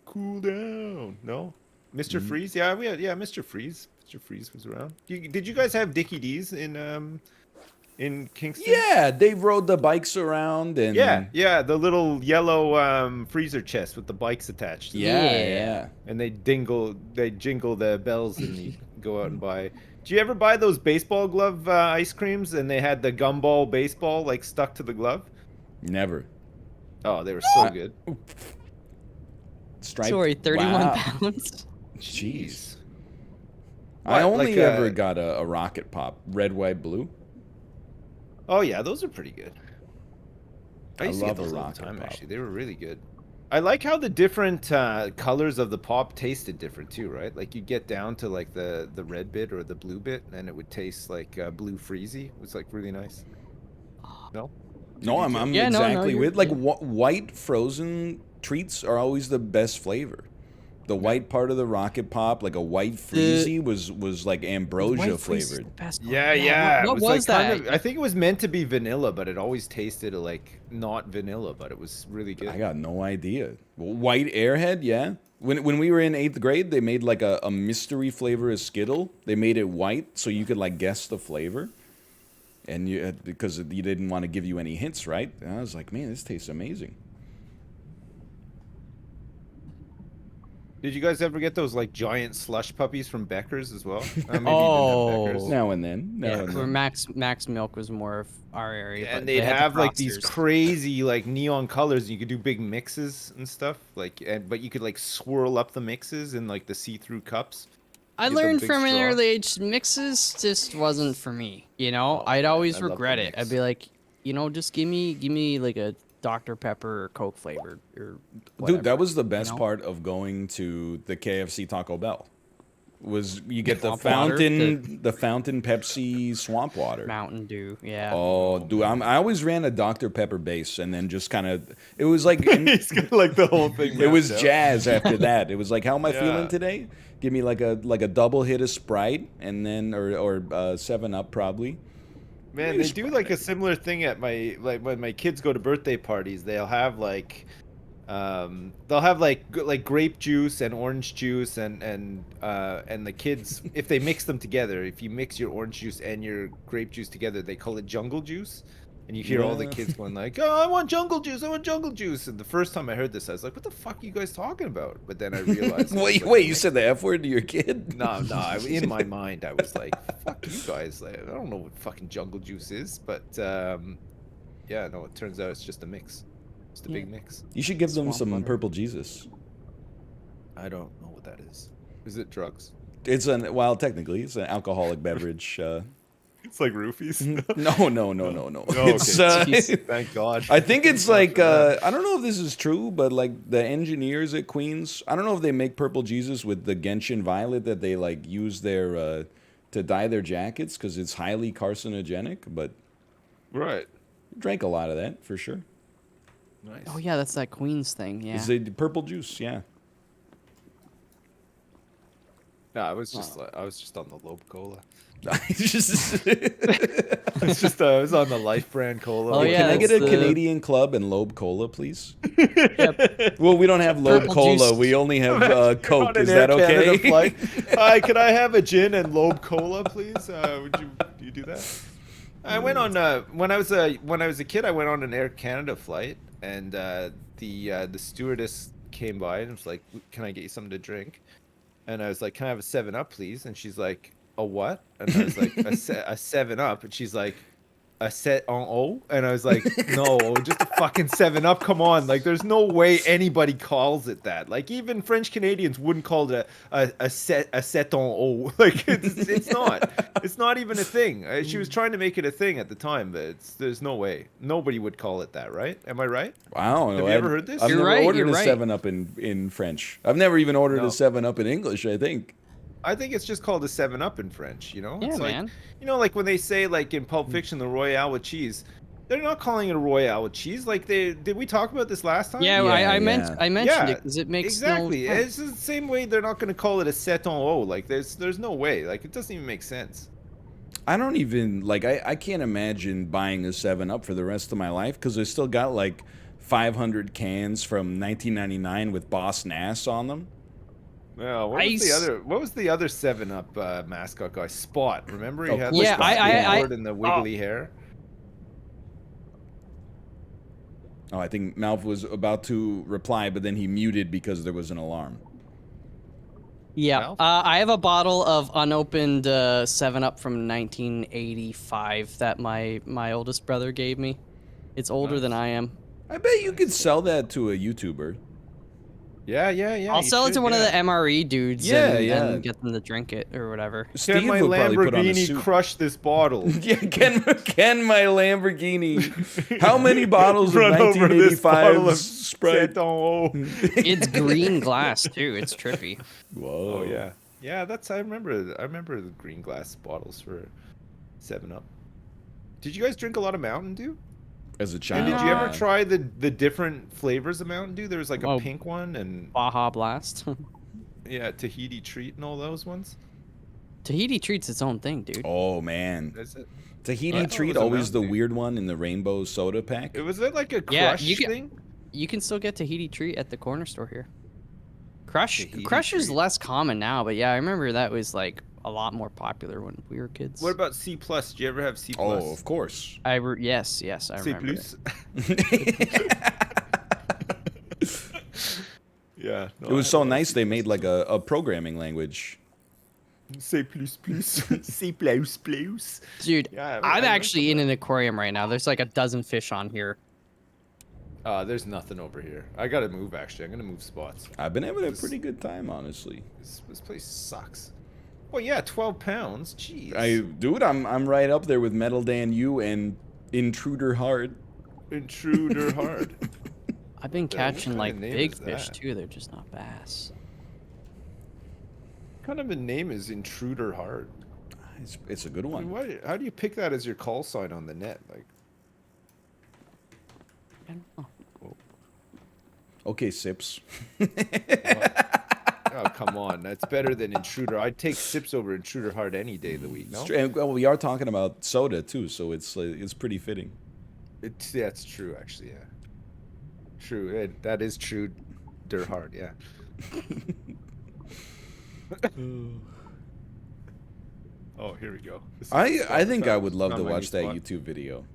Cool down. No? Mr. Freeze? Yeah, we had Mr. Freeze. Mr. Freeze was around. Did you guys have Dickie D's in Kingston? Yeah, they rode the bikes around and Yeah, the little yellow freezer chest with the bikes attached to them. yeah. And they jingle the bells and you go out and buy. Do you ever buy those baseball glove ice creams and they had the gumball baseball like stuck to the glove? Never. Oh, they were so good. Striped. sorry, 31 Wow. pounds. Jeez. What, I only like, ever got a rocket pop, red, white, blue. Oh yeah, those are pretty good. I used to love get a those all the rocket time pop. actually. They were really good. I like how the different colors of the pop tasted different too, right? Like you get down to like the red bit or the blue bit, and it would taste like blue freezy. It was like really nice. No. No, I'm Yeah, no, exactly you're- with like white frozen treats are always the best flavor. The white part of the rocket pop, like a white freezy, was like ambrosia flavored. Yeah. What it was like that? I think it was meant to be vanilla, but it always tasted like not vanilla, but it was really good. I got no idea. White Airhead, yeah. When we were in 8th grade, they made like a mystery flavor of Skittle. They made it white so you could like guess the flavor, and you because you didn't want to give you any hints, right? And I was like, man, this tastes amazing. Did you guys ever get those like giant slush puppies from Becker's as well? Maybe you didn't have Oh. Becker's. Now and then, Yeah, where Max Milk was more of our area. And but they'd they had the have like these Frosters. crazy like neon colors. You could do big mixes and stuff. But you could like swirl up the mixes in like the see-through cups. I Get the learned big from an straw. early age, mixes just wasn't for me. You know, Oh, I'd man, always I love the regret it. mix. I'd be like, you know, just give me like a Dr. Pepper or Coke flavored or whatever. Dude, that was the best know? part of going to the KFC Taco Bell. Was you get the Swamp water, fountain Pepsi swamp water. Mountain Dew. Yeah. Oh, dude, I always ran a Dr. Pepper base and then just kind of it was like He's got like the whole thing. it was mapped out. jazz after that. It was like, how am I Yeah. feeling today? Give me like a double hit of Sprite and then or 7-Up probably. Man, they do like a similar thing at when my kids go to birthday parties. They'll have like grape juice and orange juice and the kids, if they mix them together, if you mix your orange juice and your grape juice together, they call it jungle juice. And you hear all the Yeah. kids going like, "Oh, I want jungle juice! I want jungle juice!" And the first time I heard this, I was like, "What the fuck are you guys talking about?" But then I realized, it was Wait, like, you said the F word to your kid? No, in my mind, I was like, "Fuck you guys! Like, I don't know what fucking jungle juice is." But yeah, no, it turns out it's just a mix. Just a big mix. You should give them Swamp some butter. Purple Jesus. I don't know what that is. Is it drugs? It's technically it's an alcoholic beverage. It's like roofies. No. Oh, It's okay. Thank God. I think it's like I don't know if this is true, but like the engineers at Queens, I don't know if they make Purple Jesus with the Gentian violet that they like use their to dye their jackets because it's highly carcinogenic. But Right. drank a lot of that for sure. Nice. Oh yeah, that's that Queens thing. Yeah. It's a purple juice, yeah. No, I was just on the Lobe Cola. Just- It's just I was on the Life brand cola. Oh, Hey, yeah, can I get that's a the- Canadian Club and Lobe Cola, please? Yep. Well, we don't have Lobe Purple Cola. juice. We only have You're Coke. on an Is Air that okay? Canada flight. Hi, could I have a gin and Lobe Cola, please? Do you do that? I went on when I was a kid. I went on an Air Canada flight, and the stewardess came by and was like, "Can I get you something to drink?" And I was like, "Can I have a 7-Up, please?" And she's like, "A what?" And I was like, a 7-Up." And she's like, "A set en eau?" And I was like, "No, just a fucking 7-Up. Come on, like, there's no way anybody calls it that. Like, even French Canadians wouldn't call it a set en eau. Like, it's not even a thing. She was trying to make it a thing at the time, but there's no way. Nobody would call it that, right? Am I right? Wow. Have you ever heard this? I've You're never right, ordered you're a right. 7-Up in French. I've never even ordered No. a 7-Up in English, I think. I think it's just called a 7-Up in French, you know? Yeah, It's like, man. you know, like when they say, like, in Pulp Fiction, the Royale with cheese, they're not calling it a Royale with cheese. Like, did we talk about this last time? Yeah, Yeah, I yeah. mentioned it because it makes exactly. no sense. It's the same way they're not going to call it a set en eau. Like, there's no way. Like, it doesn't even make sense. I don't even, like, I can't imagine buying a 7-Up for the rest of my life because I still got, like, 500 cans from 1999 with Boss Nass on them. Well, what was the other 7-Up mascot guy? Spot. Remember he Oh, had Quick like, Spot, the yeah. skateboard and the wiggly hair? Oh, I think Malf was about to reply, but then he muted because there was an alarm. Yeah, Ralph? I have a bottle of unopened 7-Up from 1985 that my oldest brother gave me. It's older than Nice. I am. I bet you could sell that to a YouTuber. Yeah. I'll you sell it to should, one of yeah. the MRE dudes Yeah, and, yeah. and get them to drink it or whatever. Can Steve my would probably put on a Lamborghini suit. crush this bottle? Yeah, can my Lamborghini? How many bottles of Run over this bottle 1985 of Sprite? Set en eau. It's green glass too. It's trippy. Whoa. Oh yeah, yeah. I remember the green glass bottles for 7-Up. Did you guys drink a lot of Mountain Dew? As a And child. did you ever yeah. try the different flavors of Mountain Dew? There was like a Oh. pink one and Baja Blast. yeah, Tahiti Treat and all those ones. Tahiti Treat's its own thing, dude. Oh man, Is it? Tahiti I thought it Treat was a always the Mountain Dew. weird one in the rainbow soda pack. Was it like a Yeah, crush you can- thing? You can still get Tahiti Treat at the corner store here. Crush Tahiti is Treat. less common now, but yeah, I remember that was like a lot more popular when we were kids. What about C plus? Did you ever have C plus? Oh, of course. Yes, I C remember. plus. Yeah. no, It was I so had nice C++ they made like too. a programming language. C plus plus. C plus plus. Dude, Yeah, I I'm learned actually some in of an aquarium right now. There's like a dozen fish on here. There's nothing over here. I gotta move. Actually, I'm gonna move spots. I've been having a This- pretty good time, honestly. This place sucks. Well, yeah, 12 pounds. Jeez. Dude, I'm right up there with Metal Dan U and Intruder Hard. Intruder hard. I've been What catching kind like of name big is fish that? too. They're just not bass. What kind of a name is Intruder hard? It's a good I mean, one. how do you pick that as your call sign on the net? Like, I don't know. Okay, Sips. oh come on, that's better than Intruder. I'd take Sips over Intruder hard any day of the week. No, And, well, we are talking about soda too, so it's pretty fitting. that's true. Actually, yeah. True. That is true. Der hard. Yeah. Oh, here we go. I think I would love Not to my new watch that spot. YouTube video.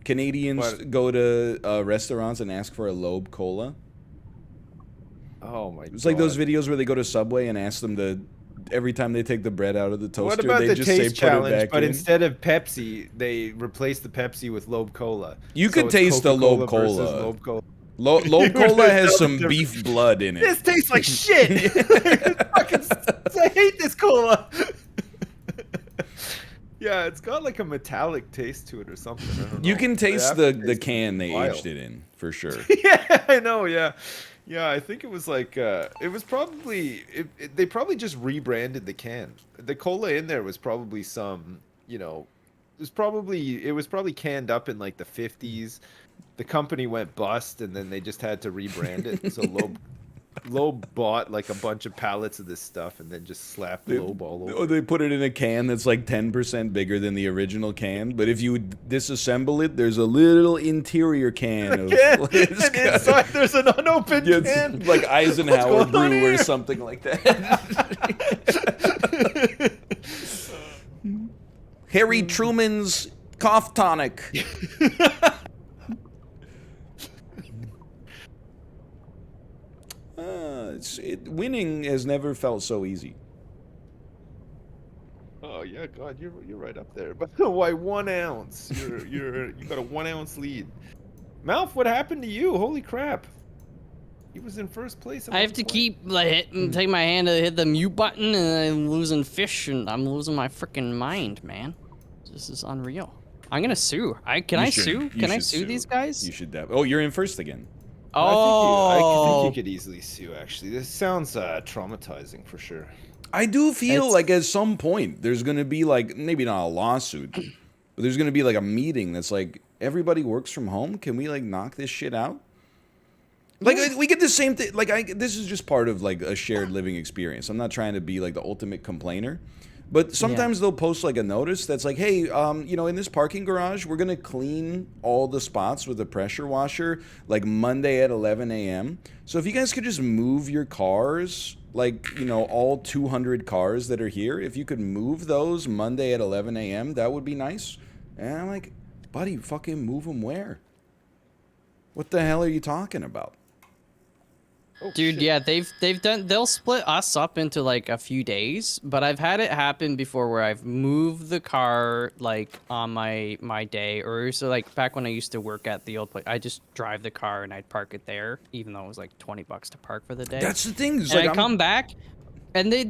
Canadians What? go to restaurants and ask for a Lobe Cola. Oh my. It's like those videos where they go to Subway and ask them to every time they take the bread out of the toaster, What about they the just taste say put it challenge? back But in. instead of Pepsi, they replace the Pepsi with Lobe Cola. You So could it's taste the Lobe Coca-Cola versus Cola. Lobe Cola. Lobe You Cola would has tell some the beef blood in it. This tastes like shit. I hate this cola. Yeah, it's got like a metallic taste to it or something. I don't know. You can taste After the taste can they wild. aged it in, for sure. Yeah, I know. Yeah, yeah. I think it was like it was probably they probably just rebranded the can. The cola in there was probably some, you know, it was probably canned up in like the 50s. The company went bust, and then they just had to rebrand it. So Loeb bought like a bunch of pallets of this stuff and then just slapped Loeb all over. They put it in a can that's like 10% bigger than the original can, but if you disassemble it, there's a little interior can of And inside there's an unopened can. like Eisenhower brew or something like that. Harry Truman's cough tonic. Winning has never felt so easy. Oh yeah, God, you're right up there. But why 1 ounce? You got a 1 ounce lead. Malf, what happened to you? Holy crap! He was in first place. I have to keep like take my hand to hit the mute button, and I'm losing fish, and I'm losing my freaking mind, man. This is unreal. I'm gonna sue. Can I sue these guys? You should. Oh, you're in first again. I think you could easily sue. Actually, this sounds traumatizing for sure. I do feel like at some point there's gonna be like maybe not a lawsuit, but there's gonna be like a meeting that's like everybody works from home. Can we like knock this shit out? Like we get the same thing. Like this is just part of like a shared living experience. I'm not trying to be like the ultimate complainer, but sometimes they'll post like a notice that's like, hey, you know, in this parking garage, we're gonna clean all the spots with a pressure washer like Monday at 11 a.m. So if you guys could just move your cars, like, you know, all 200 cars that are here, if you could move those Monday at 11 a.m., that would be nice. And I'm like, buddy, fucking move them where? What the hell are you talking about? Oh, Dude, shit. yeah, they'll split us up into like a few days, but I've had it happen before where I've moved the car like on my day, or so like back when I used to work at the old place, I just drive the car and I'd park it there, even though it was like $20 to park for the day. That's the thing. And I come back, and they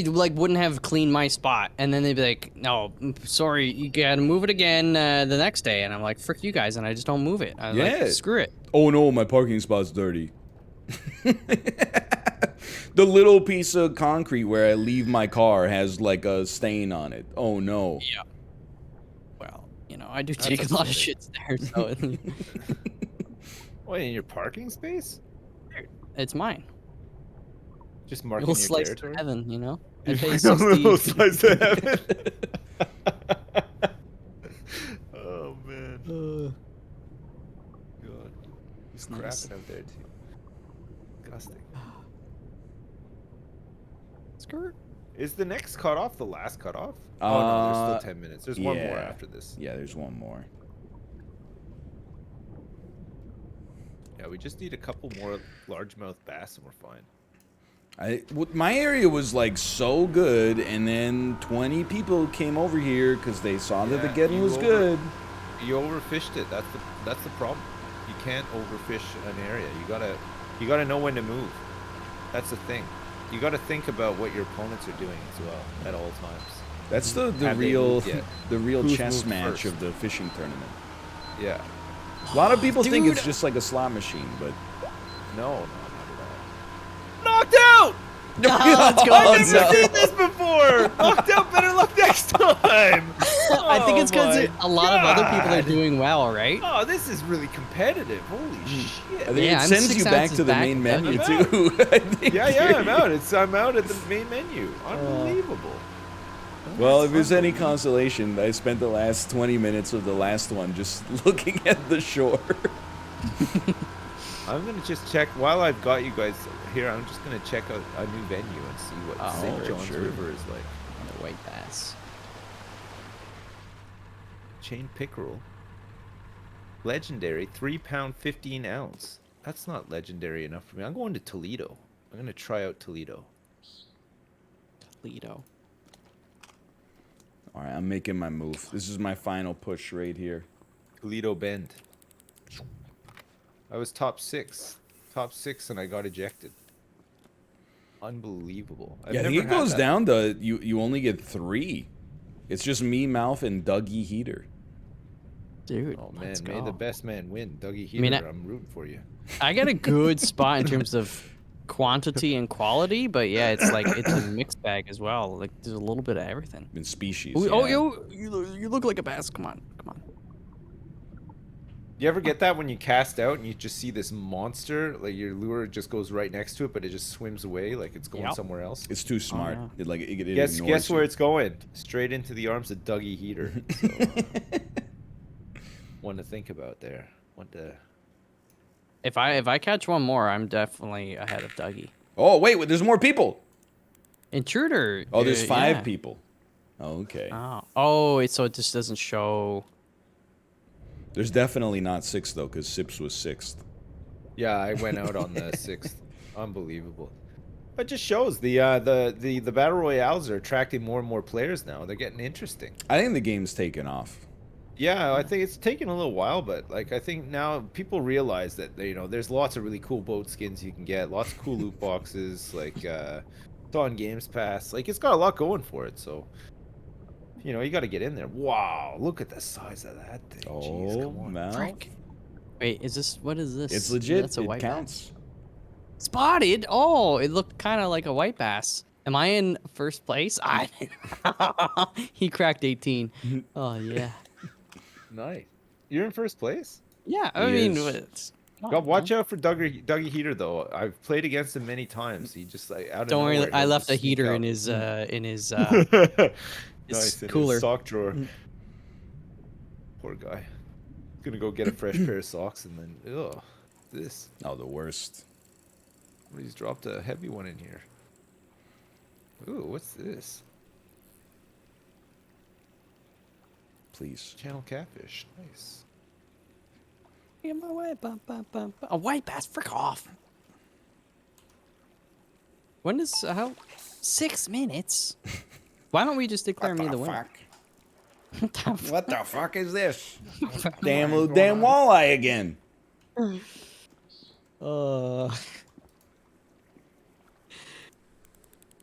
like wouldn't have cleaned my spot, and then they'd be like, "No, sorry, you gotta move it again the next day," and I'm like, "Frick you guys," and I just don't move it. I'm like, screw it. Oh no, my parking spot's dirty. The little piece of concrete where I leave my car has like a stain on it. Oh no. Yeah. Well, you know, I do take a lot of shits there, so What, in your parking space? it's mine. Just marking Little your slice territory. of heaven, you know. I You pay find a little 60. slice of heaven. Oh man. God. He's Nice. crapping out there too. Disgusting. Skirt. Is the next cutoff the last cutoff? Oh no, there's still 10 minutes. There's one more yeah. after this. Yeah, there's one more. Yeah, we just need a couple more largemouth bass and we're fine. My area was like so good, and then 20 people came over here because they saw that the getting was good. You overfished it. That's the problem. You can't overfish an area. You gotta know when to move. That's the thing. You gotta think about what your opponents are doing as well at all times. That's the Have they real moved yet? the real Who's chess moved match first? of the fishing tournament. Yeah. A lot of people think Dude. it's just like a slot machine, but No, not at all. Knocked out! No, let's go. I've never seen this before! Knocked out, better luck next time! I think it's because my a lot of other people are God. doing well, right? Oh, this is really competitive. Holy I shit. think Yeah, it I'm sends 6 you back ounces to the back main of menu that. too. I think Yeah, I'm out. I'm out at the main menu. Unbelievable. Well, if it's any consolation, I spent the last 20 minutes of the last one just looking at the shore. I'm gonna just check while I've got you guys here. I'm just gonna check out a new venue and see what St. John's sure. River is like. On the white bass. Chain pickerel. Legendary, 3 pound, 15 ounce. That's not legendary enough for me. I'm going to Toledo. I'm gonna try out Toledo. Toledo. All right, I'm making my move. This is my final push right here. Toledo Bend. I was top six, and I got ejected. Unbelievable. Yeah, I think it goes down to you only get 3. It's just me, Malf, and Dougie Heater. Dude, Oh man, let's may go. the best man win. Dougie Heater, mean, I'm rooting for you. I got a good spot in terms of quantity and quality, but yeah, it's like it's a mixed bag as well. Like there's a little bit of everything. In species. Oh, yeah. you look like a bass. Come on, come on. You ever get that when you cast out and you just see this monster, like your lure just goes right next to it, but it just swims away like it's going Yep. somewhere else? It's too smart. yeah. It Guess ignores where you. it's going? Straight into the arms of Dougie Heater. So, one to think about there. One to. If I catch one more, I'm definitely ahead of Dougie. Oh wait, there's more people. Intruder. Oh, there's 5 yeah. people. Oh, okay. So it just doesn't show. There's definitely not 6 though, because Sips was 6th. Yeah, I went out on the 6th. Unbelievable. But just shows the battle royales are attracting more and more players now. They're getting interesting. I think the game's taken off. Yeah, I think it's taken a little while, but like I think now people realize that there's lots of really cool boat skins you can get, lots of cool loot boxes, like it's on Games Pass. Like it's got a lot going for it, so you got to get in there. Wow, look at the size of that thing. Jeez, Oh, come on. Mal. Frick. Wait, what is this? It's legit. That's a It white counts. bass. Spotted. Oh, it looked kind of like a white bass. Am I in first place? He cracked 18. Oh yeah. Nice. You're in first place? Yeah, I He mean, is. come God, on, watch man. out for Dougie Heater though. I've played against him many times. He just like out of Don't worry, nowhere, I he'll left a just sneak heater out. in his Nice, in cooler. his sock drawer. Poor guy. Gonna go get a fresh pair of socks and then this. Oh, the worst. Somebody's dropped a heavy one in here. Ooh, what's this? Please. Channel catfish. Nice. Get my way, a white bass. Frick off. When does how? 6 minutes. Why don't we just declare me the winner? What the fuck is this? damn walleye again.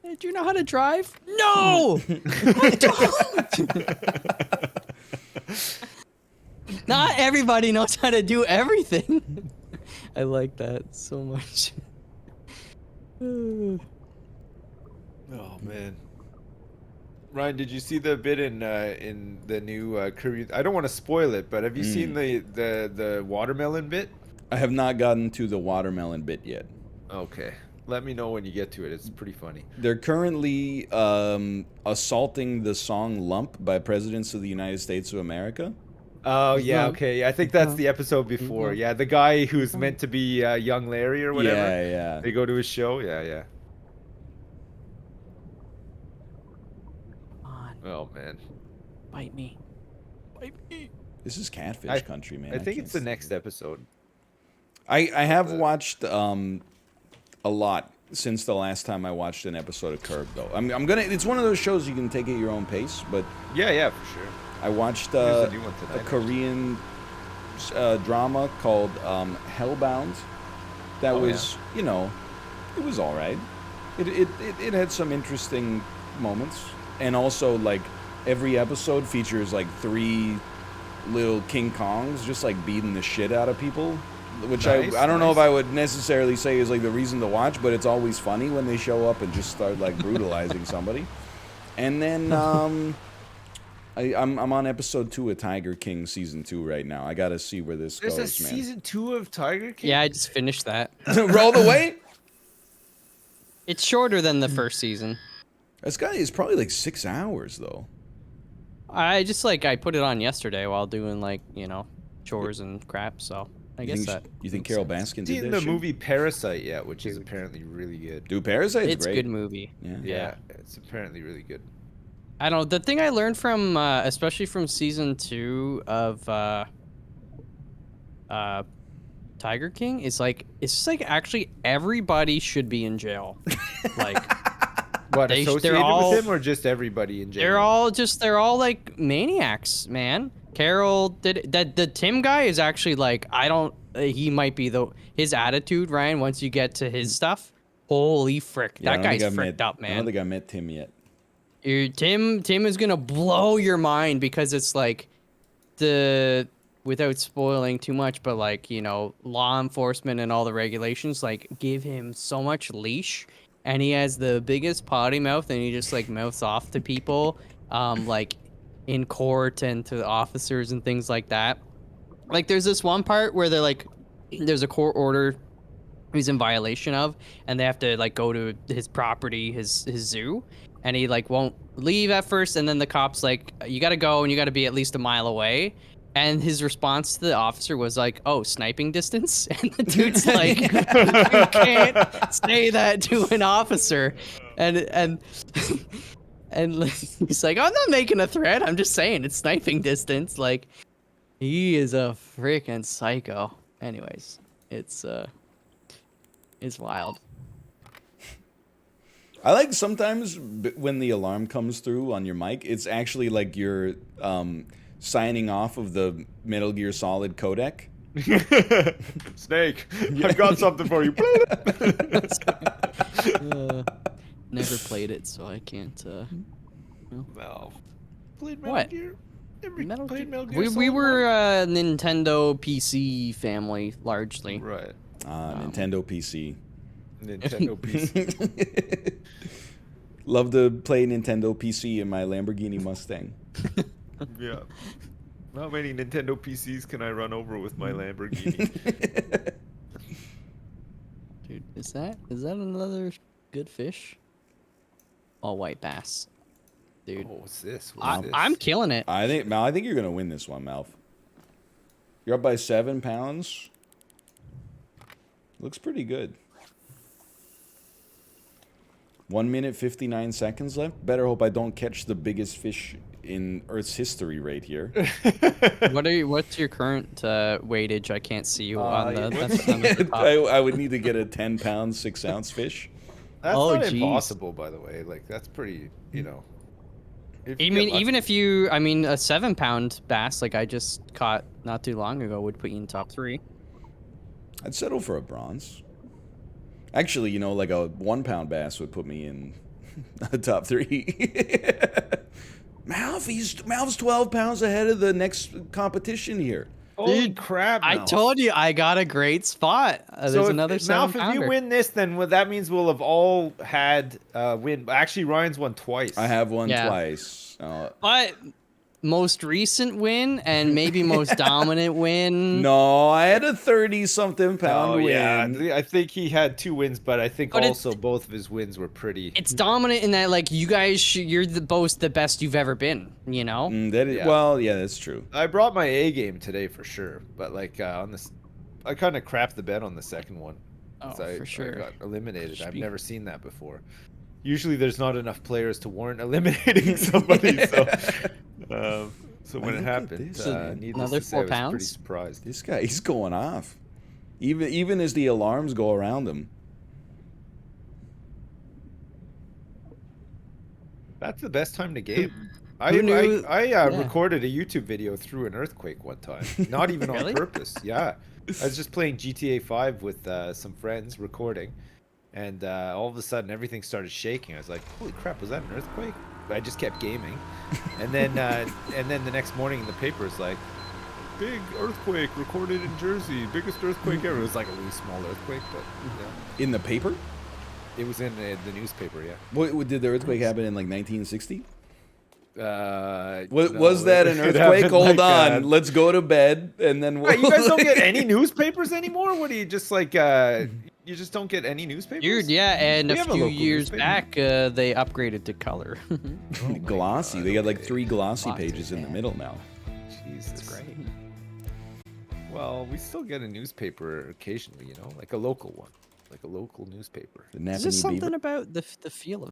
Do you know how to drive? No, I don't. Not everybody knows how to do everything. I like that so much. Oh man. Ryan, did you see the bit in the new Korean? I don't want to spoil it, but have you seen the watermelon bit? I have not gotten to the watermelon bit yet. Okay. Let me know when you get to it. It's pretty funny. They're currently assaulting the song Lump by Presidents of the United States of America. Oh yeah, okay. I think that's the episode before. Yeah, the guy who's meant to be young Larry or whatever. Yeah. They go to his show. Yeah. Come on, Oh man. bite me. Bite me. This is catfish country, man. I think can't it's the stand next it. episode. I have watched a lot since the last time I watched an episode of Curb, though. I'm gonna. It's one of those shows you can take at your own pace, but Yeah, for sure. I watched There's a new one a tonight, Korean drama called Hellbound. That Oh, was, it was all right. It had some interesting moments, and also like every episode features like 3 little King Kongs just like beating the shit out of people, which Nice, I don't know if nice. I would necessarily say is like the reason to watch, but it's always funny when they show up and just start like brutalizing somebody. And then I'm on episode 2 of Tiger King season 2 right now. I gotta see where this There's goes, a man. season 2 of Tiger King. Yeah, I just finished that. Roll the way. It's shorter than the first season. This guy is probably like 6 hours though. I put it on yesterday while doing chores and crap. So I guess that. You think makes Carol sense. Baskin Seen did the that shit? movie Parasite yet, which is apparently really good. Dude, Parasite's It's great. a good movie. Yeah. Yeah, it's apparently really good. I don't know. The thing I learned from, especially from season 2 of Tiger King, is it's just actually everybody should be in jail. Like What, they're associated all- with him or just everybody in general? they're all like maniacs, man. Carol did that. The Tim guy is actually he might be his attitude, Ryan. Once you get to his stuff, holy frick, Yeah, I that don't think guy's I've fricked met- up, I don't man. think I met Tim yet. Tim is gonna blow your mind because it's without spoiling too much, but law enforcement and all the regulations give him so much leash, and he has the biggest potty mouth, and he just mouths off to people in court and to the officers and things like that. Like, there's this one part where they're like, there's a court order he's in violation of, and they have to like go to his property, his zoo, and he like won't leave at first, and then the cops like, you gotta go and you gotta be at least a mile away. And his response to the officer was like, "Oh, sniping distance," and the dude's like, "You can't say that to an officer," and and he's like, "I'm not making a threat. I'm just saying it's sniping distance." Like, he is a freaking psycho. Anyways, it's wild. I like sometimes when the alarm comes through on your mic, it's actually like you're signing off of the Metal Gear Solid codec. Snake, I've got something for you. Never played it, so I can't. Valve. Played Metal What? Gear. Metal Played Gear? Metal Gear We Solid were 1? a Nintendo PC family largely. Right. Nintendo PC. Nintendo PC. Love to play Nintendo PC in my Lamborghini Mustang. Yeah. How many Nintendo PCs can I run over with my Lamborghini? Dude, is that another good fish? All white bass. Dude, Oh, what's this? What's this? I'm killing it. I think you're gonna win this one, Malf. You're up by 7 pounds. Looks pretty good. 1 minute 59 seconds left. Better hope I don't catch the biggest fish in Earth's history right here. What's your current weightage? I can't see you on the. That's on the top. I would need to get a 10-pound 6-ounce fish. That's Oh, not geez. impossible, by the way. Like, that's pretty, you know. If you I get mean, lucky. even if you, I mean, a 7-pound bass like I just caught not too long ago would put you in top 3. I'd settle for a bronze. Actually, you know, like a 1-pound bass would put me in the top 3. Malf's 12 pounds ahead of the next competition here. Holy Dude, crap, I Malf. told you I got a great spot. There's So another Malf, 7-pounder. if you win this, then that means we'll have all had win. Actually, Ryan's won twice. I have won Yeah. twice. But most recent win and maybe most dominant win. No, I had a 30-something pound Oh, win. yeah. I think he had 2 wins, but I think But also both of his wins were pretty. It's dominant in that like you guys, you're the best you've ever been. You know. That is, Yeah. Well, yeah, that's true. I brought my A game today for sure, but like on this, I kind of crapped the bet on the second one. 'Cause Oh, for sure. I got eliminated. I've never seen that before. Usually, there's not enough players to warrant eliminating somebody. So when it Look at happened, this. needless Another to say, I 4 was pretty pounds? surprised. This guy, he's going off. Even as the alarms go around him. That's the best time to game. Who knew- I yeah. recorded a YouTube video through an earthquake one time. Not even Really? on purpose. Yeah. I was just playing GTA 5 with some friends recording, and all of a sudden everything started shaking. I was like, "Holy crap! Was that an earthquake?" But I just kept gaming, and then the next morning in the paper is like, "Big earthquake recorded in Jersey, biggest earthquake ever." It was like a really small earthquake, but yeah, In the paper? it was in the newspaper. Yeah. What did the earthquake happen in like 1960? Was Was that an earthquake? Hold on. Let's go to bed and then we'll... You guys don't get any newspapers anymore? What do you just like? You just don't get any newspapers? Dude, yeah, and We a have a few local years newspaper. back, they upgraded to color. glossy. God, They got like okay. 3 glossy Glossy, pages in the man. middle now. Jesus. Great. Well, we still get a newspaper occasionally, you know, like a local one, like a local newspaper. The There's just Napanee Beaver. something about the feel of